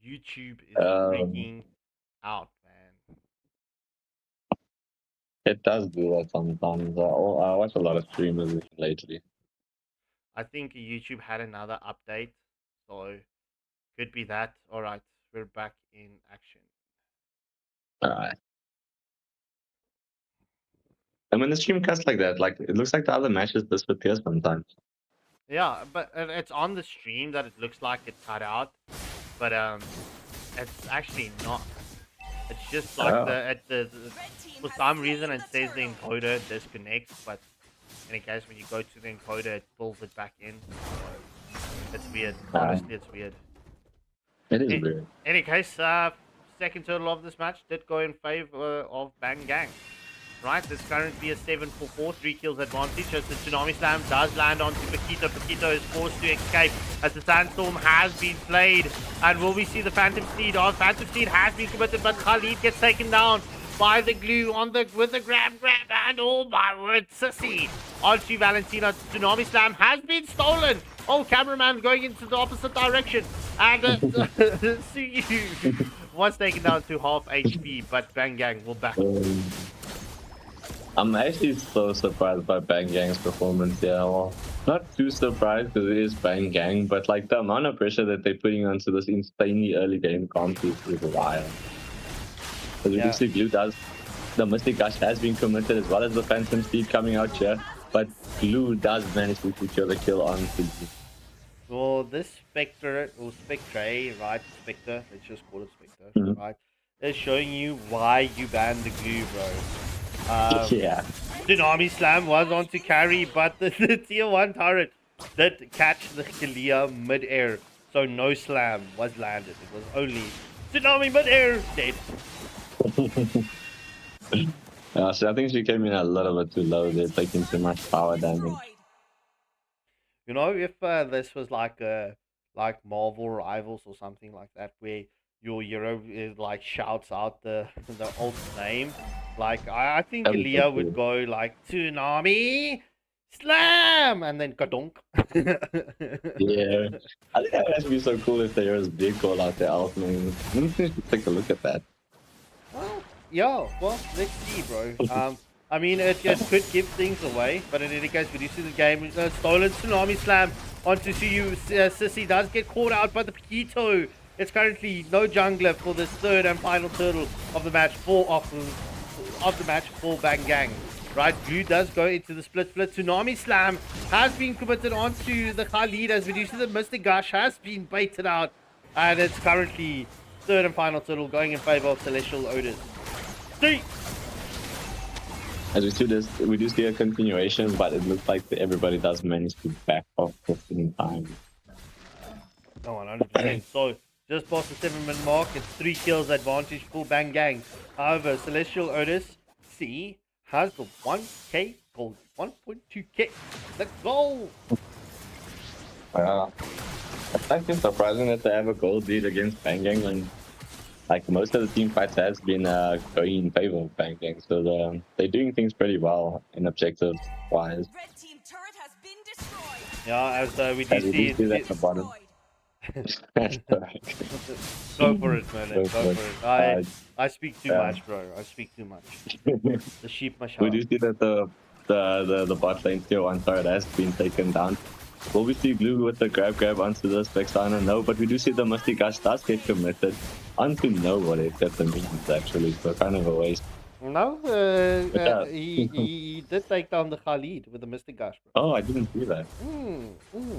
YouTube is freaking out, man. It does do that sometimes. I watch a lot of streamers lately. I think YouTube had another update, so could be that. Alright, we're back in action. Alright. And when the stream cuts like that, like it looks like the other matches disappear sometimes. Yeah, but it's on the stream that it looks like it's cut out, but it's actually not. It's just like for some reason it says the encoder disconnects, but in any case when you go to the encoder it pulls it back in. So it's weird. Honestly, it's weird. It is weird. In any case, second total of this match did go in favor of Bang Gang. Right, there's currently a 7-for-4, 3 kills advantage as the Tsunami Slam does land onto Paquito. Paquito is forced to escape as the Sandstorm has been played. And will we see the Phantom Steed? Oh, Phantom Steed has been committed, but Khalid gets taken down by the Glue with the grab, and oh my word, Sissy onto Valentina. Tsunami Slam has been stolen. Oh, cameraman going into the opposite direction. And Suyu was taken down to half HP, but Bang Gang will back. I'm actually so surprised by Bang Gang's performance. Yeah, well, not too surprised because it is Bang Gang, but like the amount of pressure that they're putting onto this insanely early game comp is wild. Because obviously Glue does, the Mystic Gush has been committed as well as the Phantom Steed coming out here, but Glue does manage to secure the kill on Glue. Well, this Spectre, or Spectre, right? Spectre, let's just call it Spectre, right? Is showing you why you banned the Glue, bro. Yeah. Tsunami Slam was on to carry, but the tier 1 turret did catch the Kalia mid-air, so no slam was landed. It was only Tsunami mid-air dead. So I think she came in a little bit too low. They're taking too much power damage. You know, if this was like Marvel Rivals or something like that, where your hero like shouts out the ult name, like I think Leah would go like Tsunami Slam and then kadonk. Yeah, I think that would actually be so cool if the heroes did call out their ult name. Take a look at that. Well, yeah, well, let's see, bro. I mean, it could give things away, but in any case, we do see the game. Stolen Tsunami Slam onto Suyu. Sissy does get caught out by the Paquito. It's currently no jungler for this third and final turtle of the match for Bang Gang. Right, Blue does go into the split. Tsunami Slam has been committed onto the Khalid as we do see the Mystic Gush has been baited out. And it's currently third and final turtle going in favor of Celestial Odors. As we do see a continuation, but it looks like everybody does manage to back off just in time. No, 100%. So, just past the 7-minute mark, it's 3 kills advantage for Bang Gang. However, Celestial Odors C has the 1k gold, 1.2k. Let's go! It's actually surprising that they have a gold lead against Bang Gang when like most of the team fights has been going in favor of Bang Gang, so they're doing things pretty well in objectives wise. Yeah, as we do see that at the bottom. Go for it, man. Go for it. I speak too much, bro. I speak too much. The sheep must We do see that the bot lane tier 1 turret has been taken down. Will we see Glue with the grab onto this Vexana? No, but we do see the Mystic Gush does get committed onto nobody except the minions actually, so kind of a waste. No, he did take down the Khalid with the Mystic Gush. Oh, I didn't see that.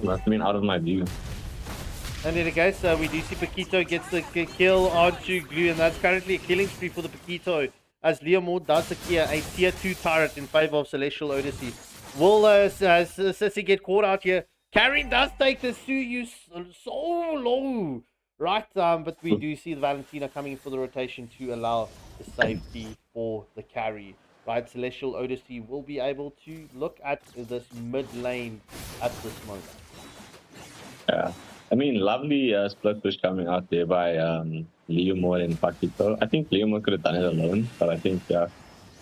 Must have been out of my view. And in the case, we do see Paquito gets the kill onto Glue, and that's currently a killing spree for the Paquito, as Leomord does secure a tier 2 turret in favor of Celestial Odyssey. Will Sissy get caught out here? Karin does take the Suyu so low, right? But we do see the Valentina coming in for the rotation to allow the safety for the carry. Right, Celestial Odyssey will be able to look at this mid lane at this moment. Yeah. I mean, lovely split push coming out there by Leomord and Paquito. I think Leomord could have done it alone, but I think, yeah,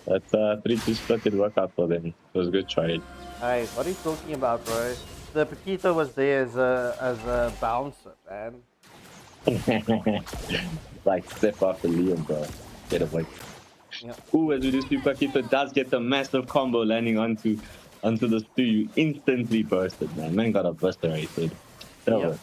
that 3-2 split did work out for them. It was a good trade. Hey, what are you talking about, bro? The Paquito was there as a bouncer, man. Like, step off the Leon, bro. Get away. Yep. Ooh, as we do see, Paquito does get the massive combo landing onto the Stu. Instantly bursted, man. Man got obliterated. Yep.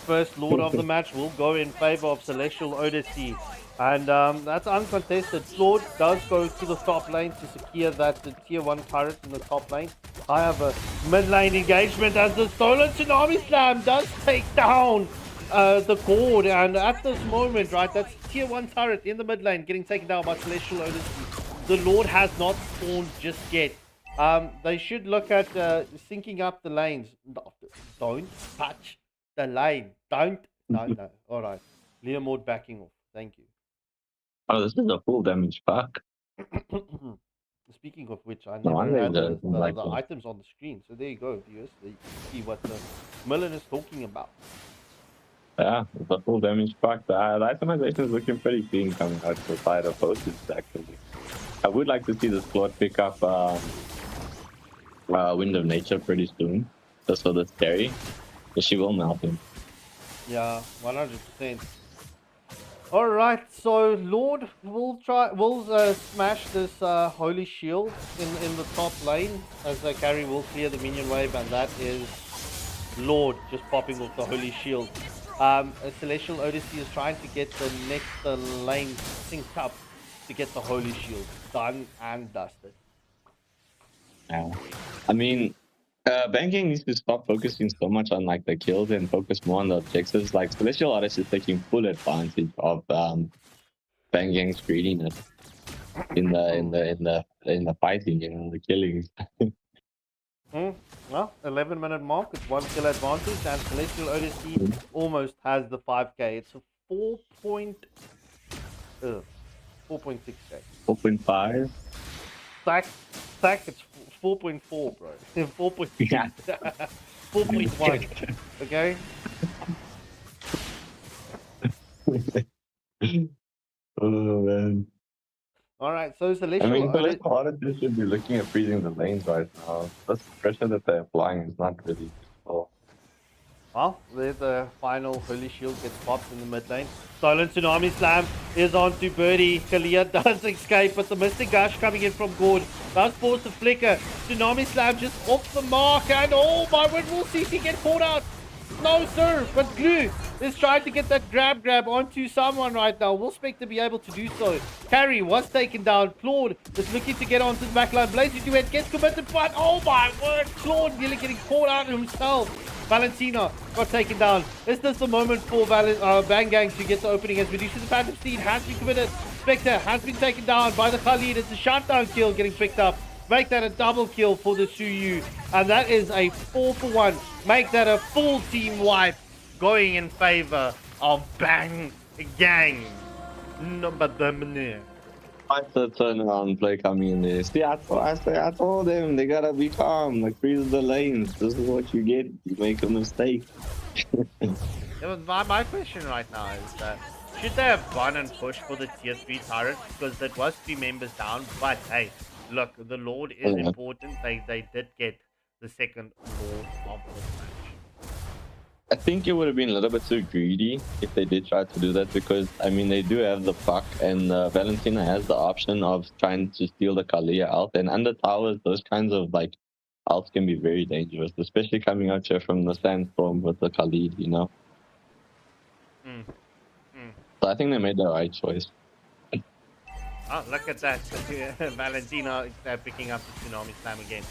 First Lord of the match will go in favor of Celestial Odyssey. And that's uncontested. Lord does go to the top lane to secure that tier 1 turret in the top lane. However, mid lane engagement as the stolen Tsunami Slam does take down the cord. And at this moment, right, that's tier 1 turret in the mid lane getting taken down by Celestial Odyssey. The Lord has not spawned just yet. They should look at syncing up the lanes. Don't touch the lane. Don't. No. All right. Leomord backing off. Thank you. Oh, this is a full damage pack. Speaking of which, I never had the items on the screen. So there you go, viewers. You see what Millen is talking about. Yeah, it's a full damage pack. The itemization is looking pretty clean coming out to the side of Potions, actually. I would like to see the squad pick up Wind of Nature pretty soon, just for the scary. But she will melt him. Yeah, 100%. Alright, so Lord will smash this Holy Shield in the top lane as the carry will clear the minion wave, and that is Lord just popping off the Holy Shield. Celestial Odyssey is trying to get the next lane synced up to get the Holy Shield done and dusted. Yeah, I mean, Bangang needs to stop focusing so much on like the kills and focus more on the objectives. Like Celestial Odyssey is taking full advantage of Bangang's greediness in the fighting, you know, the killings. Well, 11-minute mark, it's 1 kill advantage, and Celestial Odyssey almost has the 5k. It's a 4.6k. 4.5. Stack, it's 4.4, bro. 4.1. Yeah. 4.1. Okay. Oh man. All right, so Celestial. I mean, they should be looking at freezing the lanes right now. That's the pressure that they're applying is not really useful. Well, there's the final Holy Shield gets popped in the mid lane. Stolen Tsunami Slam is on to Birdie. Kalia does escape, but the Mystic Gush coming in from Gord does force the flicker. Tsunami Slam just off the mark, and oh my word, will CC get caught out? No sir, but Glue is trying to get that grab onto someone right now. Will Spectre be able to do so? Carry was taken down. Claude is looking to get onto the backline. Blazing Duet gets committed, but oh my word, Claude nearly getting caught out himself. Valentina got taken down. Is this the moment for Bangang to get the opening as we do see the Phantom Steed has been committed. Spectre has been taken down by the Khalid. It's a shutdown kill getting picked up. Make that a double kill for the Suyu. And that is a 4-for-1. Make that a full team wipe going in favor of Bang Gang. What's the turnaround play coming in there? See, I told them they gotta be calm. Like, freeze the lanes. This is what you get. You make a mistake. My question right now is that should they have gone and pushed for the tier 3 turret? Because that was 3 members down. But hey, look, the Lord is important. They did get the second Lord of the match. I think it would have been a little bit too greedy if they did try to do that, because I mean they do have the puck, and Valentina has the option of trying to steal the Kalia out, and under towers those kinds of like ults can be very dangerous, especially coming out here from the sandstorm with the Khalid, you know. So I think they made the right choice. Oh, look at that. Valentina picking up the Tsunami Slam again.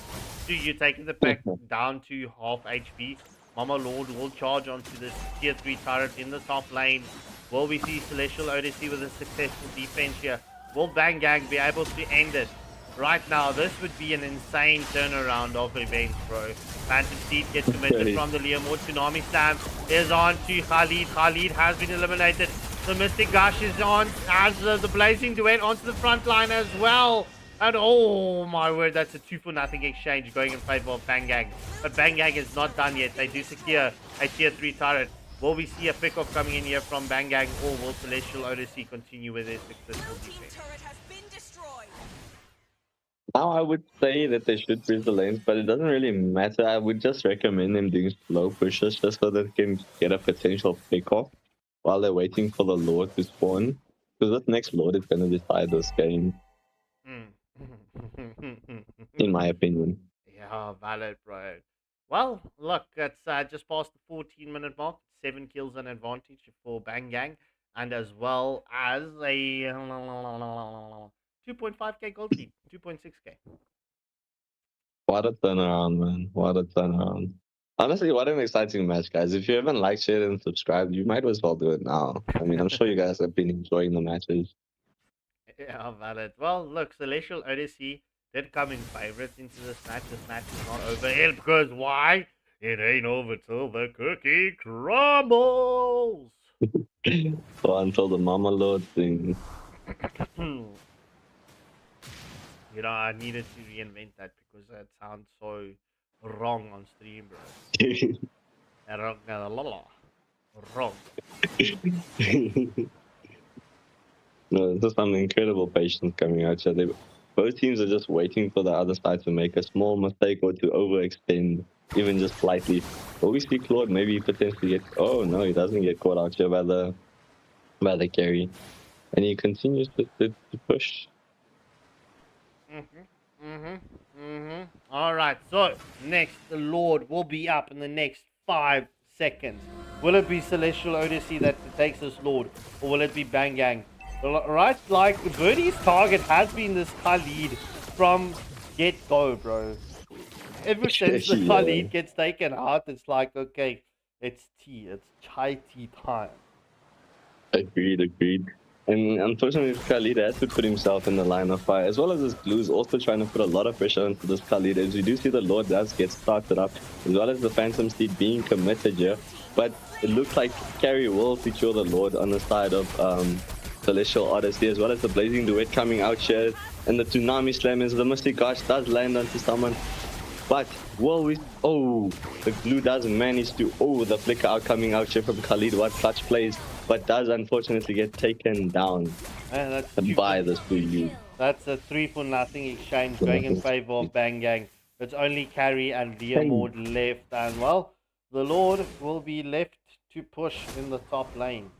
So you're taking the pack down to half HP. Mama Lord will charge onto this tier 3 turret in the top lane. Will we see Celestial Odyssey with a successful defense here? Will Bang Gang be able to end it? Right now, this would be an insane turnaround of events, bro. Phantom Steed gets committed from the Leomord. Tsunami Slam is on to Khalid. Khalid has been eliminated. The Mystic Gush is on as the Blazing Duet onto the front line as well. And oh my word, that's a 2-for-0 exchange going in favor of Bang Gang. But Bang Gang is not done yet. They do secure a tier 3 turret. Will we see a pick-off coming in here from Bang Gang, or will Celestial Odyssey continue with their successful defense? Now I would say that they should freeze the lanes, but it doesn't really matter. I would just recommend them doing slow pushes just so that they can get a potential pick-off while they're waiting for the Lord to spawn. Because this next Lord is going to decide this game. In my opinion. Yeah, valid, bro. Well, look, it's just past the 14-minute mark. 7 kills an advantage for Bang Gang. And as well as a 2.5k gold lead. 2.6k. What a turnaround, man. What a turnaround. Honestly, what an exciting match, guys. If you haven't liked, shared, and subscribed, you might as well do it now. I mean, I'm sure you guys have been enjoying the matches. Yeah, valid. Well, look, Celestial Odyssey did come in favorites into this match. This match is not over yet because why? It ain't over till the cookie crumbles. So until the Mama Lord thing. You know, I needed to reinvent that because that sounds so wrong on stream, bro. Wrong. No, there's some incredible patience coming out here. Both teams are just waiting for the other side to make a small mistake or to overextend, even just slightly. Will we see Claude maybe potentially get... Oh, no, he doesn't get caught out here by the carry. And he continues to push. All right, so next, the Lord will be up in the next 5 seconds. Will it be Celestial Odyssey that takes this Lord, or will it be Bang Gang? Right, like, Birdie's target has been this Khalid from get-go, bro. Ever since the Khalid gets taken out, it's like, okay, it's tea. It's chai tea time. Agreed. And unfortunately, Khalid has to put himself in the line of fire, as well as his Blues also trying to put a lot of pressure onto this Khalid. As we do see the Lord does get started up, as well as the Phantom Steed being committed here. But it looks like Carry will secure the Lord on the side of Celestial Odyssey, as well as the Blazing Duet coming out here. And the Tsunami Slam is the Mystic Gosh does land onto someone. But will we... Oh, the Blue does manage to... Oh, the flicker out coming out here from Khalid. What clutch plays, but does unfortunately get taken down by this Blue. That's a 3-for-0 exchange going in favor of Bang Gang. It's only Carry and Leomord left. And, well, the Lord will be left to push in the top lane.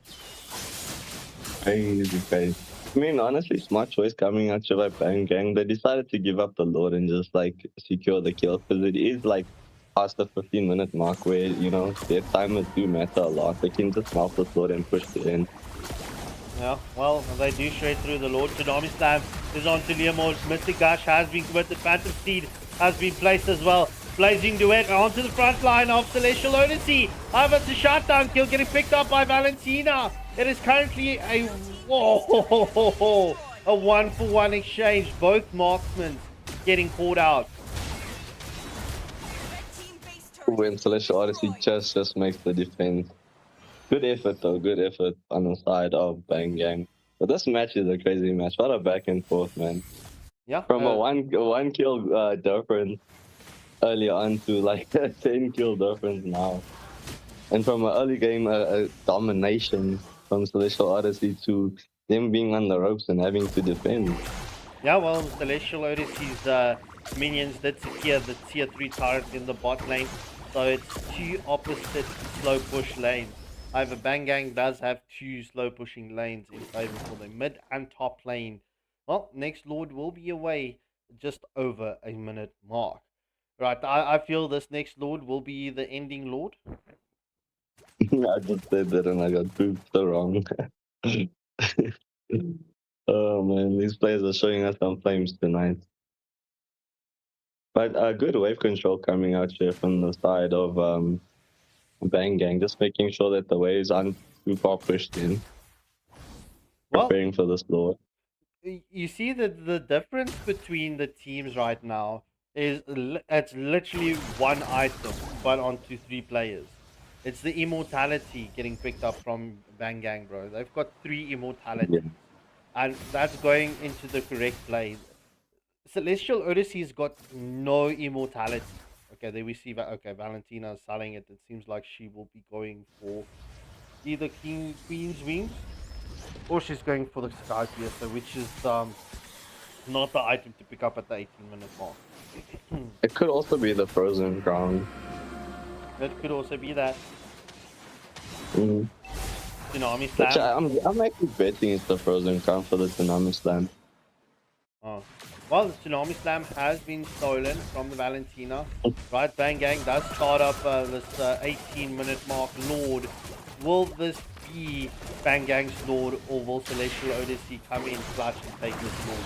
Crazy. I mean, honestly, smart choice coming out by Bang Gang. They decided to give up the Lord and just, like, secure the kill. Because it is, like, past the 15-minute mark where, you know, their timers do matter a lot. They can just mount the Lord and push it in. Yeah, well, they do straight through the Lord. Tsunami Slam is on to Leomord. Mystic Gush has been committed. Phantom Steed has been placed as well. Blazing Duet onto the front line of Celestial Odyssey. However, it's a shutdown kill getting picked up by Valentina. It is currently a 1-for-1 exchange. Both marksmen getting caught out. When Celestial Odyssey just makes the defense. Good effort though, good effort on the side of Bang Gang. But this match is a crazy match. What a back and forth, man. Yeah. From a one kill difference earlier on to like a 10 kill difference now. And from an early game a domination from Celestial Odyssey to them being on the ropes and having to defend. Yeah, well, Celestial Odyssey's minions did secure the tier 3 turret in the bot lane. So it's two opposite slow push lanes. However, Bang Gang does have two slow pushing lanes in favor for the mid and top lane. Well, next Lord will be away just over a minute mark. Right, I feel this next Lord will be the ending Lord. I just said that and I got proved so wrong. Oh man, these players are showing us some flames tonight. But good wave control coming out here from the side of Bang Gang, just making sure that the waves aren't too far pushed in. Preparing for this Lord. You see that the difference between the teams right now is it's literally one item, but onto 3 players. It's the immortality getting picked up from Bang Gang, bro. They've got 3 immortalities, and that's going into the correct play. Celestial Odyssey's got no immortality. Okay, there we see that. Okay, Valentina is selling it. It seems like she will be going for either Queen's Wings, or she's going for the Sky Fiesta, which is not the item to pick up at the 18-minute mark. It could also be the Frozen Crown. That could also be that. Mm-hmm. Tsunami Slam. I'm actually betting it's the Frozen Crown for the Tsunami Slam. Oh. Well, the Tsunami Slam has been stolen from the Valentina. Right, Bang Gang does start up this 18-minute mark Lord. Will this be Bang Gang's Lord, or will Celestial Odyssey come in clutch and take this Lord?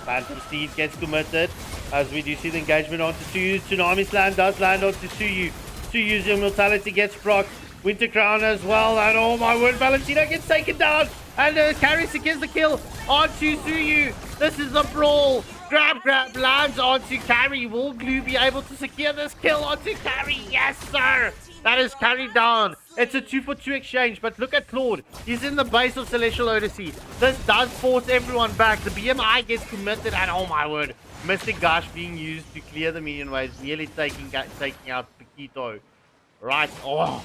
Phantom Steed gets committed, as we do see the engagement onto Tsuyu. Tsunami Slam does land onto Tsuyu. Tsuyu's immortality gets procced. Winter Crown as well, and oh my word, Valentina gets taken down, and Carry secures the kill onto Tsuyu. This is a brawl. Grab lands onto Carry. Will Glue be able to secure this kill onto Carry? Yes, sir. That is carried down. It's a 2-for-2 exchange, but look at Claude. He's in the base of Celestial Odyssey. This does force everyone back. The BMI gets committed, and oh my word, Mystic Gush being used to clear the minion waves, nearly taking out Paquito. Right. Oh,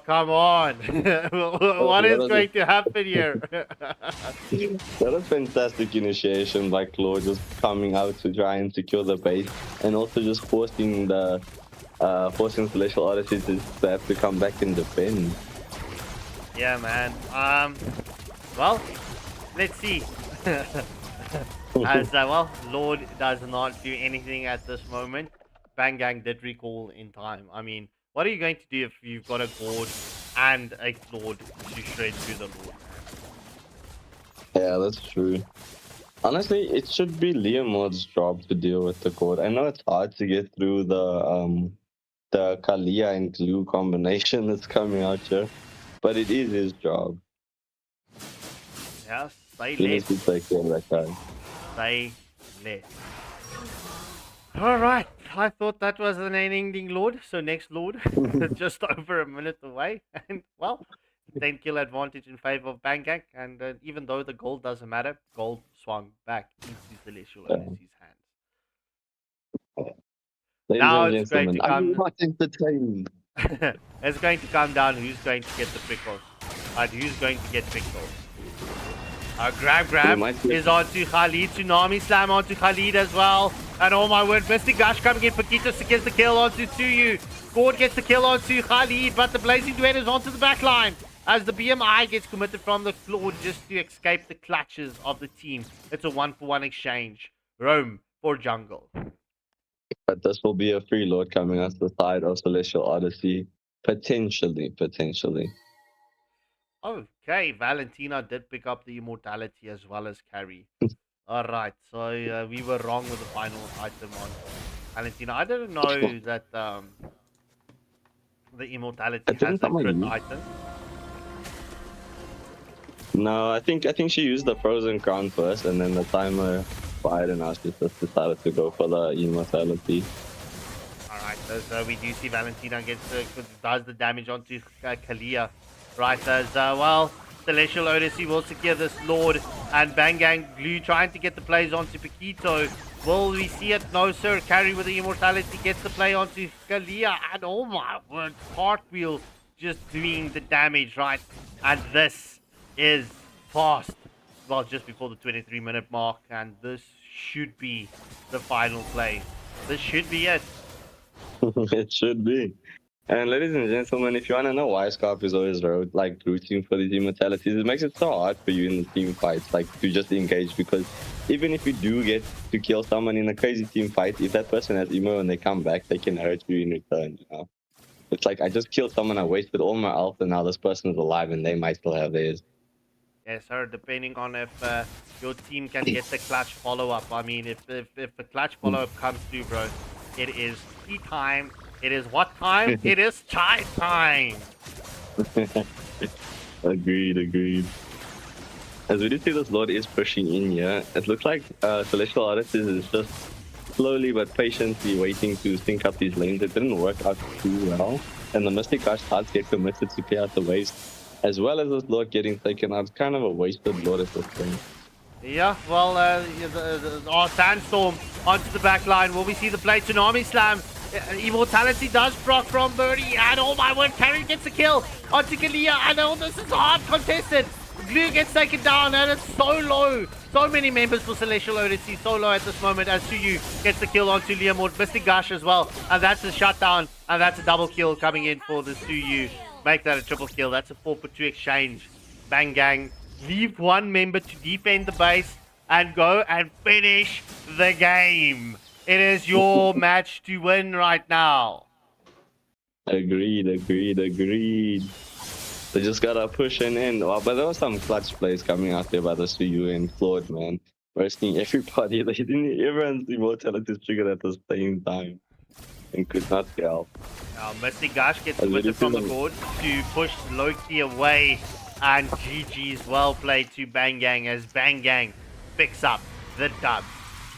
come on. What is going to happen here? That was fantastic initiation by Claude, just coming out to try and secure the base, and also just forcing Celestial Odyssey to have to come back and defend. Yeah, man. Well, let's see. As Lord does not do anything at this moment. Bang Gang did recall in time. I mean, what are you going to do if you've got a Gord and a Lord to shred through the Lord? Yeah, that's true. Honestly, it should be Leomord's job to deal with the Gord. I know it's hard to get through the Kalia and Glue combination that's coming out here, but it is his job. Yeah, say less. He needs to take care of that guy. Say less. Alright, I thought that was an ending Lord, so next Lord, just over a minute away, and well, 10 kill advantage in favor of Bang Gang, and even though the gold doesn't matter, gold swung back into Celestial Odyssey's hands. Now it's going to come. It's going to come down who's going to get the pickles, and who's going to get pickles. Grab is onto Khalid. Tsunami Slam onto Khalid as well. And oh my word, Mystic Gush coming in. Paquito gets the kill onto Tsuyu. Gord gets the kill onto Khalid, but the Blazing Duet is onto the back line. As the BMI gets committed from the floor just to escape the clutches of the team. It's a 1-for-1 exchange. Rome for jungle. But this will be a free Lord coming out the side of Celestial Odyssey. Potentially. Okay, Valentina did pick up the immortality as well as carry. Alright, so we were wrong with the final item on Valentina. I didn't know that the immortality has a crit item. No, I think she used the Frozen Crown first, and then the timer fired, and now she just decided to go for the immortality. Alright, so we do see Valentina does the damage onto Kalia. Right, as Celestial Odyssey will secure this Lord, and Bang Gang Glue trying to get the plays onto Paquito. Will we see it? No, sir. Carry with the immortality gets the play onto Kalia, and oh my word, Cartwheel just doing the damage, right? And this is fast. Well, just before the 23-minute mark, and this should be the final play. This should be it. It should be. And ladies and gentlemen, if you want to know why Scarp is always rooting for these immortalities, it makes it so hard for you in the team fights, like to just engage, because even if you do get to kill someone in a crazy team fight, if that person has emo and they come back, they can hurt you in return, you know? It's like, I just killed someone, I wasted all my health, and now this person's alive and they might still have theirs. Yes, sir, depending on if your team can get the clutch follow-up. I mean, if the clutch follow-up comes through, bro, it is tea time. It is what time? It is chai time. Agreed. As we do see, this Lord is pushing in here. It looks like Celestial Odyssey is just slowly but patiently waiting to sync up these lanes. It didn't work out too well. And the Mystic Guard starts to get committed to clear out the waves, as well as this Lord getting taken out. It's kind of a wasted Lord at this point. Yeah, well, our Sandstorm onto the back line. Will we see the play Tsunami Slam? Immortality does proc from Birdie, and oh my word, Carry gets the kill onto Kalia. I know this is hard contested. Glue gets taken down, and it's so low. So many members for Celestial Odyssey, so low at this moment, as Suyu gets the kill onto Leomord. Mystic Gush as well, and that's a shutdown, and that's a double kill coming in for the Suyu. Make that a triple kill. That's a 4-for-2 exchange. Bang gang. Leave one member to defend the base and go and finish the game. It is your match to win right now. Agreed. They just gotta push in. Well, but there were some clutch plays coming out there by the Suyu and Claude, man. Bursting everybody. Everyone's immortality is triggered at the same time. And could not help. Now, Mystic Gush gets committed from the board to push Loki away. And GG's well played to Bang Gang, as Bang Gang picks up the dub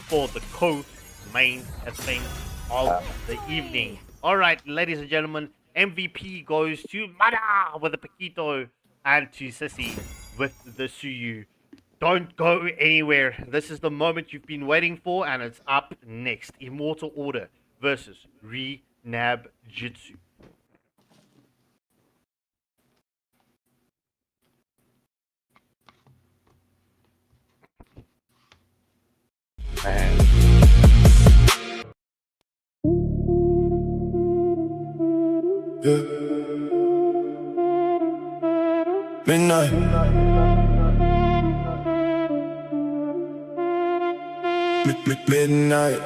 for the co-main event of the evening. Alright, ladies and gentlemen, MVP goes to Mada with the Paquito and to Sissy with the Suyu. Don't go anywhere. This is the moment you've been waiting for, and it's up next. Immortal Order versus Nabjutsu. Yeah. Midnight. Midnight.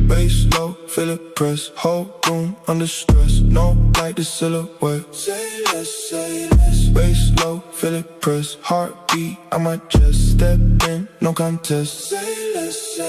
Bass low, feel it press. Whole room under stress. No light, the silhouette. Say less. Bass low, feel it press. Heartbeat on my chest. Step in, no contest. Say less.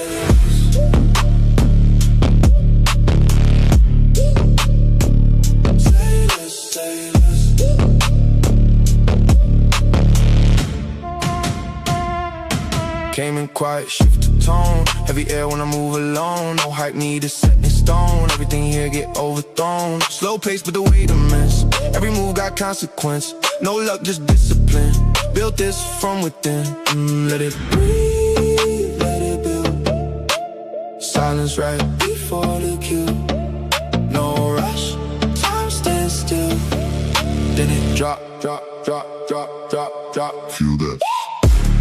Came in quiet, shift the tone. Heavy air when I move alone. No hype needed, set in stone. Everything here get overthrown. Slow pace, but the way to miss. Every move got consequence. No luck, just discipline. Built this from within. Let it breathe, let it build. Silence right before the kill. No rush, time stands still. Then it drop. Feel that.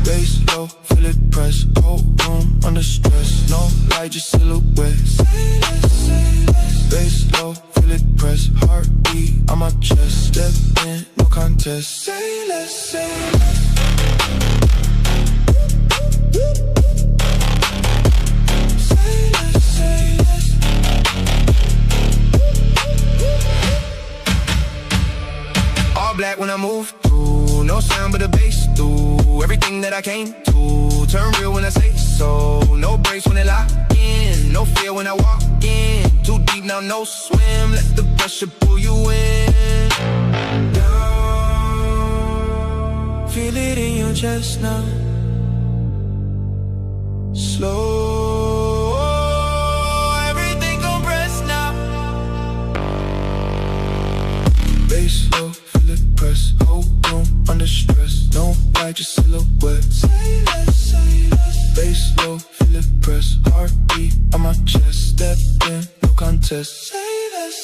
Bass low, feel it press. Whole room under stress. No light, just silhouette. Say less. Bass low, feel it press. Heartbeat on my chest. Step in, no contest. Say less. All black when I move through. No sound but the bass through. Everything that I came to. Turn real when I say so. No breaks when they lock in. No fear when I walk in. Too deep now, no swim. Let the pressure pull you in. Down. Feel it in your chest now. Slow. Everything compressed now. Bass low, feel it press. Whole room under stress. No light, just silhouette. Say less. Bass low, feel it press. Heartbeat on my chest. Step in, no contest. Say less.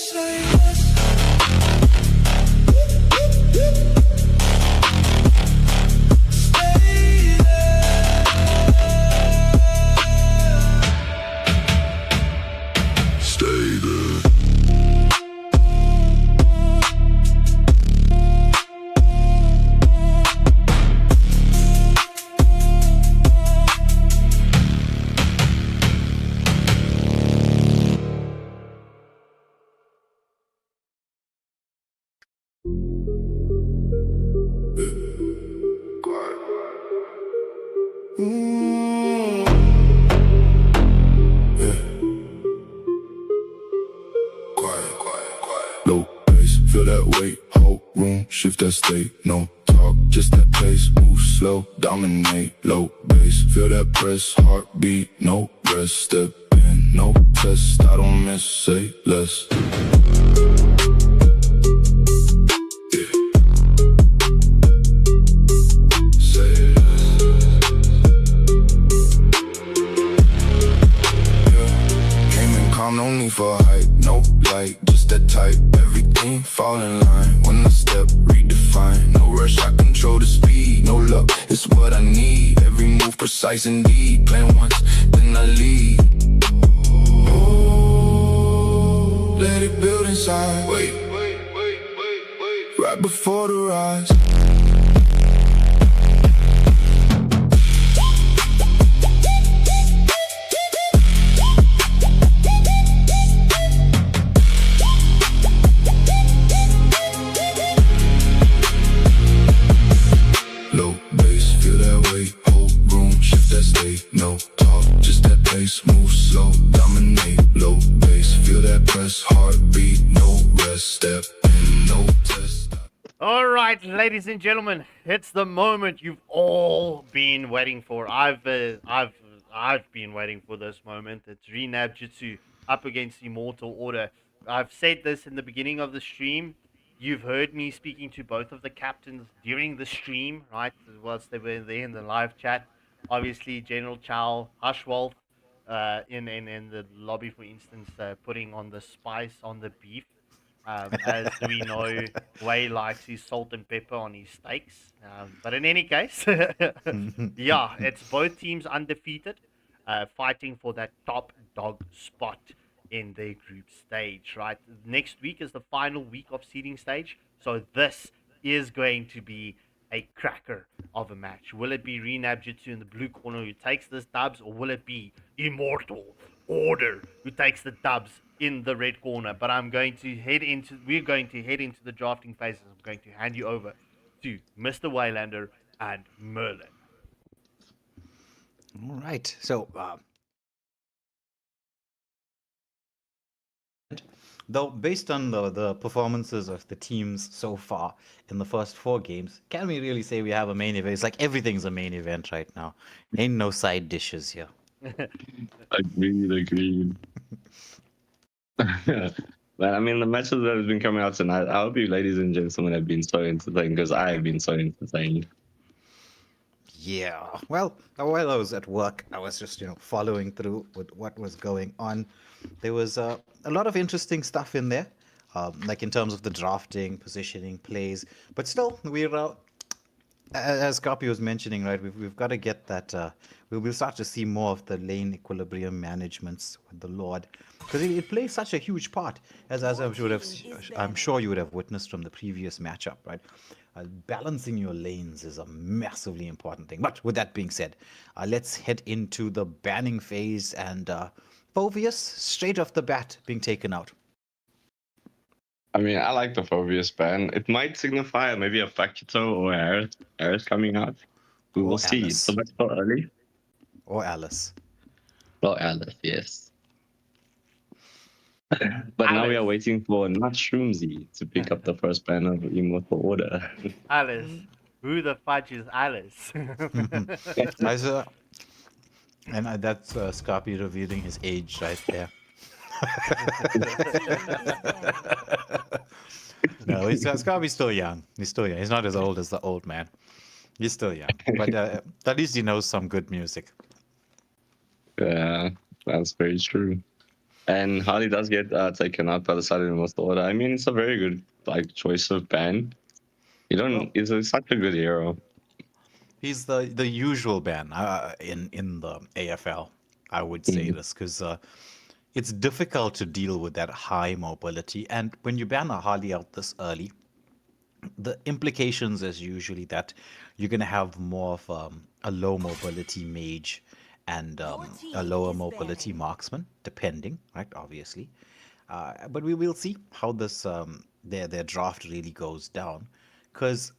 that state, no talk, just that pace. Move slow, dominate, low bass. Feel that press, heartbeat, no rest. Step in, no test, I don't miss, say less. No need for hype, no light, just that type. Everything fall in line. When I step, redefine. No rush, I control the speed. No luck, it's what I need. Every move precise indeed. Plan once, then I lead. Oh, let it build inside. Wait, right before the rise. No talk, just that pace, move slow, dominate, low bass, feel that press, heartbeat, no rest, step in, no test. All right, ladies and gentlemen, it's the moment you've all been waiting for. I've been waiting for this moment. It's Nabjutsu up against Immortal Order. I've said this in the beginning of the stream. You've heard me speaking to both of the captains during the stream, right? Whilst they were there in the live chat. Obviously, General Chow Hushwolf in the lobby, for instance, putting on the spice on the beef. As we know, Way likes his salt and pepper on his steaks. But in any case, yeah, it's both teams undefeated, fighting for that top dog spot in their group stage, right? Next week is the final week of seeding stage, so this is going to be a cracker of a match. Will it be Nabjutsu in the blue corner who takes this dubs, or will it be Immortal Order who takes the dubs in the red corner? But we're going to head into the drafting phases. I'm going to hand you over to Mr. Waylander and Merlin. All right. So, though, based on the performances of the teams so far in the first 4 games, can we really say we have a main event? It's like everything's a main event right now. Ain't no side dishes here. Agreed. But I mean, the matches that have been coming out tonight, I hope you ladies and gentlemen have been so entertained, because I have been so entertained. Yeah. Well, while I was at work, I was just, following through with what was going on. There was a lot of interesting stuff in there, like in terms of the drafting, positioning, plays. But still, we're, as Scarpy was mentioning, right, we've got to get that, we'll start to see more of the lane equilibrium managements with the Lord. Because it plays such a huge part, as I'm sure you would have witnessed from the previous matchup, right? Balancing your lanes is a massively important thing. But with that being said, let's head into the banning phase, and Phoveus, straight off the bat, being taken out. I mean, I like the Phoveus ban. It might signify maybe a Facuto or Aris coming out. We will see. It's a bit so early. Or Alice. Well, Alice, yes. But now we are waiting for Nutshroomsy to pick up the first ban of Immortal Order. Alice. Who the fudge is Alice? And that's Scarpy revealing his age right there. No, Scarpy's still young. He's still young. He's not as old as the old man. He's still young. But at least he knows some good music. Yeah, that's very true. And Harley does get taken out by the side of Immortal Order. I mean, it's a very good choice of ban. He's such a good hero. He's the usual ban in the AFL. I would say this because it's difficult to deal with that high mobility, and when you ban a Harley out this early, the implications is usually that you're going to have more of a low mobility mage and a lower mobility marksman, depending, right? Obviously, but we will see how this their draft really goes down, because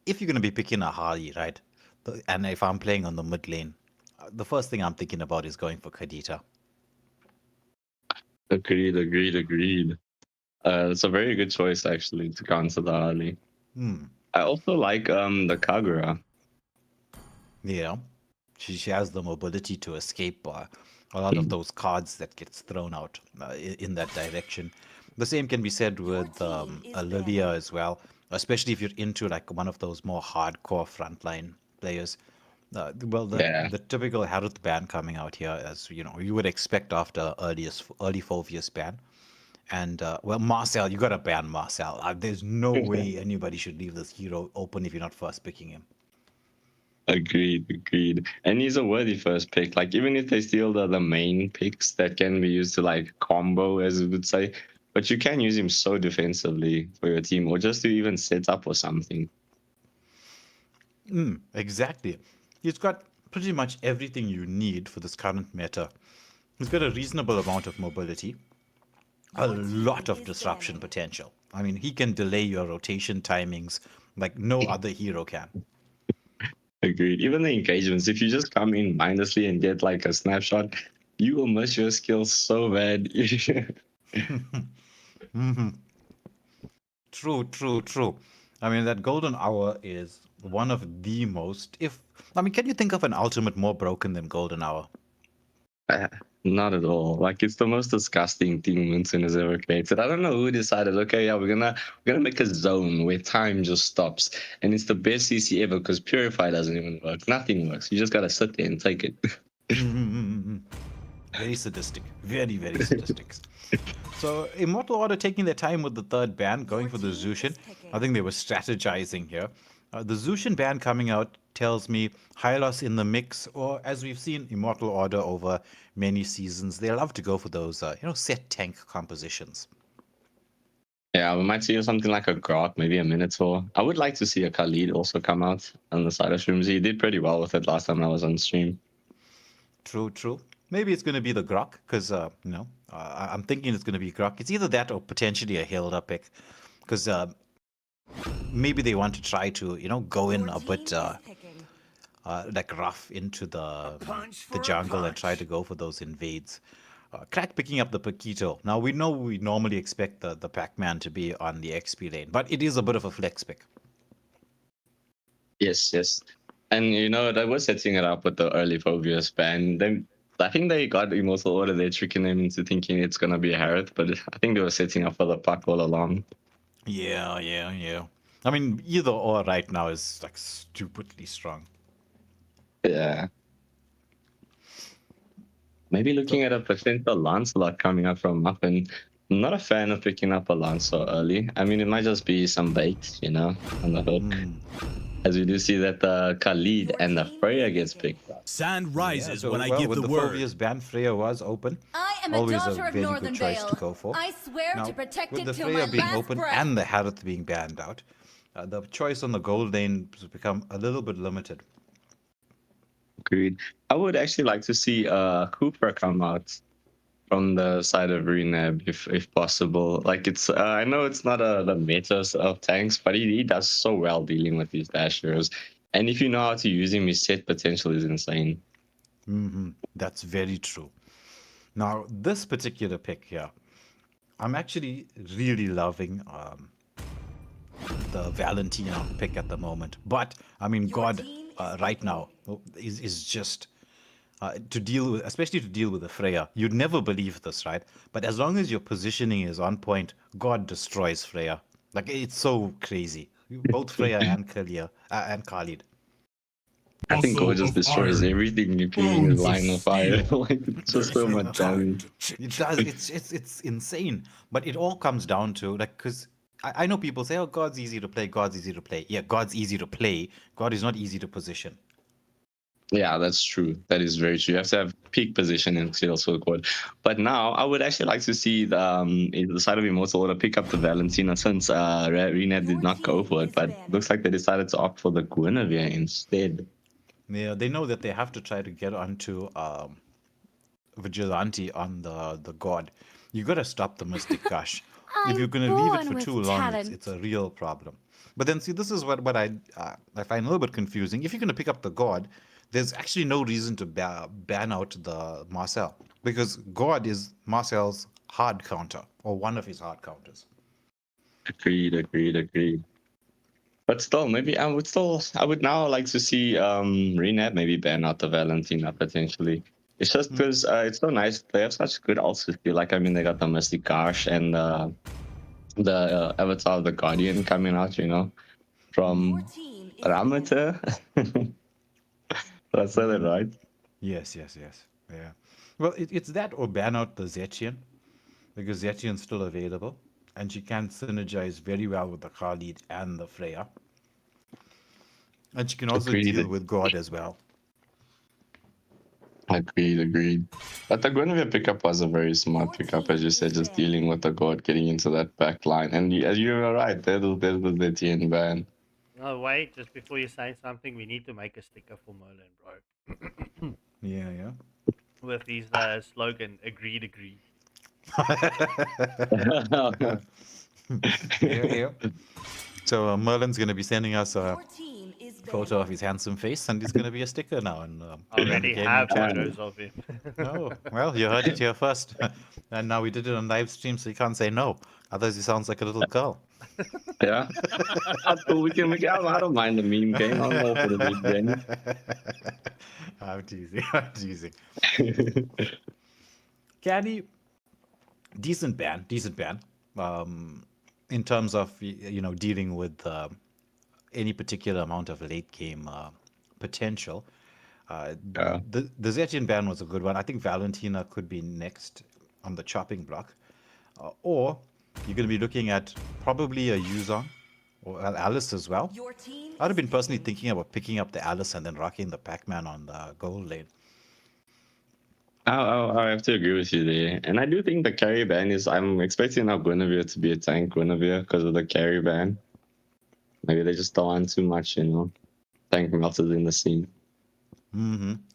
if you're going to be picking a Harley, right? And if I'm playing on the mid lane, the first thing I'm thinking about is going for Kadita. Agreed. It's a very good choice, actually, to counter the Harley. I also like the Kagura. Yeah, she has the mobility to escape a lot of those cards that gets thrown out in that direction. The same can be said with Lilia as well, especially if you're into like one of those more hardcore frontline players. Well, the typical Harith ban coming out here, as you know, you would expect after early Phoveus ban. And well, Marcel, you gotta ban Marcel. There's no way anybody should leave this hero open if you're not first picking him. Agreed. And he's a worthy first pick. Like, even if they steal the main picks that can be used to like combo, as we would say, but you can use him so defensively for your team, or just to even set up or something. Exactly. He's got pretty much everything you need for this current meta. He's got a reasonable amount of mobility, a lot of disruption potential. I mean, he can delay your rotation timings like no other hero can. Agreed. Even the engagements, if you just come in mindlessly and get like a snapshot, you will miss your skills so bad. True. I mean, that golden hour is one of the most, can you think of an ultimate more broken than golden hour? Not at all. Like, it's the most disgusting thing Munson has ever created. I don't know who decided, okay, yeah, we're gonna make a zone where time just stops, and it's the best CC ever because Purify doesn't even work. Nothing works. You just gotta sit there and take it. Very sadistic. Very sadistic. So Immortal Order taking their time with the third ban, going for the Zushin. I think they were strategizing here. The Zushin ban coming out tells me Hylos in the mix, or as we've seen Immortal Order over many seasons, they love to go for those set tank compositions. Yeah, we might see something like a Grok, maybe a Minotaur. I would like to see a Khalid also come out on the side of streams. He did pretty well with it last time I was on stream. True. Maybe it's going to be the Grok, because, I'm thinking it's going to be Grok. It's either that or potentially a Hilda pick, because maybe they want to try to, go in a bit like rough into the jungle and try to go for those invades. Crack picking up the Paquito. Now, we know we normally expect the Pac-Man to be on the XP lane, but it is a bit of a flex pick. Yes. And, they were setting it up with the early Phoveus ban. I think they got Immortal Order. They're tricking them into thinking it's going to be a Harith, but I think they were setting up for the Puck all along. Yeah. I mean, either or right now is like stupidly strong. Yeah. Maybe looking at a potential Lancelot coming up from Muffin. I'm not a fan of picking up a Lance so early. I mean, it might just be some bait, on the hook. As we do see that the Khalid and the Freya gets picked up. Sand rises when I give the word. With the Phoveus ban, Freya was open. I am Always a a daughter of very Northern good choice Vale. to go for. I swear Now, to protect with it the till Freya my being last open breath. and the Harith being banned out, the choice on the gold lane has become a little bit limited. Agreed. I would actually like to see Cooper come out from the side of Renab if possible. Like, it's I know it's not the meta of tanks, but he does so well dealing with these dash heroes. And if you know how to use him, his set potential is insane. That's very true. Now, this particular pick here, I'm actually really loving the Valentina pick at the moment. But, I mean, God right now is just... especially to deal with the Freya. You'd never believe this, right? But as long as your positioning is on point, God destroys Freya. Like, it's so crazy. Both Freya and Khalid. I think God just destroys everything you put in his line of fire. Like, it's just so much damage. It does. It's insane. But it all comes down to, like, because I know people say, oh, God's easy to play, God's easy to play. Yeah, God's easy to play. God is not easy to position. Yeah, that's true. That is very true. You have to have peak position and still so good. But now, I would actually like to see the side of Immortal Order pick up the Valentina, since Rena did not go for it. But it looks like they decided to opt for the Guinevere instead. Yeah, they know that they have to try to get onto Vigilante on the God. You got to stop the Mystic Gush. If you're going to leave it for too long, it's a real problem. But then, see, this is what I find a little bit confusing. If you're going to pick up the God, there's actually no reason to ban out the Marcel, because God is Marcel's hard counter, or one of his hard counters. Agreed. But still, maybe I would now like to see Renat maybe ban out the Valentina potentially. It's just because it's so nice. They have such good ults with you. Like, I mean, they got the Mystic Garsh and the Avatar of the Guardian coming out, you know, from Ramata. That's it, right? Yes. Yeah. Well, it's that or ban out the Zetchian, because Zetchian's still available, and she can synergize very well with the Khalid and the Freya. And she can also deal with God as well. Agreed. But the Guinevere pickup was a very smart pickup, as you said, just dealing with the God, getting into that back line. And as you were right, there's the Zetchian ban. No, wait, just before you say something, we need to make a sticker for Merlin, bro. Yeah. With his slogan, agreed. Yeah. So Merlin's going to be sending us a photo of his handsome face, and he's going to be a sticker now. And I already have photos of him. Oh, well, you heard it here first. And now we did it on live stream, so you can't say no. Otherwise, he sounds like a little girl. Yeah. we can I don't mind the meme game. I'm all for the meme game. I'm teasing. Caddy, decent ban. In terms of, dealing with any particular amount of late game potential. The Zetchian ban was a good one. I think Valentina could be next on the chopping block. Or you're going to be looking at probably a Yuzong or Alice as well. I'd have been personally thinking about picking up the Alice and then rocking the Pac-Man on the gold lane. I have to agree with you there. And I do think the carry ban I'm expecting now Guinevere to be a tank Guinevere because of the carry ban. Maybe they just don't want too much, tank melted in the scene.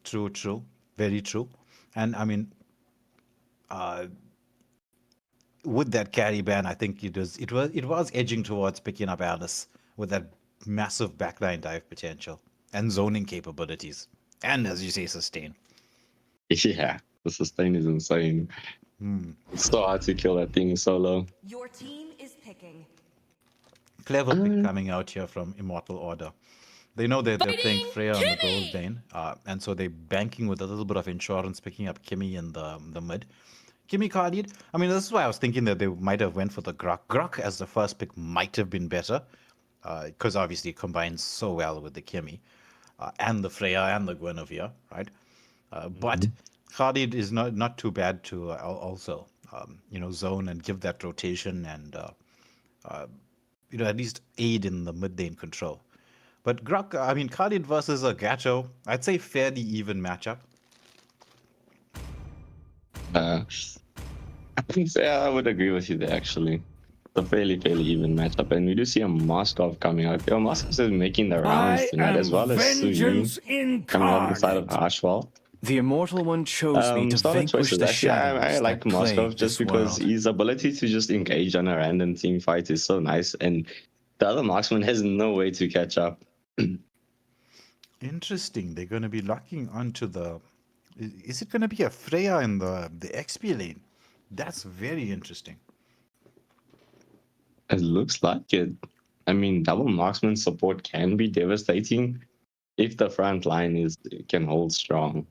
True. Very true. And I mean, with that carry ban, I think it was edging towards picking up Alice with that massive backline dive potential and zoning capabilities. And as you say, sustain. Yeah, the sustain is insane. It's so hard to kill that thing solo. Your team is picking. Clever pick coming out here from Immortal Order. They know that they're playing Freya on the gold lane, and so they're banking with a little bit of insurance, picking up Kimmy in the mid. Kimmy Khalid, I mean, this is why I was thinking that they might have went for the Grok. Grok as the first pick might have been better, because obviously it combines so well with the Kimmy, and the Freya and the Guinevere, right? But Khalid is not too bad to also, zone and give that rotation and, at least aid in the mid lane control. But Grok, I mean, Khalid versus a Gato, I'd say fairly even matchup. I would agree with you there, actually. The fairly even matchup. And we do see a Moskov coming out. Moskov is making the rounds tonight, as well as Suyu coming out the side of Ashwal. The Immortal One chose me to vanquish the shadows. I like Moskov just because his ability to just engage on a random team fight is so nice, and the other marksman has no way to catch up. Interesting. They're going to be locking onto the... Is it going to be a Freya in the XP lane? That's very interesting. It looks like it. I mean, double marksman support can be devastating if the front line can hold strong.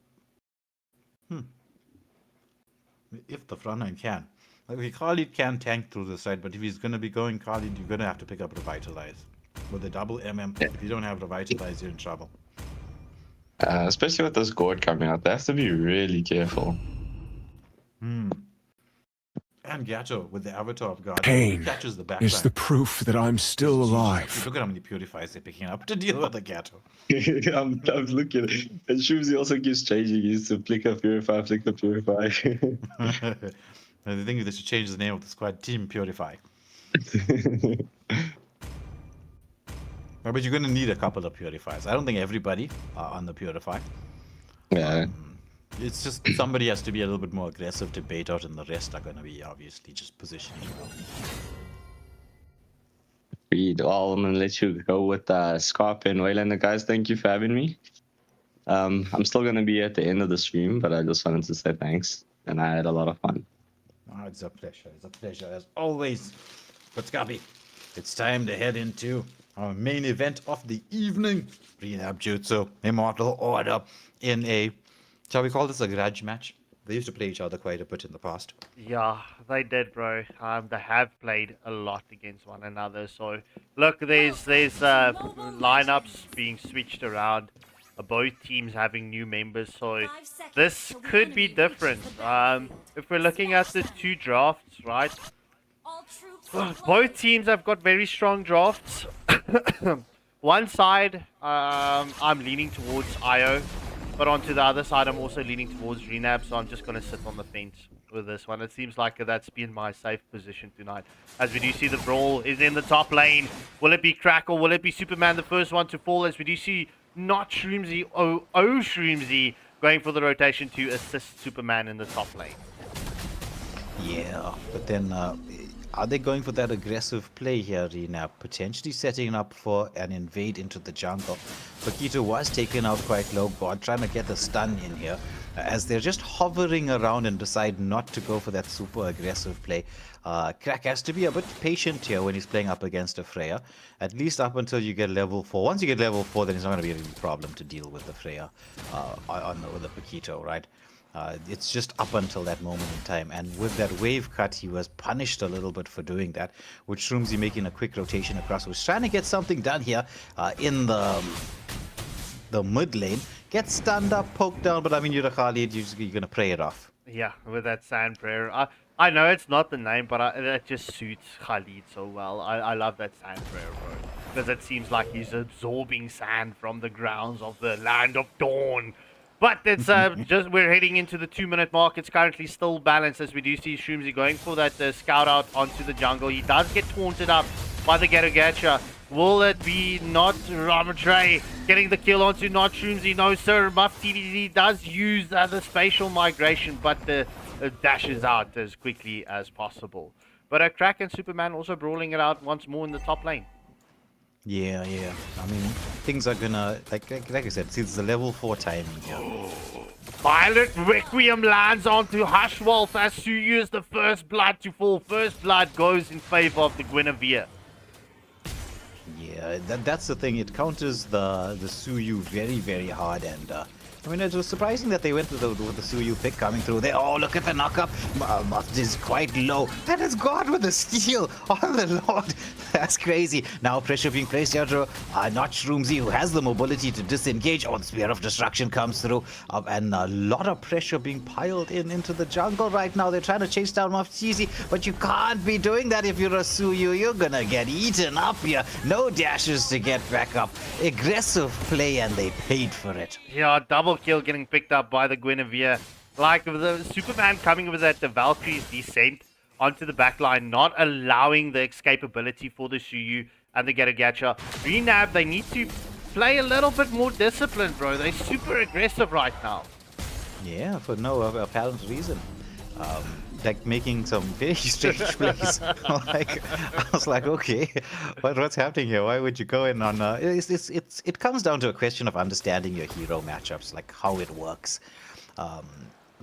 If the front line can. Like, Khalid can tank through the side, but if he's going to be going Khalid, you're going to have to pick up Revitalize. With a double MM, if you don't have Revitalize, you're in trouble. Especially with this Gord coming out, they have to be really careful. And Gato with the Avatar of God. Pain catches the back is the proof that I'm still alive. Look at how many purifiers they're picking up to deal with the Gato. I'm looking at it. And Shoesy also keeps changing his to Flicker Purify. I think they should change the name of the squad, Team Purify. But you're going to need a couple of purifiers. I don't think everybody are on the Purify. Yeah. It's just somebody has to be a little bit more aggressive to bait out, and the rest are going to be obviously just positioning well. Well, I'm going to let you go with Scarp and Waylander, guys. Thank you for having me. I'm still going to be at the end of the stream, but I just wanted to say thanks, and I had a lot of fun. Oh, it's a pleasure. It's a pleasure as always. But Scarpy, it's time to head into Our main event of the evening. Nabjutsu, Immortal Order in a, shall we call this a grudge match? They used to play each other quite a bit in the past. Yeah, they did, bro. They have played a lot against one another. So, look, there's lineups being switched around. Both teams having new members, so this could be different. If we're looking at the two drafts, right? Both teams have got very strong drafts. One side, I'm leaning towards IO, but onto the other side, I'm also leaning towards Renab, so I'm just going to sit on the fence with this one. It seems like that's been my safe position tonight. As we do see the brawl is in the top lane. Will it be Crack or will it be Superman, the first one to fall? As we do see not Shroomsy, Shroomsy going for the rotation to assist Superman in the top lane. Yeah, but then are they going for that aggressive play here, Renab? Potentially setting up for an invade into the jungle. Paquito was taken out quite low, God, trying to get the stun in here. As they're just hovering around and decide not to go for that super aggressive play. Crack has to be a bit patient here when he's playing up against a Freya. At least up until you get level 4. Once you get level 4, then it's not going to be a real problem to deal with the Freya with the Paquito, right? It's just up until that moment in time. And with that wave cut, he was punished a little bit for doing that. With Shroomsy making a quick rotation across, was trying to get something done here in the mid lane. Get stunned up, poked down, but I mean, you're a Khalid, you're going to pray it off. Yeah, with that sand prayer. I know it's not the name, but that just suits Khalid so well. I love that sand prayer, bro. Because it seems like he's absorbing sand from the grounds of the land of dawn. But it's we're heading into the 2-minute mark. It's currently still balanced as we do see Shroomsy going for that scout out onto the jungle. He does get taunted up by the Gacha. Will it be not Ramatray getting the kill onto not Shroomsy? No, sir. Muff TDZ does use the spatial migration, but dashes out as quickly as possible. But Crack and Superman also brawling it out once more in the top lane. Yeah. I mean, things are gonna, like I said, see, it's the level 4 timing here. Violet Requiem lands onto Hushwolf as Suyu is the first blood to fall. First blood goes in favor of the Guinevere. Yeah, that's the thing. It counters the Suyu very, very hard, and I mean, it was surprising that they went with the Suyu pick coming through there. Oh, look at the knockup. Muff is quite low. That is God with the steal on the Lord. That's crazy. Now pressure being placed here to not Shroomsy, who has the mobility to disengage. Oh, the Spear of Destruction comes through. And a lot of pressure being piled into the jungle right now. They're trying to chase down Muff Cheesy, but you can't be doing that if you're a Suyu. You're gonna get eaten up here. No dashes to get back up. Aggressive play, and they paid for it. Yeah, double kill getting picked up by the Guinevere. Like the Superman coming with that the Valkyrie's descent onto the backline, not allowing the escapability for the Suyu and the Gacha. Renab, they need to play a little bit more disciplined, bro. They're super aggressive right now. Yeah, for no apparent reason. Like making some very strange plays. Like, I was like, okay, what's happening here? Why would you go in on? It comes down to a question of understanding your hero matchups, like how it works.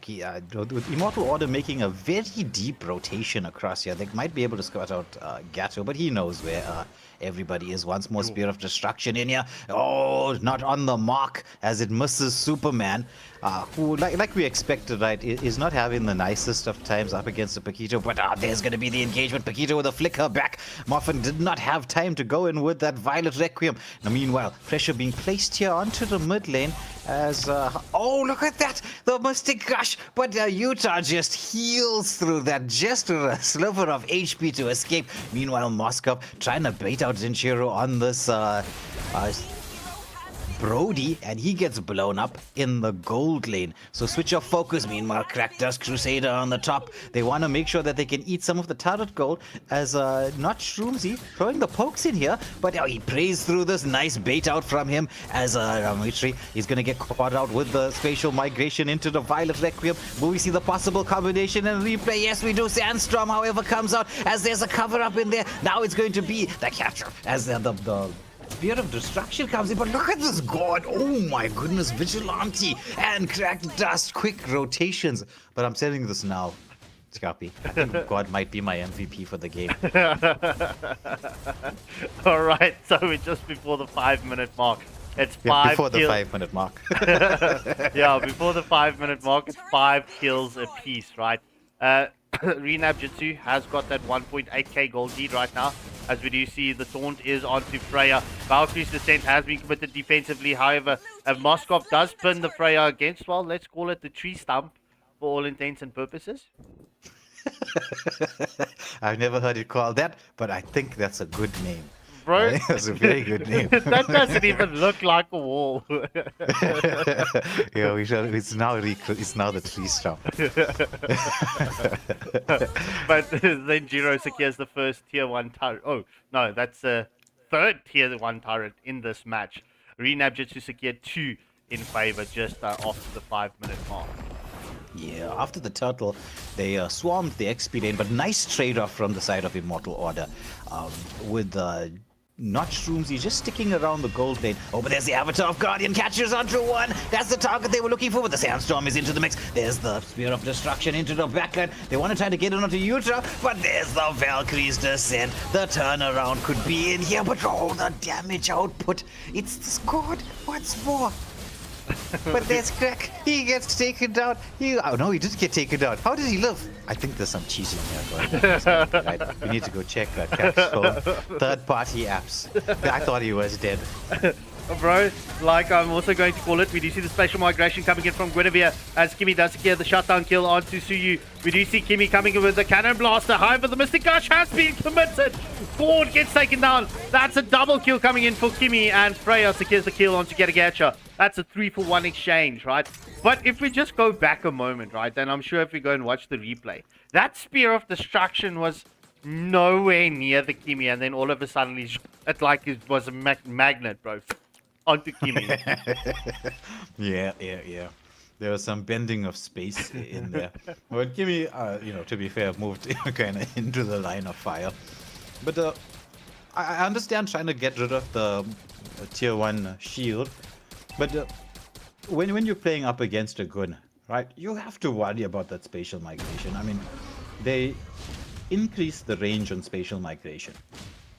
With Immortal Order making a very deep rotation across here, they might be able to scout out Gato, but he knows where everybody is. Once more Spear of Destruction in here. Oh, not on the mark as it misses Superman, who, like we expected, right, is not having the nicest of times up against the Paquito, but there's going to be the engagement. Paquito with a flicker back. Muffin did not have time to go in with that Violet Requiem. Now, meanwhile, pressure being placed here onto the mid lane as, oh, look at that, the Mystic Rush, but Utah just heals through that, just a sliver of HP to escape. Meanwhile, Moskov trying to bait out Zenshiro on this Brody, and he gets blown up in the gold lane. So switch your focus. Meanwhile, Crack does Crusader on the top. They want to make sure that they can eat some of the turret gold as not Shroomsy throwing the pokes in here, but he prays through this. Nice bait out from him as Ramitri is going to get caught out with the spatial migration into the Violet Requiem. Will we see the possible combination and replay? Yes, we do. Sandstorm, however, comes out as there's a cover up in there. Now it's going to be the capture as the Spear of Destruction comes in, but look at this God. Oh my goodness, Vigilante and Cracked Dust, quick rotations. But I'm telling you this now, Scarpy. I think God might be my MVP for the game. Alright, so we're just before the 5-minute mark. It's 5 before the kills. 5-minute mark. Yeah, before the 5-minute mark, it's 5 kills apiece, right? Nabjutsu has got that 1.8k gold lead right now. As we do see, the taunt is onto Freya. Valkyrie's descent has been committed defensively. However, Moskov does pin the Freya against, well, let's call it the tree stump for all intents and purposes. I've never heard it called that, but I think that's a good name. Bro, that's a very good name. That doesn't even look like a wall. Yeah, it's now the tree stump. But then Jiro secures the first tier 1 turret. Oh, no, that's a third tier 1 turret in this match. Nabjutsu secured 2 in favor just after the 5-minute mark. Yeah, after the turtle, they swarmed the XP lane, but nice trade-off from the side of Immortal Order. With Notch Roomsy just sticking around the gold lane. Oh, but there's the Avatar of Guardian, catches onto one. That's the target they were looking for, but the Sandstorm is into the mix. There's the Spear of Destruction into the backline. They want to try to get it onto Utah, but there's the Valkyrie's Descent. The turnaround could be in here, but oh, the damage output. It's the squad once more. But there's Crack. He gets taken down. Oh no, he didn't get taken down. How did he live? I think there's some cheating here. Right. We need to go check Crack's phone. Third-party apps. I thought he was dead. Bro, like I'm also going to call it, we do see the spatial migration coming in from Guinevere as Kimmy does secure the shutdown kill onto Suyu. We do see Kimmy coming in with the cannon blaster. However, the Mystic Gush has been committed. Ford gets taken down. That's a double kill coming in for Kimmy, and Freya secures the kill onto Getagacha. That's a 3-for-1 exchange, right? But if we just go back a moment, right, then I'm sure if we go and watch the replay, that Spear of Destruction was nowhere near the Kimmy, and then all of a sudden it was a magnet, bro. Onto Kimmy. Yeah. There was some bending of space in there. But Kimmy, to be fair, moved kind of into the line of fire. But I understand trying to get rid of the tier 1 shield. But when you're playing up against a gun, right, you have to worry about that spatial migration. I mean, they increased the range on spatial migration,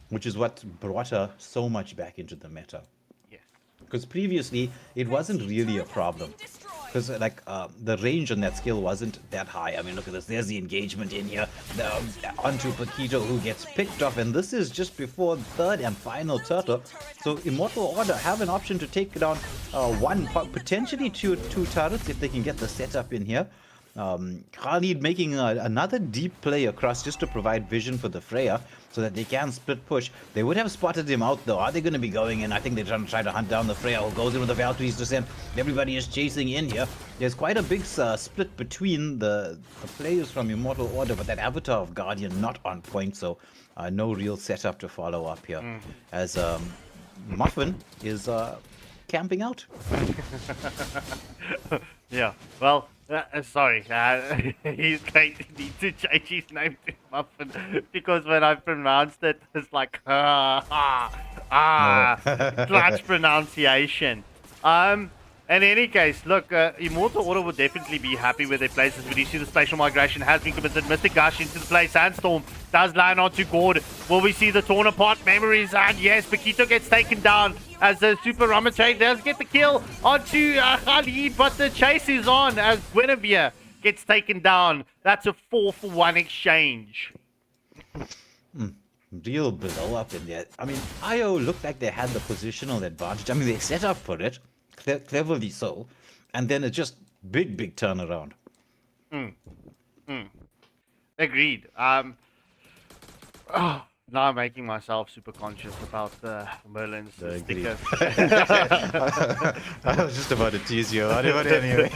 which is what brought her so much back into the meta. Because previously, it wasn't really a problem. Because, the range on that skill wasn't that high. I mean, look at this. There's the engagement in here. Onto Paquito, who gets picked off. And this is just before the third and final turtle. So, Immortal Order have an option to take down one, potentially two turrets if they can get the setup in here. Khalid making another deep play across just to provide vision for the Freya so that they can split push. They would have spotted him out though. Are they going to be going in? I think they're trying to hunt down the Freya, who goes in with the Valkyrie's Descent. Everybody is chasing in here. There's quite a big split between the players from Immortal Order, but that Avatar of Guardian not on point, so no real setup to follow up here. As Muffin is camping out. Yeah, well, sorry, he's going to need to change his name to Muffin, because when I pronounced it, it's like, clutch pronunciation. In any case, look, Immortal Order will definitely be happy with their places. We do see the spatial migration has been committed. Mystic Gush into the play. Sandstorm does land onto Gord. Will we see the torn apart memories? And yes, Paquito gets taken down as the Super Ramachay does get the kill onto Khalid, but the chase is on as Guinevere gets taken down. That's a 4-for-1 exchange. Real blow up in there. I mean, IO looked like they had the positional advantage. I mean, they set up for it. Cleverly so, and then it's just big turnaround. Agreed. Now I'm making myself super conscious about Merlin's sticker. I was just about to tease you about it, but anyway.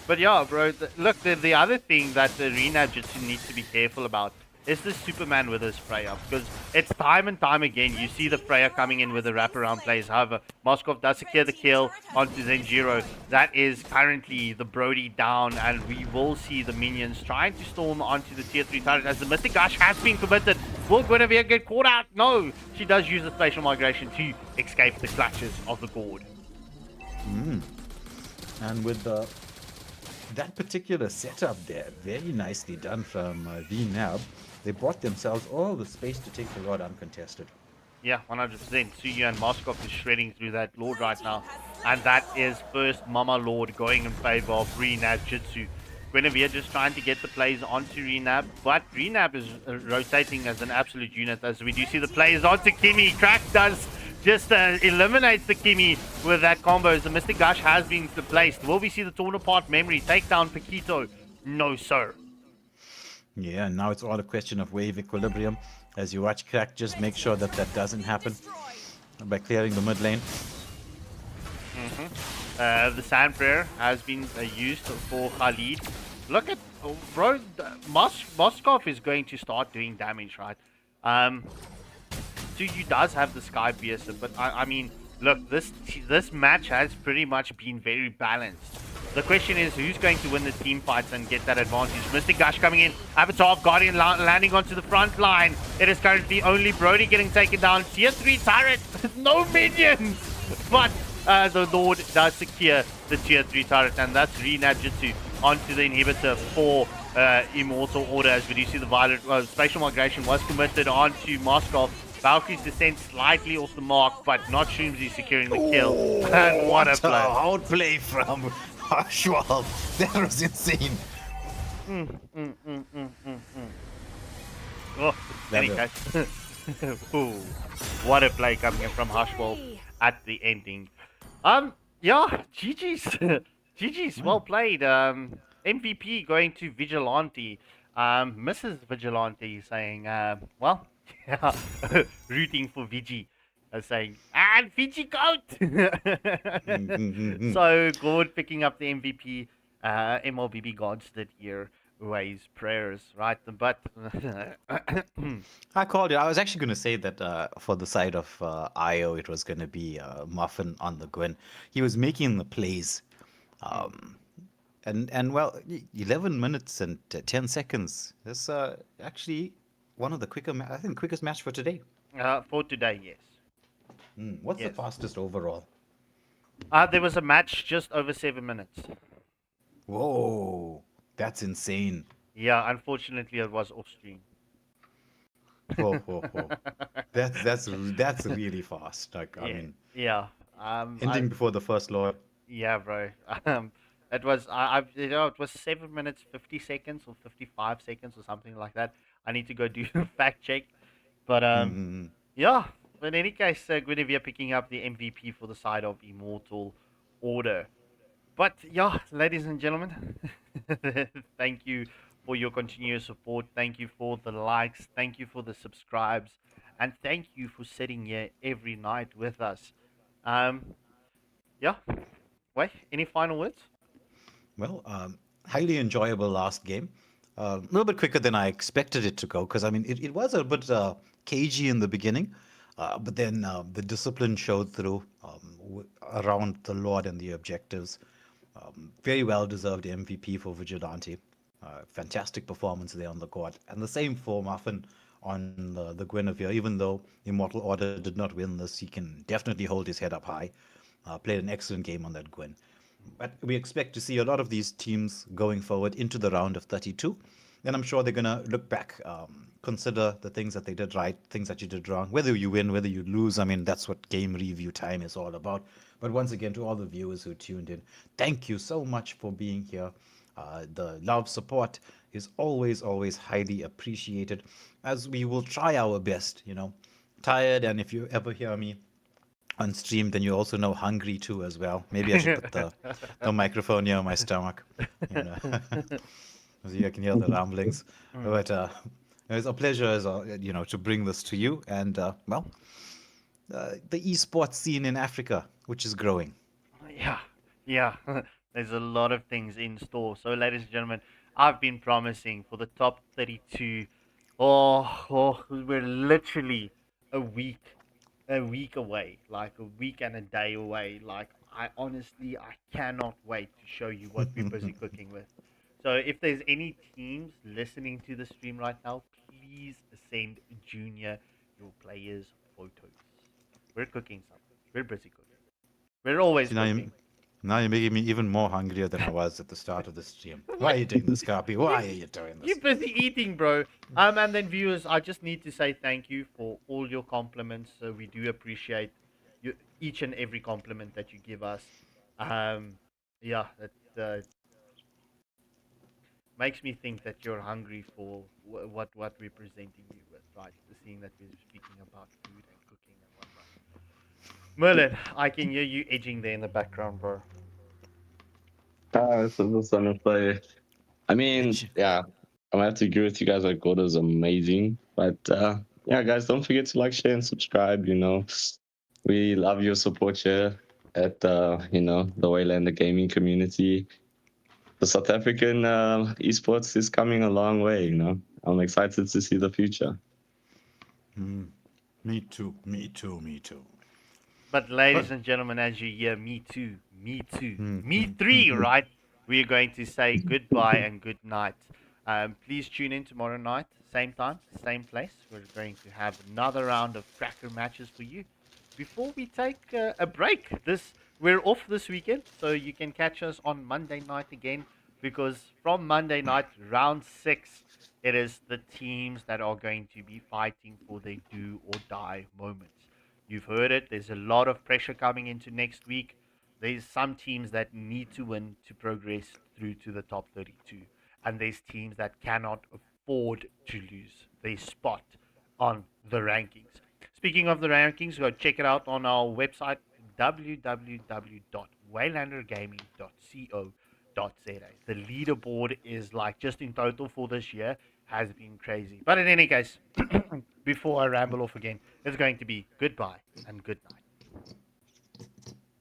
But yeah, bro, look, the other thing that the Nabjutsu needs to be careful about is the Superman with his Freya, because it's time and time again you see the Freya coming in with the wraparound plays. However, Moskov does secure the kill onto Zenjiro. That is currently the Brody down, and we will see the minions trying to storm onto the tier 3 turret as the Mystic Gush has been committed. Will Guinevere get caught out? No, she does use the spatial migration to escape the clutches of the Gord. And with the that particular setup there, very nicely done from VNAB. They bought themselves all the space to take the Lord uncontested. Yeah, 100%. Suyu and Moskov is shredding through that Lord right now. And that is first Mama Lord going in favor of Nabjutsu. Guinevere just trying to get the plays onto Renab, but Renab is rotating as an absolute unit, as we do see the plays onto Kimi. Crack does just eliminates the Kimi with that combo, as the Mystic Gush has been placed. Will we see the torn apart memory take down Paquito? No, sir. Yeah, now it's all a question of wave equilibrium. As you watch Crack, just make sure that that doesn't happen by clearing the mid lane. The Sand Prayer has been used for Khalid. Look at, bro, Moskov is going to start doing damage, right? Suyu does have the Sky Piercer, but I mean, look, this match has pretty much been very balanced. The question is, who's going to win the team fights and get that advantage? Mystic Gush coming in, Avatar Guardian landing onto the front line. It is currently only Brody getting taken down. Tier 3 turret, no minions! But the Lord does secure the Tier 3 turret, and that's Nabjutsu onto the inhibitor for Immortal Order. As we do see the violet spatial migration was committed onto Moskov. Valkyrie's descent slightly off the mark, but not Shroomsy securing the kill. And what a play. Outplay from Ashwal. That was insane. Oh, anyway. Ooh, what a play coming in from Hushwolf at the ending. Yeah, GG's. GG's, well played. MVP going to Vigilante. Mrs. Vigilante saying, well, yeah, rooting for Vigi. Saying, and Vigi goat! So, good picking up the MVP. MLBB gods did hear Ray's prayers, right? But I called it. I was actually going to say that for the side of IO, it was going to be Muffin on the Gwen. He was making the plays. And well, 11 minutes and 10 seconds. That's actually one of the quickest match for today. For today, yes. What's the fastest overall? There was a match just over 7 minutes. Whoa, that's insane. Yeah, unfortunately, it was off stream. Whoa. That's really fast. Like, yeah. I mean, yeah. Ending before the first lord. Yeah, bro. It was it was 7 minutes 50 seconds or 55 seconds or something like that. I need to go do fact check, but yeah. But in any case, Guinevere picking up the MVP for the side of Immortal Order. But yeah, ladies and gentlemen, thank you for your continuous support. Thank you for the likes. Thank you for the subscribes, and thank you for sitting here every night with us. Yeah. Wait, any final words? Well, highly enjoyable last game. A little bit quicker than I expected it to go, because I mean, it was a bit cagey in the beginning, but then the discipline showed through around the Lord and the objectives. Very well-deserved MVP for Vigilante. Fantastic performance there on the court. And the same for Muffin on the Guinevere. Even though Immortal Order did not win this, he can definitely hold his head up high. Played an excellent game on that Gwen. But we expect to see a lot of these teams going forward into the round of 32. And I'm sure they're going to look back, consider the things that they did right, things that you did wrong, whether you win, whether you lose. I mean, that's what game review time is all about. But once again, to all the viewers who tuned in, thank you so much for being here. The love, support is always highly appreciated, as we will try our best, Tired, and if you ever hear me on stream, then you also know hungry too as well. Maybe I should put the microphone near my stomach, so you can hear the rumblings. But it's a pleasure, to bring this to you. And the esports scene in Africa, which is growing. Yeah. There's a lot of things in store. So, ladies and gentlemen, I've been promising for the top 32. We're literally a week away, like a week and a day away. Like, I cannot wait to show you what we're busy cooking with. So if there's any teams listening to the stream right now, please send Junior your players' photos. We're cooking something. We're busy cooking. We're always cooking. Now you're making me even more hungrier than I was at the start of the stream. Why are you doing this, Carpy? Why are you doing this? You're busy eating, bro. And then viewers, I just need to say thank you for all your compliments. We do appreciate each and every compliment that you give us. Yeah, it makes me think that you're hungry for what we're presenting you with, right? Seeing that we're speaking about food and cooking and whatnot. Merlin, I can hear you edging there in the background, bro. This is son of play. I mean, yeah, I'm gonna have to agree with you guys. Like, God is amazing, but yeah, guys, don't forget to like, share, and subscribe. You know, we love your support here at the Waylander Gaming community. The South African esports is coming a long way. You know, I'm excited to see the future. Me too. Me too. Me too. But ladies and gentlemen, as you hear, me too, me three, right? We're going to say goodbye and good night. Please tune in tomorrow night, same time, same place. We're going to have another round of cracker matches for you. Before we take a break, we're off this weekend, so you can catch us on Monday night again, because from Monday night, round 6, it is the teams that are going to be fighting for their do or die moments. You've heard it. There's a lot of pressure coming into next week. There's some teams that need to win to progress through to the top 32. And there's teams that cannot afford to lose their spot on the rankings. Speaking of the rankings, go check it out on our website, www.waylandergaming.co.za. The leaderboard is like, just in total for this year, has been crazy. But in any case, before I ramble off again, it's going to be goodbye and good night.